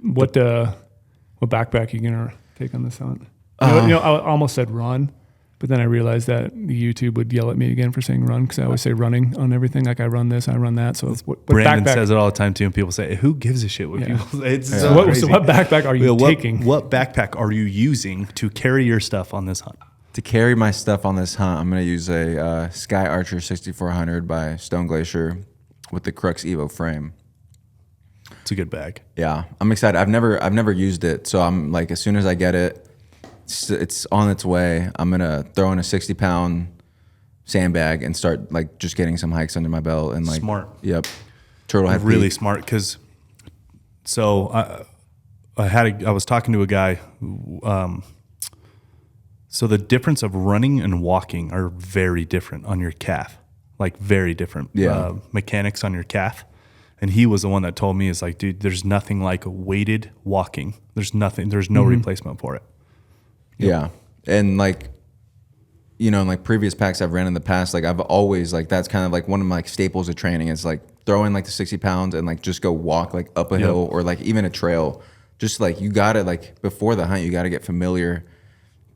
what backpack are you gonna take on this hunt? I almost said run, but then I realized that YouTube would yell at me again for saying run because I always say running on everything. Like I run this, I run that. So what Brandon backpack says it all the time too, and people say, "Who gives a shit what people say?" It's so what backpack are you taking? What backpack are you using to carry your stuff on this hunt? To carry my stuff on this hunt, I'm going to use a Sky Archer 6400 by Stone Glacier with the Crux Evo frame. It's a good bag. Yeah, I'm excited. I've never used it, so I'm like, as soon as I get it, it's on its way. I'm gonna throw in a 60-pound sandbag and start like just getting some hikes under my belt and like smart. Yep, turtle head. Really smart because. So I was talking to a guy. So the difference of running and walking are very different on your calf, like very different mechanics on your calf. And he was the one that told me, is like, dude, there's nothing like weighted walking. There's no replacement for it. Yeah. And like, in like previous packs I've ran in the past, like I've always like, that's kind of like one of my staples of training is like throw in like the 60 pounds and like just go walk like up a hill or like even a trail. Just like you got to like before the hunt, you got to get familiar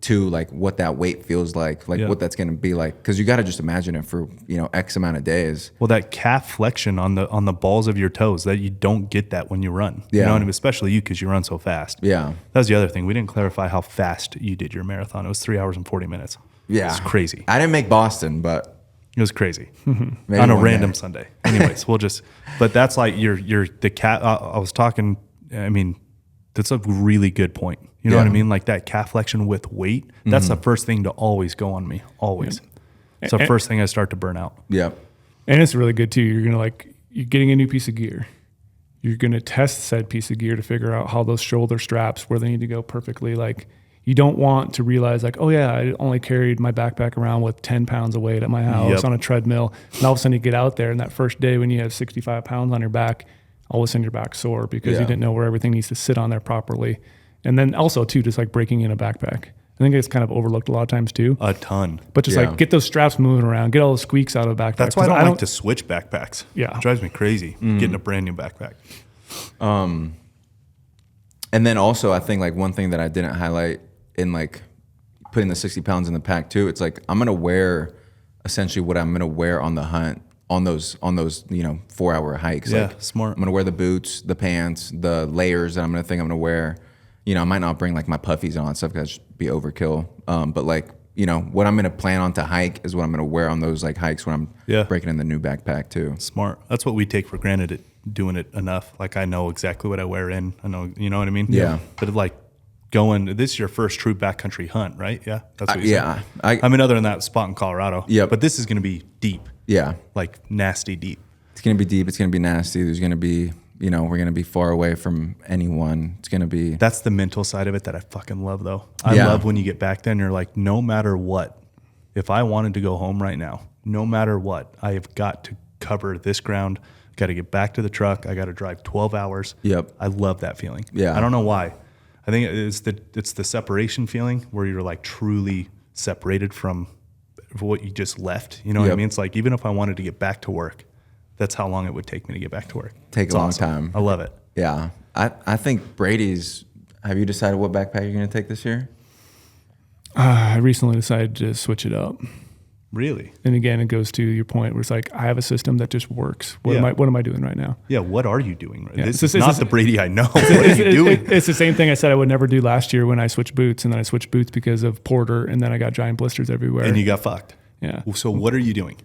to like what that weight feels like what that's going to be like. Cause you got to just imagine it for, X amount of days. Well, that calf flexion on the balls of your toes, that you don't get that when you run. Yeah. You know what I mean? Especially you, cause you run so fast. Yeah. That was the other thing. We didn't clarify how fast you did your marathon. It was 3 hours and 40 minutes. Yeah. It's crazy. I didn't make Boston, but It was crazy Maybe on a one random day. Sunday. Anyways, but that's like the cat. I was talking. I mean, that's a really good point. You know what I mean? Like that calf flexion with weight. That's the first thing to always go on me. Always. It's the first thing I start to burn out. Yeah. And it's really good too. You're going to you're getting a new piece of gear. You're going to test said piece of gear to figure out how those shoulder straps, where they need to go perfectly. Like, you don't want to realize like, oh yeah, I only carried my backpack around with 10 pounds of weight at my house on a treadmill. And all of a sudden you get out there, and that first day when you have 65 pounds on your back, all of a sudden your back's sore because you didn't know where everything needs to sit on there properly. And then also too, just like breaking in a backpack. I think it's kind of overlooked a lot of times too. A ton. But just like get those straps moving around, get all the squeaks out of the backpack. That's why I don't like to switch backpacks. Yeah. It drives me crazy getting a brand new backpack. And then also, I think like one thing that I didn't highlight in like putting the 60 pounds in the pack too, it's like I'm gonna wear essentially what I'm gonna wear on the hunt on those 4-hour hikes. Yeah, like, smart. I'm gonna wear the boots, the pants, the layers that I'm gonna wear. I might not bring like my puffies and all that stuff because that'd be overkill. But like what I'm gonna plan on to hike is what I'm gonna wear on those like hikes when I'm breaking in the new backpack too. Smart. That's what we take for granted. Doing it enough. Like I know exactly what I wear in. I know, you know what I mean? Yeah. But like this is your first true backcountry hunt, right? Yeah. That's what you yeah. said. I mean, other than that spot in Colorado. Yeah. But this is going to be deep. Yeah. Like nasty deep. It's gonna be deep. It's gonna be nasty. There's gonna be, we're gonna be far away from anyone. It's gonna be. That's the mental side of it that I fucking love, though. I love when you get back there and you're like, no matter what, if I wanted to go home right now, no matter what, I have got to cover this ground. Got to get back to the truck. I got to drive 12 hours. Yep. I love that feeling. Yeah. I don't know why. I think it's the separation feeling where you're like truly separated from what you just left. You know what I mean? It's like, even if I wanted to get back to work, that's how long it would take me to get back to work. Take a long time. I love it. Yeah. I think Brady's, have you decided what backpack you're going to take this year? I recently decided to switch it up. Really? And again, it goes to your point where it's like, I have a system that just works. What am I doing right now? Yeah. What are you doing? Yeah. This is not the Brady I know. What are you doing? It's the same thing I said I would never do last year when I switched boots, and then I switched boots because of Porter, and then I got giant blisters everywhere. And you got fucked. Yeah. So what are you doing?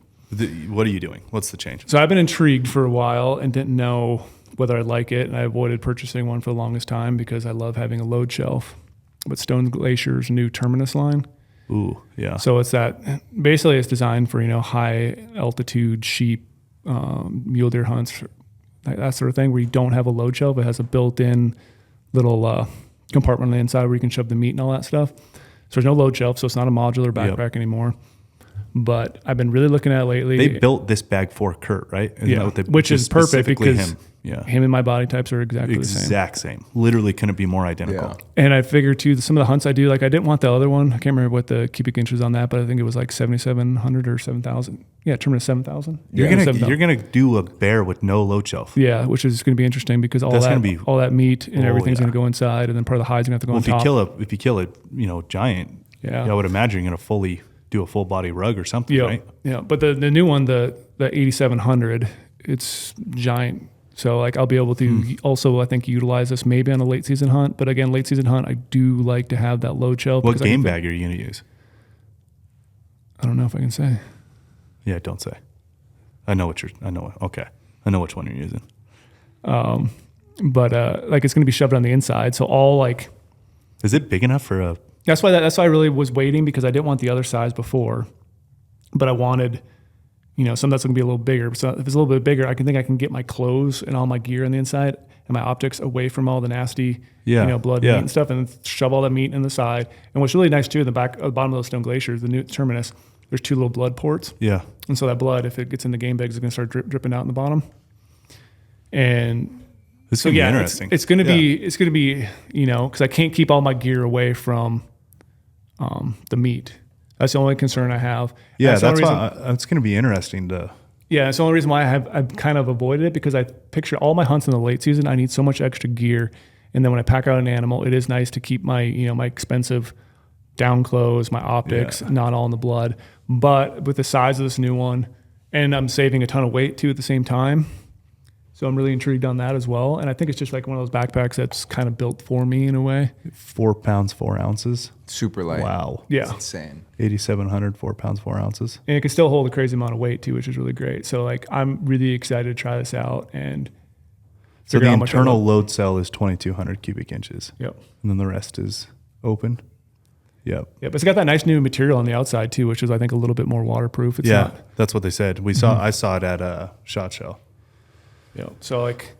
What are you doing? What's the change? So I've been intrigued for a while and didn't know whether I'd like it. And I avoided purchasing one for the longest time because I love having a load shelf. But Stone Glacier's new Terminus line. Ooh, yeah. So it's basically it's designed for, high altitude sheep, mule deer hunts, that sort of thing, where you don't have a load shelf. It has a built-in little compartment on the inside where you can shove the meat and all that stuff. So there's no load shelf, so it's not a modular backpack anymore. But I've been really looking at it lately. They built this bag for Kurt, right? Which is perfect because him. Yeah. Him and my body types are exactly the same. Exact same. Literally couldn't be more identical. Yeah. And I figured too, some of the hunts I do, like I didn't want the other one. I can't remember what the cubic inches on that, but I think it was like 7,700 or 7,000. Yeah, Terminus 7,000. You're gonna do a bear with no load shelf. Yeah, which is going to be interesting because all that meat and everything's going to go inside, and then part of the hide's going to have to go on top. If you kill a giant, I would imagine you're gonna do a full body rug or something, right? Yeah, but the new one, the 8,700, it's giant. So like I'll be able to also, I think, utilize this maybe on a late season hunt. But again, late season hunt, I do like to have that load shelf. What game bag are you going to use? I don't know if I can say. Yeah, don't say. I know which one you're using. But like it's going to be shoved on the inside. So all like. Is it big enough for a? That's why I really was waiting, because I didn't want the other size before, but I wanted. Some that's going to be a little bigger. So if it's a little bit bigger, I can get my clothes and all my gear on the inside and my optics away from all the nasty, blood, meat and stuff, and shove all that meat in the side. And what's really nice too, in the bottom of those Stone Glaciers, the new Terminus, there's 2 little blood ports. Yeah. And so that blood, if it gets in the game bags, it's going to start dripping out in the bottom. And it's going to be interesting. It's going to be, because I can't keep all my gear away from the meat. That's the only concern I have. Yeah, that's why it's going to be interesting to. Yeah, it's the only reason why I've kind of avoided it, because I picture all my hunts in the late season. I need so much extra gear, and then when I pack out an animal, it is nice to keep my my expensive down clothes, my optics, not all in the blood. But with the size of this new one, and I'm saving a ton of weight too at the same time, So I'm really intrigued on that as well. And I think it's just like one of those backpacks that's kind of built for me in a way. 4 pounds, 4 ounces. Super light. Wow. Yeah. It's insane. 8,700, 4 pounds, 4 ounces. And it can still hold a crazy amount of weight too, which is really great. So like I'm really excited to try this out and So figure the out how much I internal love. load cell is 2,200 cubic inches. Yep. And then the rest is open. Yep. Yeah, but it's got that nice new material on the outside too, which is I think a little bit more waterproof. It's Yeah, not. that's what they said. I saw it at SHOT Show. Yeah. So like,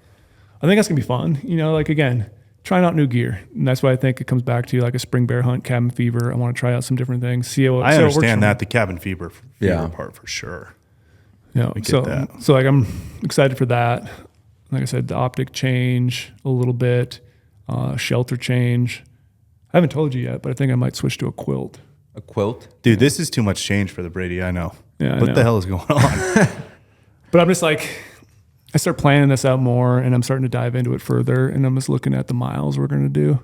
I think that's gonna be fun. You know, like again, trying out new gear, and that's why I think it comes back to like a spring bear hunt, cabin fever. I want to try out some different things. See how I see how it works understand for me. that, the cabin fever part for sure. Yeah. get So that. so like I'm excited for that. Like I said, the optic change a little bit, shelter change. I haven't told you yet, but I think I might switch to a quilt. A quilt? Dude, this is too much change for the Brady, I know. Yeah, I What know. the hell is going on? But I'm just like, I start planning this out more, and I'm starting to dive into it further, and I'm just looking at the miles we're going to do.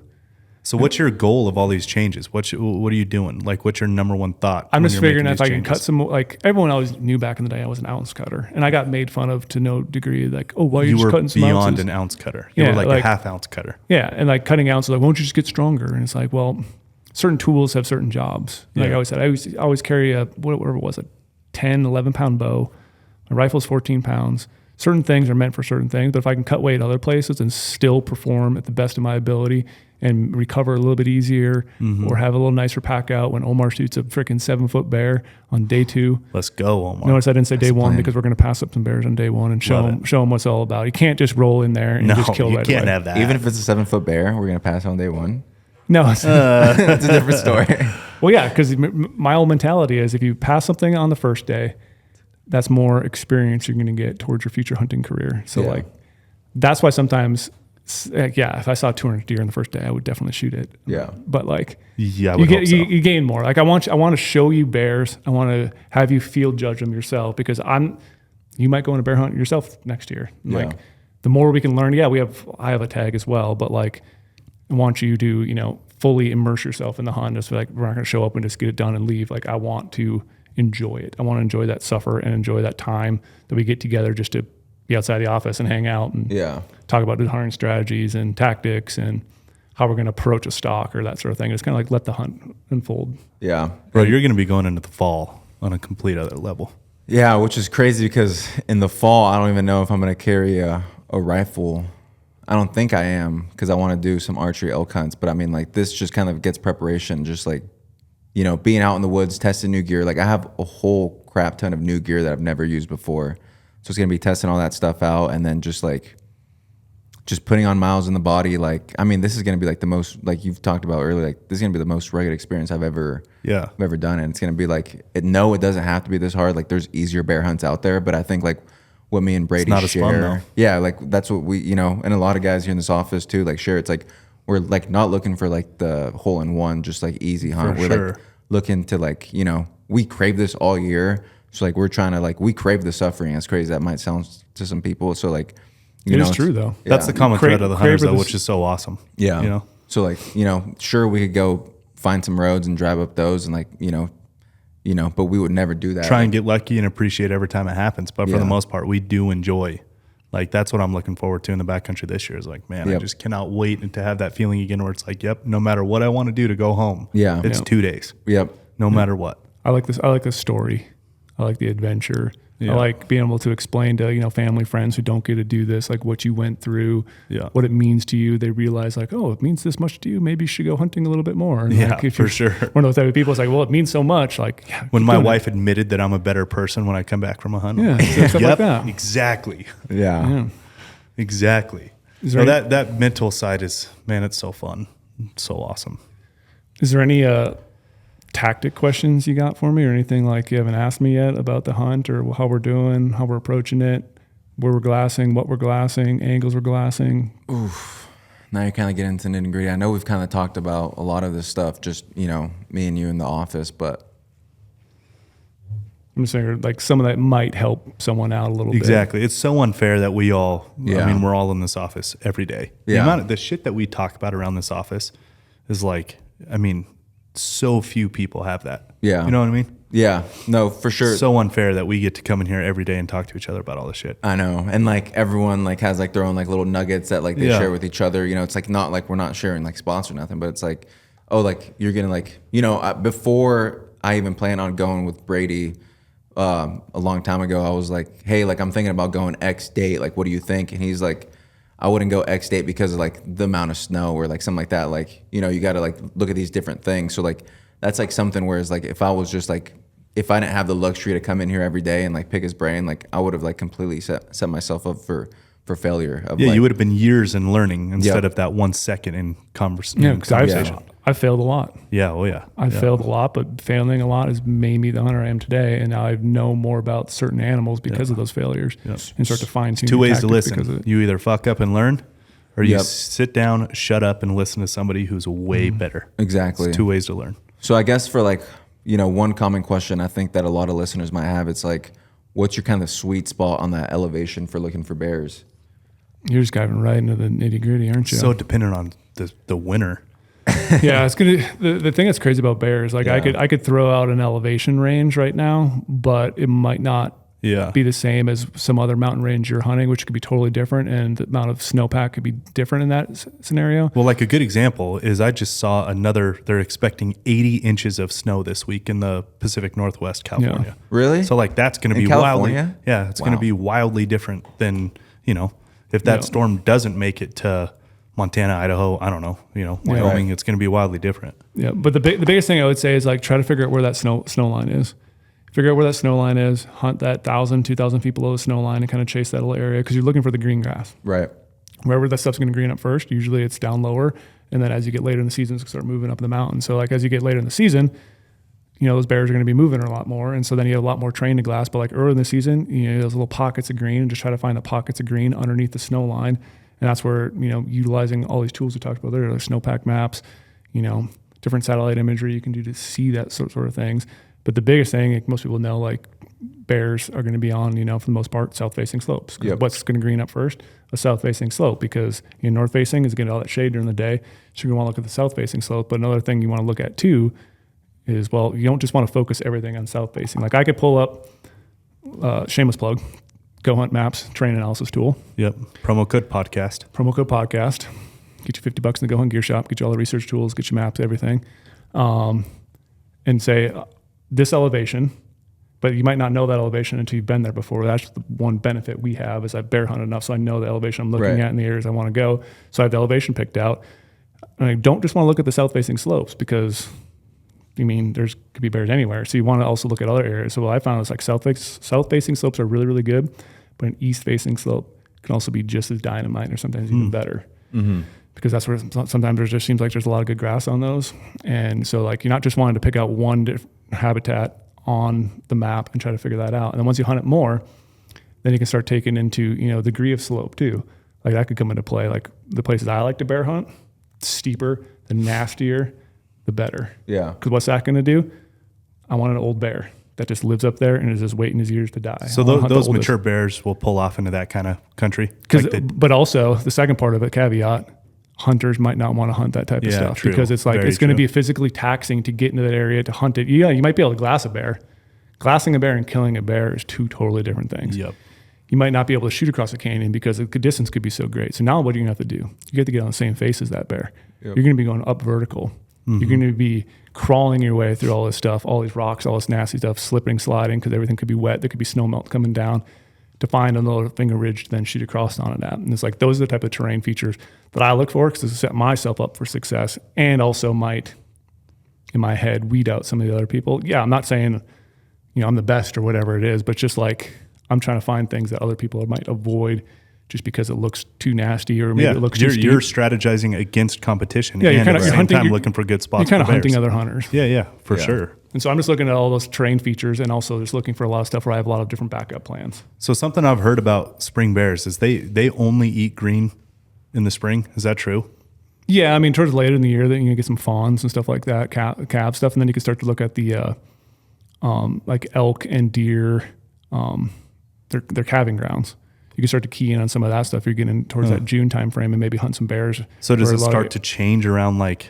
So what's your goal of all these changes? What are you doing? Like, what's your number one thought? I'm when just you're figuring making if I these can cut changes? some, like everyone always knew back in the day I was an ounce cutter, and I got made fun of to no degree. Like, oh, well, you're You just were cutting some beyond ounces. an ounce cutter. You Yeah, were like like- a half ounce cutter. Yeah, and like cutting ounces, like, won't you just get stronger? And it's like, well, certain tools have certain jobs. Like I Yeah. always said, I always carry a, whatever it was, a 10, 11 pound bow. My rifle's 14 pounds. Certain things are meant for certain things, but if I can cut weight other places and still perform at the best of my ability and recover a little bit easier or have a little nicer pack out when Omar shoots a freaking 7-foot bear on day 2. Let's go, Omar. Notice I didn't say day the 1 plan. because we're going to pass up some bears on day 1 and show Love them what it's all about. You can't just roll in there and no, just kill you right can't away. have that. Even if it's a 7-foot bear, we're going to pass on day 1. No, it's, That's a different story. well, yeah, because my old mentality is if you pass something on the first day, that's more experience you're going to get towards your future hunting career. So Yeah. like, that's why sometimes, like, yeah, if I saw 200 deer on the first day, I would definitely shoot it. Yeah. But like, Yeah, I you would get hope so. you gain more. Like I want to show you bears. I want to have you field judge them yourself because you might go on a bear hunt yourself next year. Like Yeah. the more we can learn, I have a tag as well, but like I want you to, fully immerse yourself in the hunt. Just like we're not going to show up and just get it done and leave. Like I want to enjoy it. I want to enjoy that suffer and enjoy that time that we get together just to be outside the office and hang out and Yeah. talk about the hunting strategies and tactics and how we're going to approach a stock or that sort of thing. It's kind of like let the hunt unfold. Yeah. Bro, you're going to be going into the fall on a complete other level. Yeah, which is crazy because in the fall, I don't even know if I'm going to carry a rifle. I don't think I am because I want to do some archery elk hunts. But I mean, like this just kind of gets preparation, just like, being out in the woods, testing new gear. Like I have a whole crap ton of new gear that I've never used before. So it's going to be testing all that stuff out and then just putting on miles in the body. Like, I mean, this is going to be like the most, like you've talked about earlier, like this is going to be the most rugged experience I've ever done. And it's going to be like, it doesn't have to be this hard. Like there's easier bear hunts out there, but I think like what me and Brady not as share. fun, though. Yeah. Like that's what we, and a lot of guys here in this office too, like share. It's like, we're like not looking for like the hole in one, just like easy hunt. For We're sure. like looking to like, we crave this all year. So like, we're trying to like, we crave the suffering. As crazy that might sound to some people. So like, It is it's- true though. That's the common thread of the crave hunters, for though, this- which is so awesome. Yeah. So like, sure we could go find some roads and drive up those and like, but we would never do that. Try and get lucky and appreciate every time it happens. But for Yeah. the most part, we do enjoy. Like, that's what I'm looking forward to in the backcountry this year is like, man, I Yep. just cannot wait and to have that feeling again where it's like, yep, no matter what I want to do to go home, Yeah. it's Yep. 2 days, Yep. no matter what. I like this. I like the story. I like the adventure. Yeah. I like being able to explain to, family, friends who don't get to do this, like what you went through, Yeah. what it means to you. They realize like, oh, it means this much to you. Maybe you should go hunting a little bit more. And Yeah, like, if for you're sure. One of those type of people is like, well, it means so much. Like, yeah, When keep my doing it. wife admitted that I'm a better person when I come back from a hunt. Yeah, stuff like Yep, that. exactly. Yeah. Yeah. Exactly. Is So there that mental side is, man, it's so fun. It's so awesome. Is there any tactic questions you got for me or anything like you haven't asked me yet about the hunt or how we're doing, how we're approaching it, where we're glassing, what we're glassing, angles we're glassing? Now you're kind of getting into nitty gritty. I know we've kind of talked about a lot of this stuff, just, me and you in the office, but I'm just saying like some of that might help someone out a little bit. Exactly. It's so unfair that we all, Yeah. I mean, we're all in this office every day. Yeah. The shit that we talk about around this office is like, I mean, so few people have that. Yeah. You know what I mean? Yeah, no, for sure. So unfair that we get to come in here every day and talk to each other about all this shit. I know. And like everyone like has like their own like little nuggets that like they share with each other. You know, it's like not like we're not sharing like spots or nothing, but it's like, oh, like you're gonna like, you know, before I even plan on going with Brady a long time ago, I was like, hey, like I'm thinking about going X date. Like, what do you think? And he's like, I wouldn't go X date because of like the amount of snow or like something like that. Like, you know, you got to like look at these different things. So like, that's like something whereas like if I was just like, if I didn't have the luxury to come in here every day and like pick his brain, like I would have like completely set myself up for failure. Yeah, like, you would have been years in learning instead of that 1 second in conversation. Yeah, because I failed a lot. Yeah, oh yeah. I failed a lot, but failing a lot has made me the hunter I am today. And now I know more about certain animals because of those failures and start to fine tune. 2 ways to listen. You either fuck up and learn, or you sit down, shut up, and listen to somebody who's way better. Exactly. It's 2 ways to learn. So I guess for like, you know, one common question I think that a lot of listeners might have, it's like, what's your kind of sweet spot on that elevation for looking for bears? You're just diving right into the nitty gritty, aren't you? So dependent on the winner. Yeah, it's gonna. The thing that's crazy about bears, like I could throw out an elevation range right now, but it might not be the same as some other mountain range you're hunting, which could be totally different, and the amount of snowpack could be different in that scenario. Well, like a good example is I just saw they're expecting 80 inches of snow this week in the Pacific Northwest, California. Yeah. Really? So like that's going to be California? It's going to be wildly different than, you know, if that storm doesn't make it to Montana, Idaho, I don't know, you know, Wyoming, it's going to be wildly different. Yeah, but the biggest thing I would say is like try to figure out where that snow line is. Figure out where that snow line is, hunt that 1,000, 2,000 feet below the snow line and kind of chase that little area because you're looking for the green grass. Right. Wherever that stuff's going to green up first, usually it's down lower. And then as you get later in the season, it's going to start moving up the mountain. So like as you get later in the season, you know, those bears are going to be moving a lot more. And so then you have a lot more train to glass. But like early in the season, you know, those little pockets of green and just try to find the pockets of green underneath the snow line. And that's where, you know, utilizing all these tools we talked about there, like snowpack maps, you know, different satellite imagery you can do to see that sort of things. But the biggest thing, like most people know, like bears are going to be on, you know, for the most part, south-facing slopes. What's going to green up first? A south-facing slope, because you know, north-facing is getting all that shade during the day. So you're going to want to look at the south-facing slope. But another thing you want to look at too is, well, you don't just want to focus everything on south-facing. Like I could pull up, shameless plug, GOHUNT Maps terrain analysis tool. Yep. Promo code podcast. Get you $50 in the GOHUNT gear shop. Get you all the research tools. Get you maps, everything, and say this elevation. But you might not know that elevation until you've been there before. That's the one benefit we have is I bear hunt enough, so I know the elevation I'm looking at in the areas I want to go. So I have the elevation picked out. And I don't just want to look at the south-facing slopes because, I mean, could be bears anywhere. So you want to also look at other areas. So what I found is like south-facing slopes are really, really good, but an east-facing slope can also be just as dynamite or sometimes even better. Mm-hmm. Because that's where sometimes there just seems like there's a lot of good grass on those. And so like you're not just wanting to pick out one habitat on the map and try to figure that out. And then once you hunt it more, then you can start taking into, you know, degree of slope too. Like that could come into play. Like the places I like to bear hunt, the steeper, the nastier, the better. Yeah. Because what's that going to do? I want an old bear that just lives up there and is just waiting his years to die. So those mature bears will pull off into that kind of country. But also the second part of it, caveat, hunters might not want to hunt that type of stuff because it's like it's going to be physically taxing to get into that area to hunt it. Yeah, you might be able to glass a bear. Glassing a bear and killing a bear is two totally different things. Yep. You might not be able to shoot across a canyon because the distance could be so great. So now what are you going to have to do? You have to get on the same face as that bear. Yep. You're going to be going up vertical. Mm-hmm. You're going to be crawling your way through all this stuff, all these rocks, all this nasty stuff, slipping, sliding because everything could be wet. There could be snow melt coming down to find another finger ridge to then shoot across on it at. And it's like those are the type of terrain features that I look for because to set myself up for success and also might, in my head, weed out some of the other people. Yeah, I'm not saying, you know, I'm the best or whatever it is, but just like I'm trying to find things that other people might avoid just because it looks too nasty or maybe it looks too steep. You're strategizing against competition. Yeah, and at the same time looking for good spots. You're kind of hunting other hunters. Yeah, for sure. And so I'm just looking at all those terrain features and also just looking for a lot of stuff where I have a lot of different backup plans. So something I've heard about spring bears is they only eat green in the spring. Is that true? Yeah, I mean, towards later in the year, then you get some fawns and stuff like that, calf stuff, and then you can start to look at the like elk and deer, their calving grounds. You can start to key in on some of that stuff. You're getting towards that June time frame and maybe hunt some bears. So does it start to change around like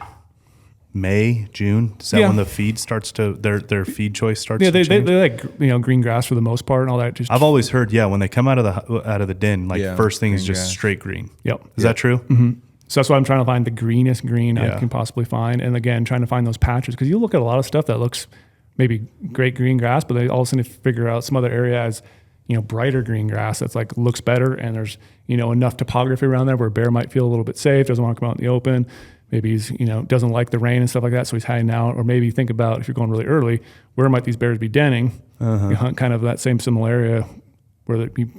May, June? Is that Yeah. when the feed starts to their feed choice starts? Yeah, to change? they like, you know, green grass for the most part and all that. Just I've always heard, when they come out of the den, like Yeah, first thing is green just grass. straight green. Yep. Is that true? So that's why I'm trying to find the greenest green Yeah. I can possibly find. And again, trying to find those patches, because you look at a lot of stuff that looks maybe great green grass, but they all of a sudden figure out some other area has, you know, brighter green grass that's like looks better. And there's, you know, enough topography around there where a bear might feel a little bit safe, doesn't want to come out in the open. Maybe he's, you know, doesn't like the rain and stuff like that, so he's hiding out. Or maybe think about, if you're going really early, where might these bears be denning? You hunt kind of that same similar area where you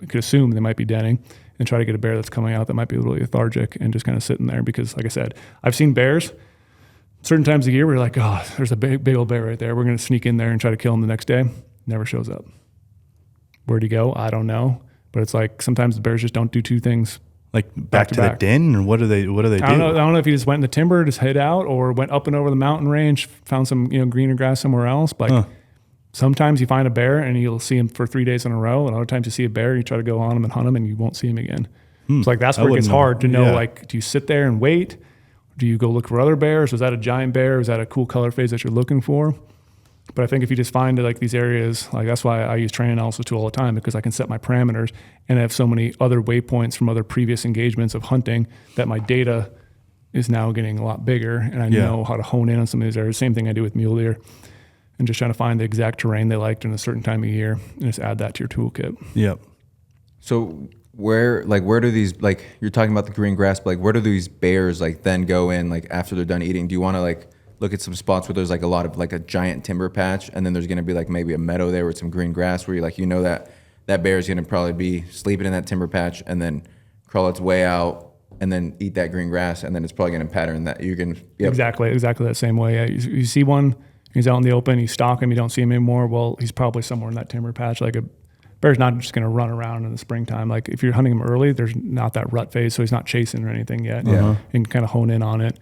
could assume they might be denning, and try to get a bear that's coming out that might be really lethargic and just kind of sitting there. Because like I said, I've seen bears certain times of the year where you're like, oh, there's a big old bear right there. We're going to sneak in there and try to kill him the next day. Never shows up. Where'd he go? I don't know. But it's like sometimes the bears just don't do two things. Like back to the back. den, or what do they do? I don't know if he just went in the timber, just hid out, or went up and over the mountain range, found some, you know, greener grass somewhere else. But like, sometimes you find a bear and you'll see him for 3 days in a row, and other times you see a bear, you try to go on him and hunt him, and you won't see him again. It's like that's where it gets hard to know. Like, do you sit there and wait? Do you go look for other bears? Was that a giant bear? Was that a cool color phase that you're looking for? But I think if you just find like these areas, like that's why I use train analysis tool all the time, because I can set my parameters and I have so many other waypoints from other previous engagements of hunting that my data is now getting a lot bigger, and I know how to hone in on some of these areas. Same thing I do with mule deer, and just trying to find the exact terrain they liked in a certain time of year and just add that to your toolkit. Yep. So where do these, like, you're talking about the green grass, but like where do these bears like then go in, like after they're done eating? Do you want to like look at some spots where there's like a lot of like a giant timber patch, and then there's going to be like maybe a meadow there with some green grass where you like, you know, that bear is going to probably be sleeping in that timber patch and then crawl its way out and then eat that green grass, and then it's probably going to pattern that you're going to exactly that same way. Yeah, you see one, he's out in the open, you stalk him, you don't see him anymore. Well, he's probably somewhere in that timber patch. Like a bear's not just going to run around in the springtime. Like if you're hunting him early, there's not that rut phase, so he's not chasing or anything yet. And kind of hone in on it.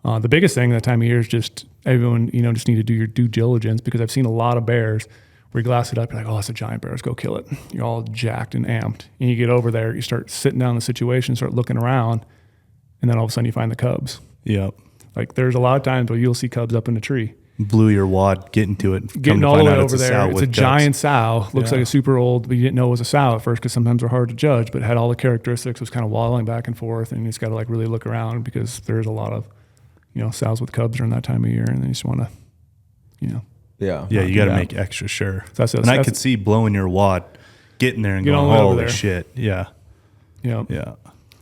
The biggest thing that time of year is just everyone, you know, just need to do your due diligence, because I've seen a lot of bears where you glass it up, you're like, oh, that's a giant bear, let's go kill it. You're all jacked and amped. And you get over there, you start sitting down in the situation, start looking around, and then all of a sudden you find the cubs. Yep. Like there's a lot of times where you'll see cubs up in a tree. Blew your wad getting to it. Getting all the way over there. It's a cubs. giant sow. Looks like a super old, but you didn't know it was a sow at first because sometimes they're hard to judge, but had all the characteristics, was kind of waddling back and forth, and you just got to like really look around, because there's a lot of, you know, sows with cubs during that time of year, and they just want to, you know. Yeah, you got to make extra sure. So I could see blowing your wad, getting there and going, holy shit. Yeah. Yeah.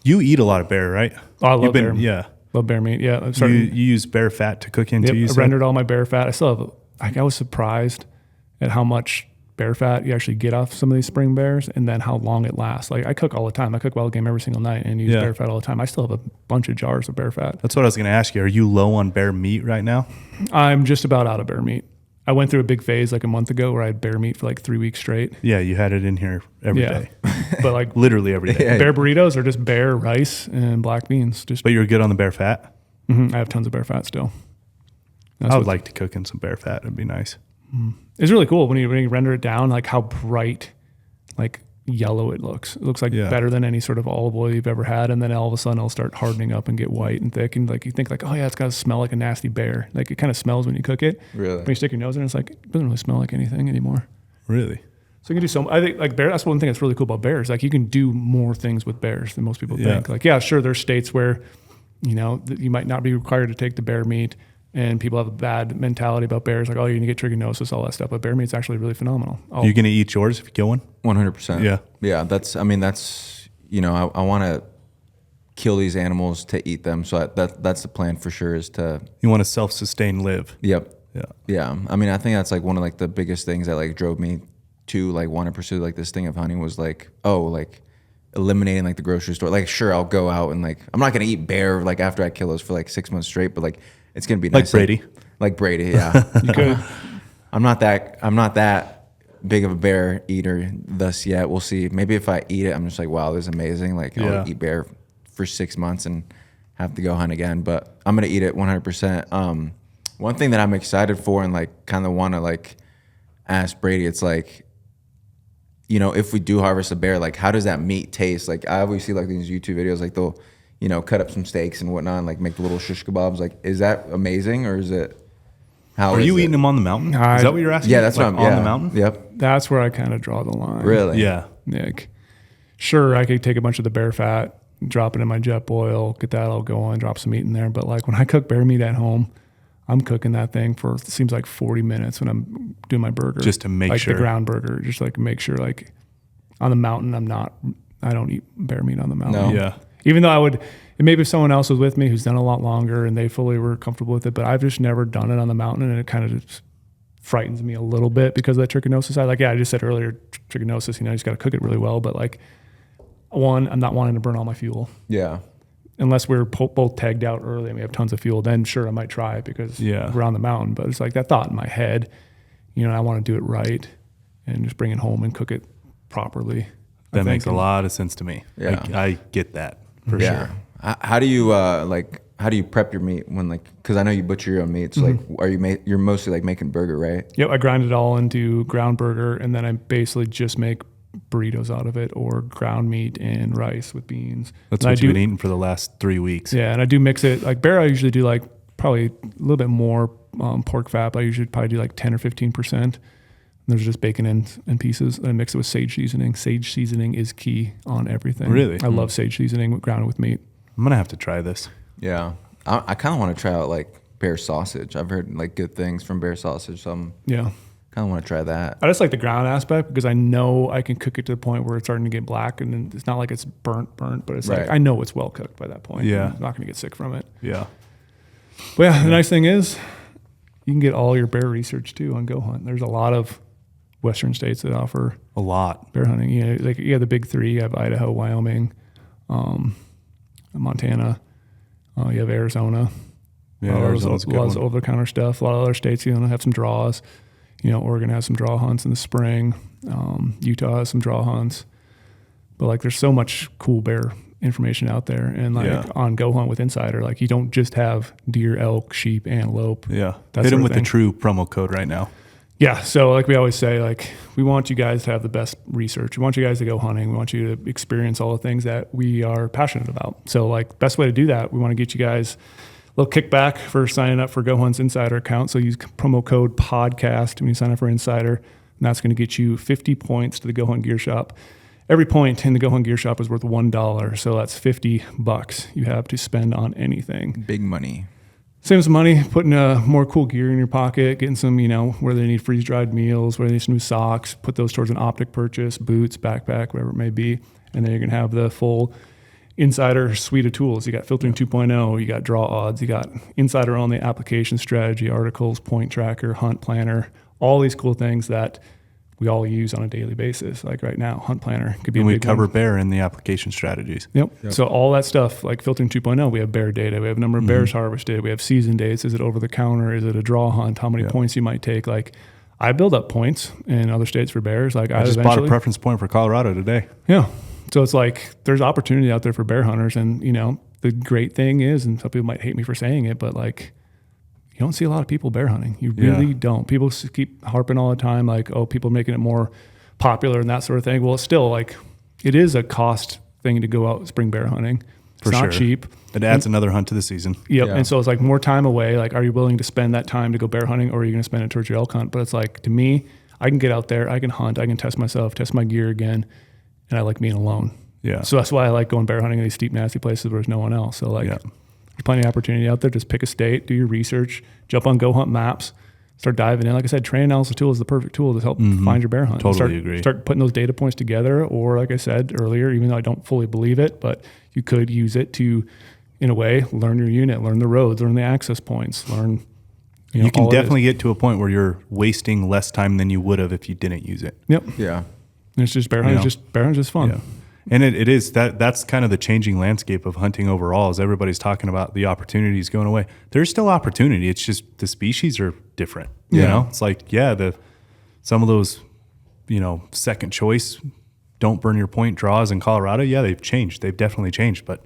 You eat a lot of bear, right? Oh, I love bear. Yeah. Love bear meat. Yeah. You use bear fat to cook into. I rendered all my bear fat. I still have, like, I was surprised at how much bear fat you actually get off some of these spring bears, and then how long it lasts. Like I cook all the time. I cook wild game every single night and use bear fat all the time. I still have a bunch of jars of bear fat. That's what I was going to ask you. Are you low on bear meat right now? I'm just about out of bear meat. I went through a big phase like a month ago where I had bear meat for like 3 weeks straight. Yeah, you had it in here every day. But like literally every day. Bear burritos are just bear rice and black beans. But you're good on the bear fat? I have tons of bear fat still. I would like to cook in some bear fat. It'd be nice. It's really cool when you render it down, like how bright, like yellow it looks. It looks like better than any sort of olive oil you've ever had. And then all of a sudden it'll start hardening up and get white and thick. And like you think like, oh yeah, it's got to smell like a nasty bear. Like it kind of smells when you cook it. Really? When you stick your nose in, it's like, it doesn't really smell like anything anymore. Really? So you can do I think like bear, that's one thing that's really cool about bears. Like you can do more things with bears than most people think. Like, yeah, sure. There's states where, you know, you might not be required to take the bear meat, and people have a bad mentality about bears. Like, oh, you're going to get trichinosis, all that stuff. But bear meat's actually really phenomenal. You're going to eat yours if you kill one? 100%. Yeah. Yeah. That's, you know, I want to kill these animals to eat them. So that's the plan for sure, is to. You want to self-sustain live. Yep. Yeah. Yeah. I mean, I think that's like one of like the biggest things that like drove me to like want to pursue like this thing of hunting, was like, oh, like eliminating like the grocery store. Like, sure, I'll go out and like, I'm not going to eat bear like after I kill those for like 6 months straight, but like, it's going to be nice. Like Brady. Yeah. You could. I'm not that big of a bear eater thus yet. We'll see. Maybe if I eat it, I'm just like, wow, this is amazing. Like I'll eat bear for 6 months and have to go hunt again, but I'm going to eat it 100%. One thing that I'm excited for and like kind of want to like ask Brady, it's like, you know, if we do harvest a bear, like how does that meat taste? Like I always see like these YouTube videos, like they'll, cut up some steaks and whatnot, and like make the little shish kebabs. Like, is that amazing, or is it? How are is you it? eating them on the mountain? Is that what you're asking? Yeah, that's like what I'm on the mountain. Yep. That's where I kind of draw the line. Really? Yeah. Nick. Sure, I could take a bunch of the bear fat, drop it in my jet boil, get that all going, drop some meat in there. But like when I cook bear meat at home, I'm cooking that thing for it seems like 40 minutes when I'm doing my burger. Just to make like sure. the ground burger, just like make sure like on the mountain I don't eat bear meat on the mountain. No. Yeah. Even though maybe if someone else was with me who's done a lot longer and they fully were comfortable with it, but I've just never done it on the mountain, and it kind of just frightens me a little bit because of that trichinosis side. Like, yeah, I just said earlier, trichinosis, you just got to cook it really well. But like, one, I'm not wanting to burn all my fuel. Yeah. Unless we're both tagged out early and we have tons of fuel, then sure, I might try it because we're on the mountain. But it's like that thought in my head, I want to do it right and just bring it home and cook it properly. That makes a lot of sense to me. Yeah. I get that for sure. How do you how do you prep your meat when because I know you butcher your own meat. So you're mostly like making burger, right? Yep, I grind it all into ground burger, and then I basically just make burritos out of it, or ground meat and rice with beans. That's what you've been eating for the last 3 weeks. Yeah, and I do mix it. Like bear, I usually do like probably a little bit more pork fat. But I usually probably do like 10 or 15%. There's just bacon and pieces. And I mix it with sage seasoning. Sage seasoning is key on everything. Really? I love sage seasoning grounded with meat. I'm going to have to try this. Yeah. I kind of want to try out like bear sausage. I've heard like good things from bear sausage. So I'm kind of want to try that. I just like the ground aspect because I know I can cook it to the point where it's starting to get black, and it's not like it's burnt, but it's like I know it's well cooked by that point. Yeah. I'm not going to get sick from it. Yeah. But yeah, the nice thing is you can get all your bear research too on GoHunt. There's a lot of Western states that offer a lot bear hunting. Like you have the big three. You have Idaho, Wyoming, Montana. You have Arizona. Yeah, Arizona's a lot of over-the-counter stuff. A lot of other states, have some draws. Oregon has some draw hunts in the spring. Utah has some draw hunts. But like, there's so much cool bear information out there, and on GoHunt with Insider, like you don't just have deer, elk, sheep, antelope. Yeah, hit them with the true promo code right now. Yeah, so like we always say, like we want you guys to have the best research. We want you guys to go hunting. We want you to experience all the things that we are passionate about. So like best way to do that, we want to get you guys a little kickback for signing up for GoHunt's Insider account. So use promo code podcast when you sign up for Insider, and that's going to get you 50 points to the GoHunt Gear Shop. Every point in the GoHunt Gear Shop is worth $1, so that's $50 you have to spend on anything. Big money. Save some money, putting more cool gear in your pocket, getting some, where they need freeze-dried meals, where they need some new socks, put those towards an optic purchase, boots, backpack, whatever it may be. And then you're going to have the full Insider suite of tools. You got filtering 2.0, you got draw odds, you got Insider only application strategy, articles, point tracker, hunt planner, all these cool things that we all use on a daily basis. Like right now, Hunt Planner could be and a we big cover one. bear in the application strategies. Yep. So all that stuff, like filtering 2.0, we have bear data. We have a number of bears harvested. We have season dates. Is it over the counter? Is it a draw hunt? How many points you might take? Like I build up points in other states for bears. Like I just bought a preference point for Colorado today. Yeah. So it's like there's opportunity out there for bear hunters. And, the great thing is, and some people might hate me for saying it, but like, you don't see a lot of people bear hunting. You really don't. People keep harping all the time, like, oh, people are making it more popular and that sort of thing. Well, it's still like, it is a cost thing to go out spring bear hunting. It's not cheap. It adds another hunt to the season. Yep. Yeah. And so it's like more time away. Like, are you willing to spend that time to go bear hunting, or are you going to spend it towards your elk hunt? But it's like, to me, I can get out there, I can hunt, I can test myself, test my gear again. And I like being alone. Yeah. So that's why I like going bear hunting in these steep, nasty places where there's no one else. So like, there's plenty of opportunity out there. Just pick a state, do your research, jump on GoHunt maps, start diving in. Like I said, train analysis tool is the perfect tool to help find your bear hunt. Totally agree. Start putting those data points together. Or like I said earlier, even though I don't fully believe it, but you could use it to, in a way, learn your unit, learn the roads, learn the access points, learn. You can definitely get to a point where you're wasting less time than you would have if you didn't use it. Yep. Yeah. And it's just bear hunting. Bear hunting is just fun. Yeah. And it is that's kind of the changing landscape of hunting overall, is everybody's talking about the opportunities going away. There's still opportunity. It's just the species are different. You know, it's like, some of those, second choice, don't burn your point draws in Colorado. Yeah, they've changed. They've definitely changed. But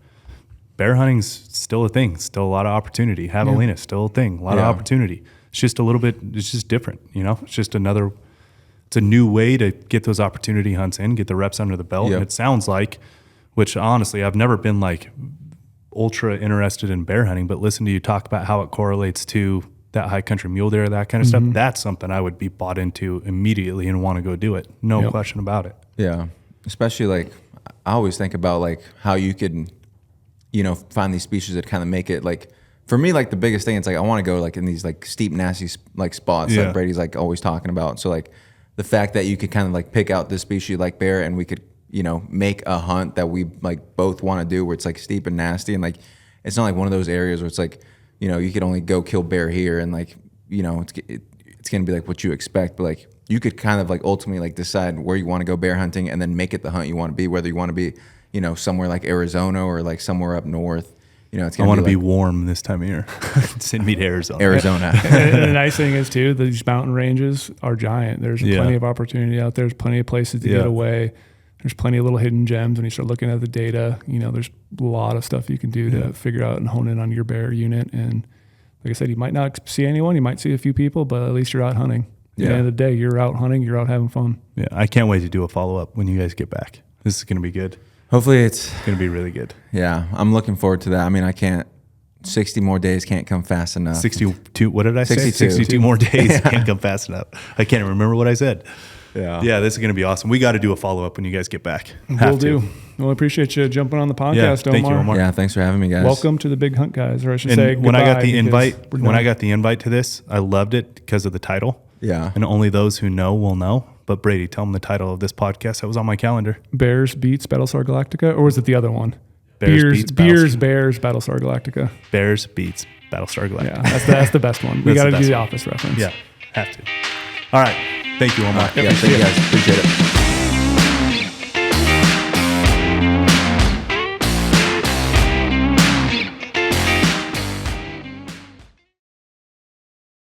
bear hunting's still a thing. Still a lot of opportunity. Javelina's still a thing. A lot of opportunity. It's just a little bit, it's just different. It's just it's a new way to get those opportunity hunts in, get the reps under the belt. And it sounds like, which honestly, I've never been like ultra interested in bear hunting, but listen to you talk about how it correlates to that high country mule deer, that kind of stuff. That's something I would be bought into immediately and want to go do it. No question about it. Yeah. Especially like, I always think about like how you could, you know, find these species that kind of make it like, for me, like the biggest thing, it's like, I want to go like in these like steep, nasty like spots like Brady's like always talking about. So like the fact that you could kind of like pick out this species like bear and we could, you know, make a hunt that we like both want to do where it's like steep and nasty. And like, it's not like one of those areas where it's like, you know, you could only go kill bear here and like, you know, it's going to be like what you expect. But like, you could kind of like ultimately like decide where you want to go bear hunting and then make it the hunt you want to be, whether you want to be, you know, somewhere like Arizona or like somewhere up north. You know, it's I want to be like, warm this time of year. Send me to Arizona. And the nice thing is too, these mountain ranges are giant. There's plenty of opportunity out there. There's plenty of places to get away. There's plenty of little hidden gems when you start looking at the data. You know, there's a lot of stuff you can do to figure out and hone in on your bear unit. And like I said, you might not see anyone, you might see a few people, but at least you're out hunting. At the end of the day, you're out hunting, you're out having fun. Yeah, I can't wait to do a follow-up when you guys get back. This is going to be good. Hopefully it's going to be really good. Yeah, I'm looking forward to that. I mean, 60 more days can't come fast enough. 62, what did I say? 62 more days can't come fast enough. I can't remember what I said. Yeah, this is going to be awesome. We got to do a follow-up when you guys get back. We'll do. Well, I appreciate you jumping on the podcast, thank you, Omar. Yeah, thanks for having me, guys. Welcome to the Big Hunt Guys, or I should and say when I got the invite to this, I loved it because of the title. Yeah. And only those who know will know. But Brady, tell them the title of this podcast that was on my calendar. Bears beats Battlestar Galactica, or was it the other one? Bears Bears Battlestar Galactica. Bears beats Battlestar Galactica. Yeah, that's the best one. We got to do the Office reference. Yeah, have to. All right. Thank you, Omar. Yeah, thank you guys. Appreciate it.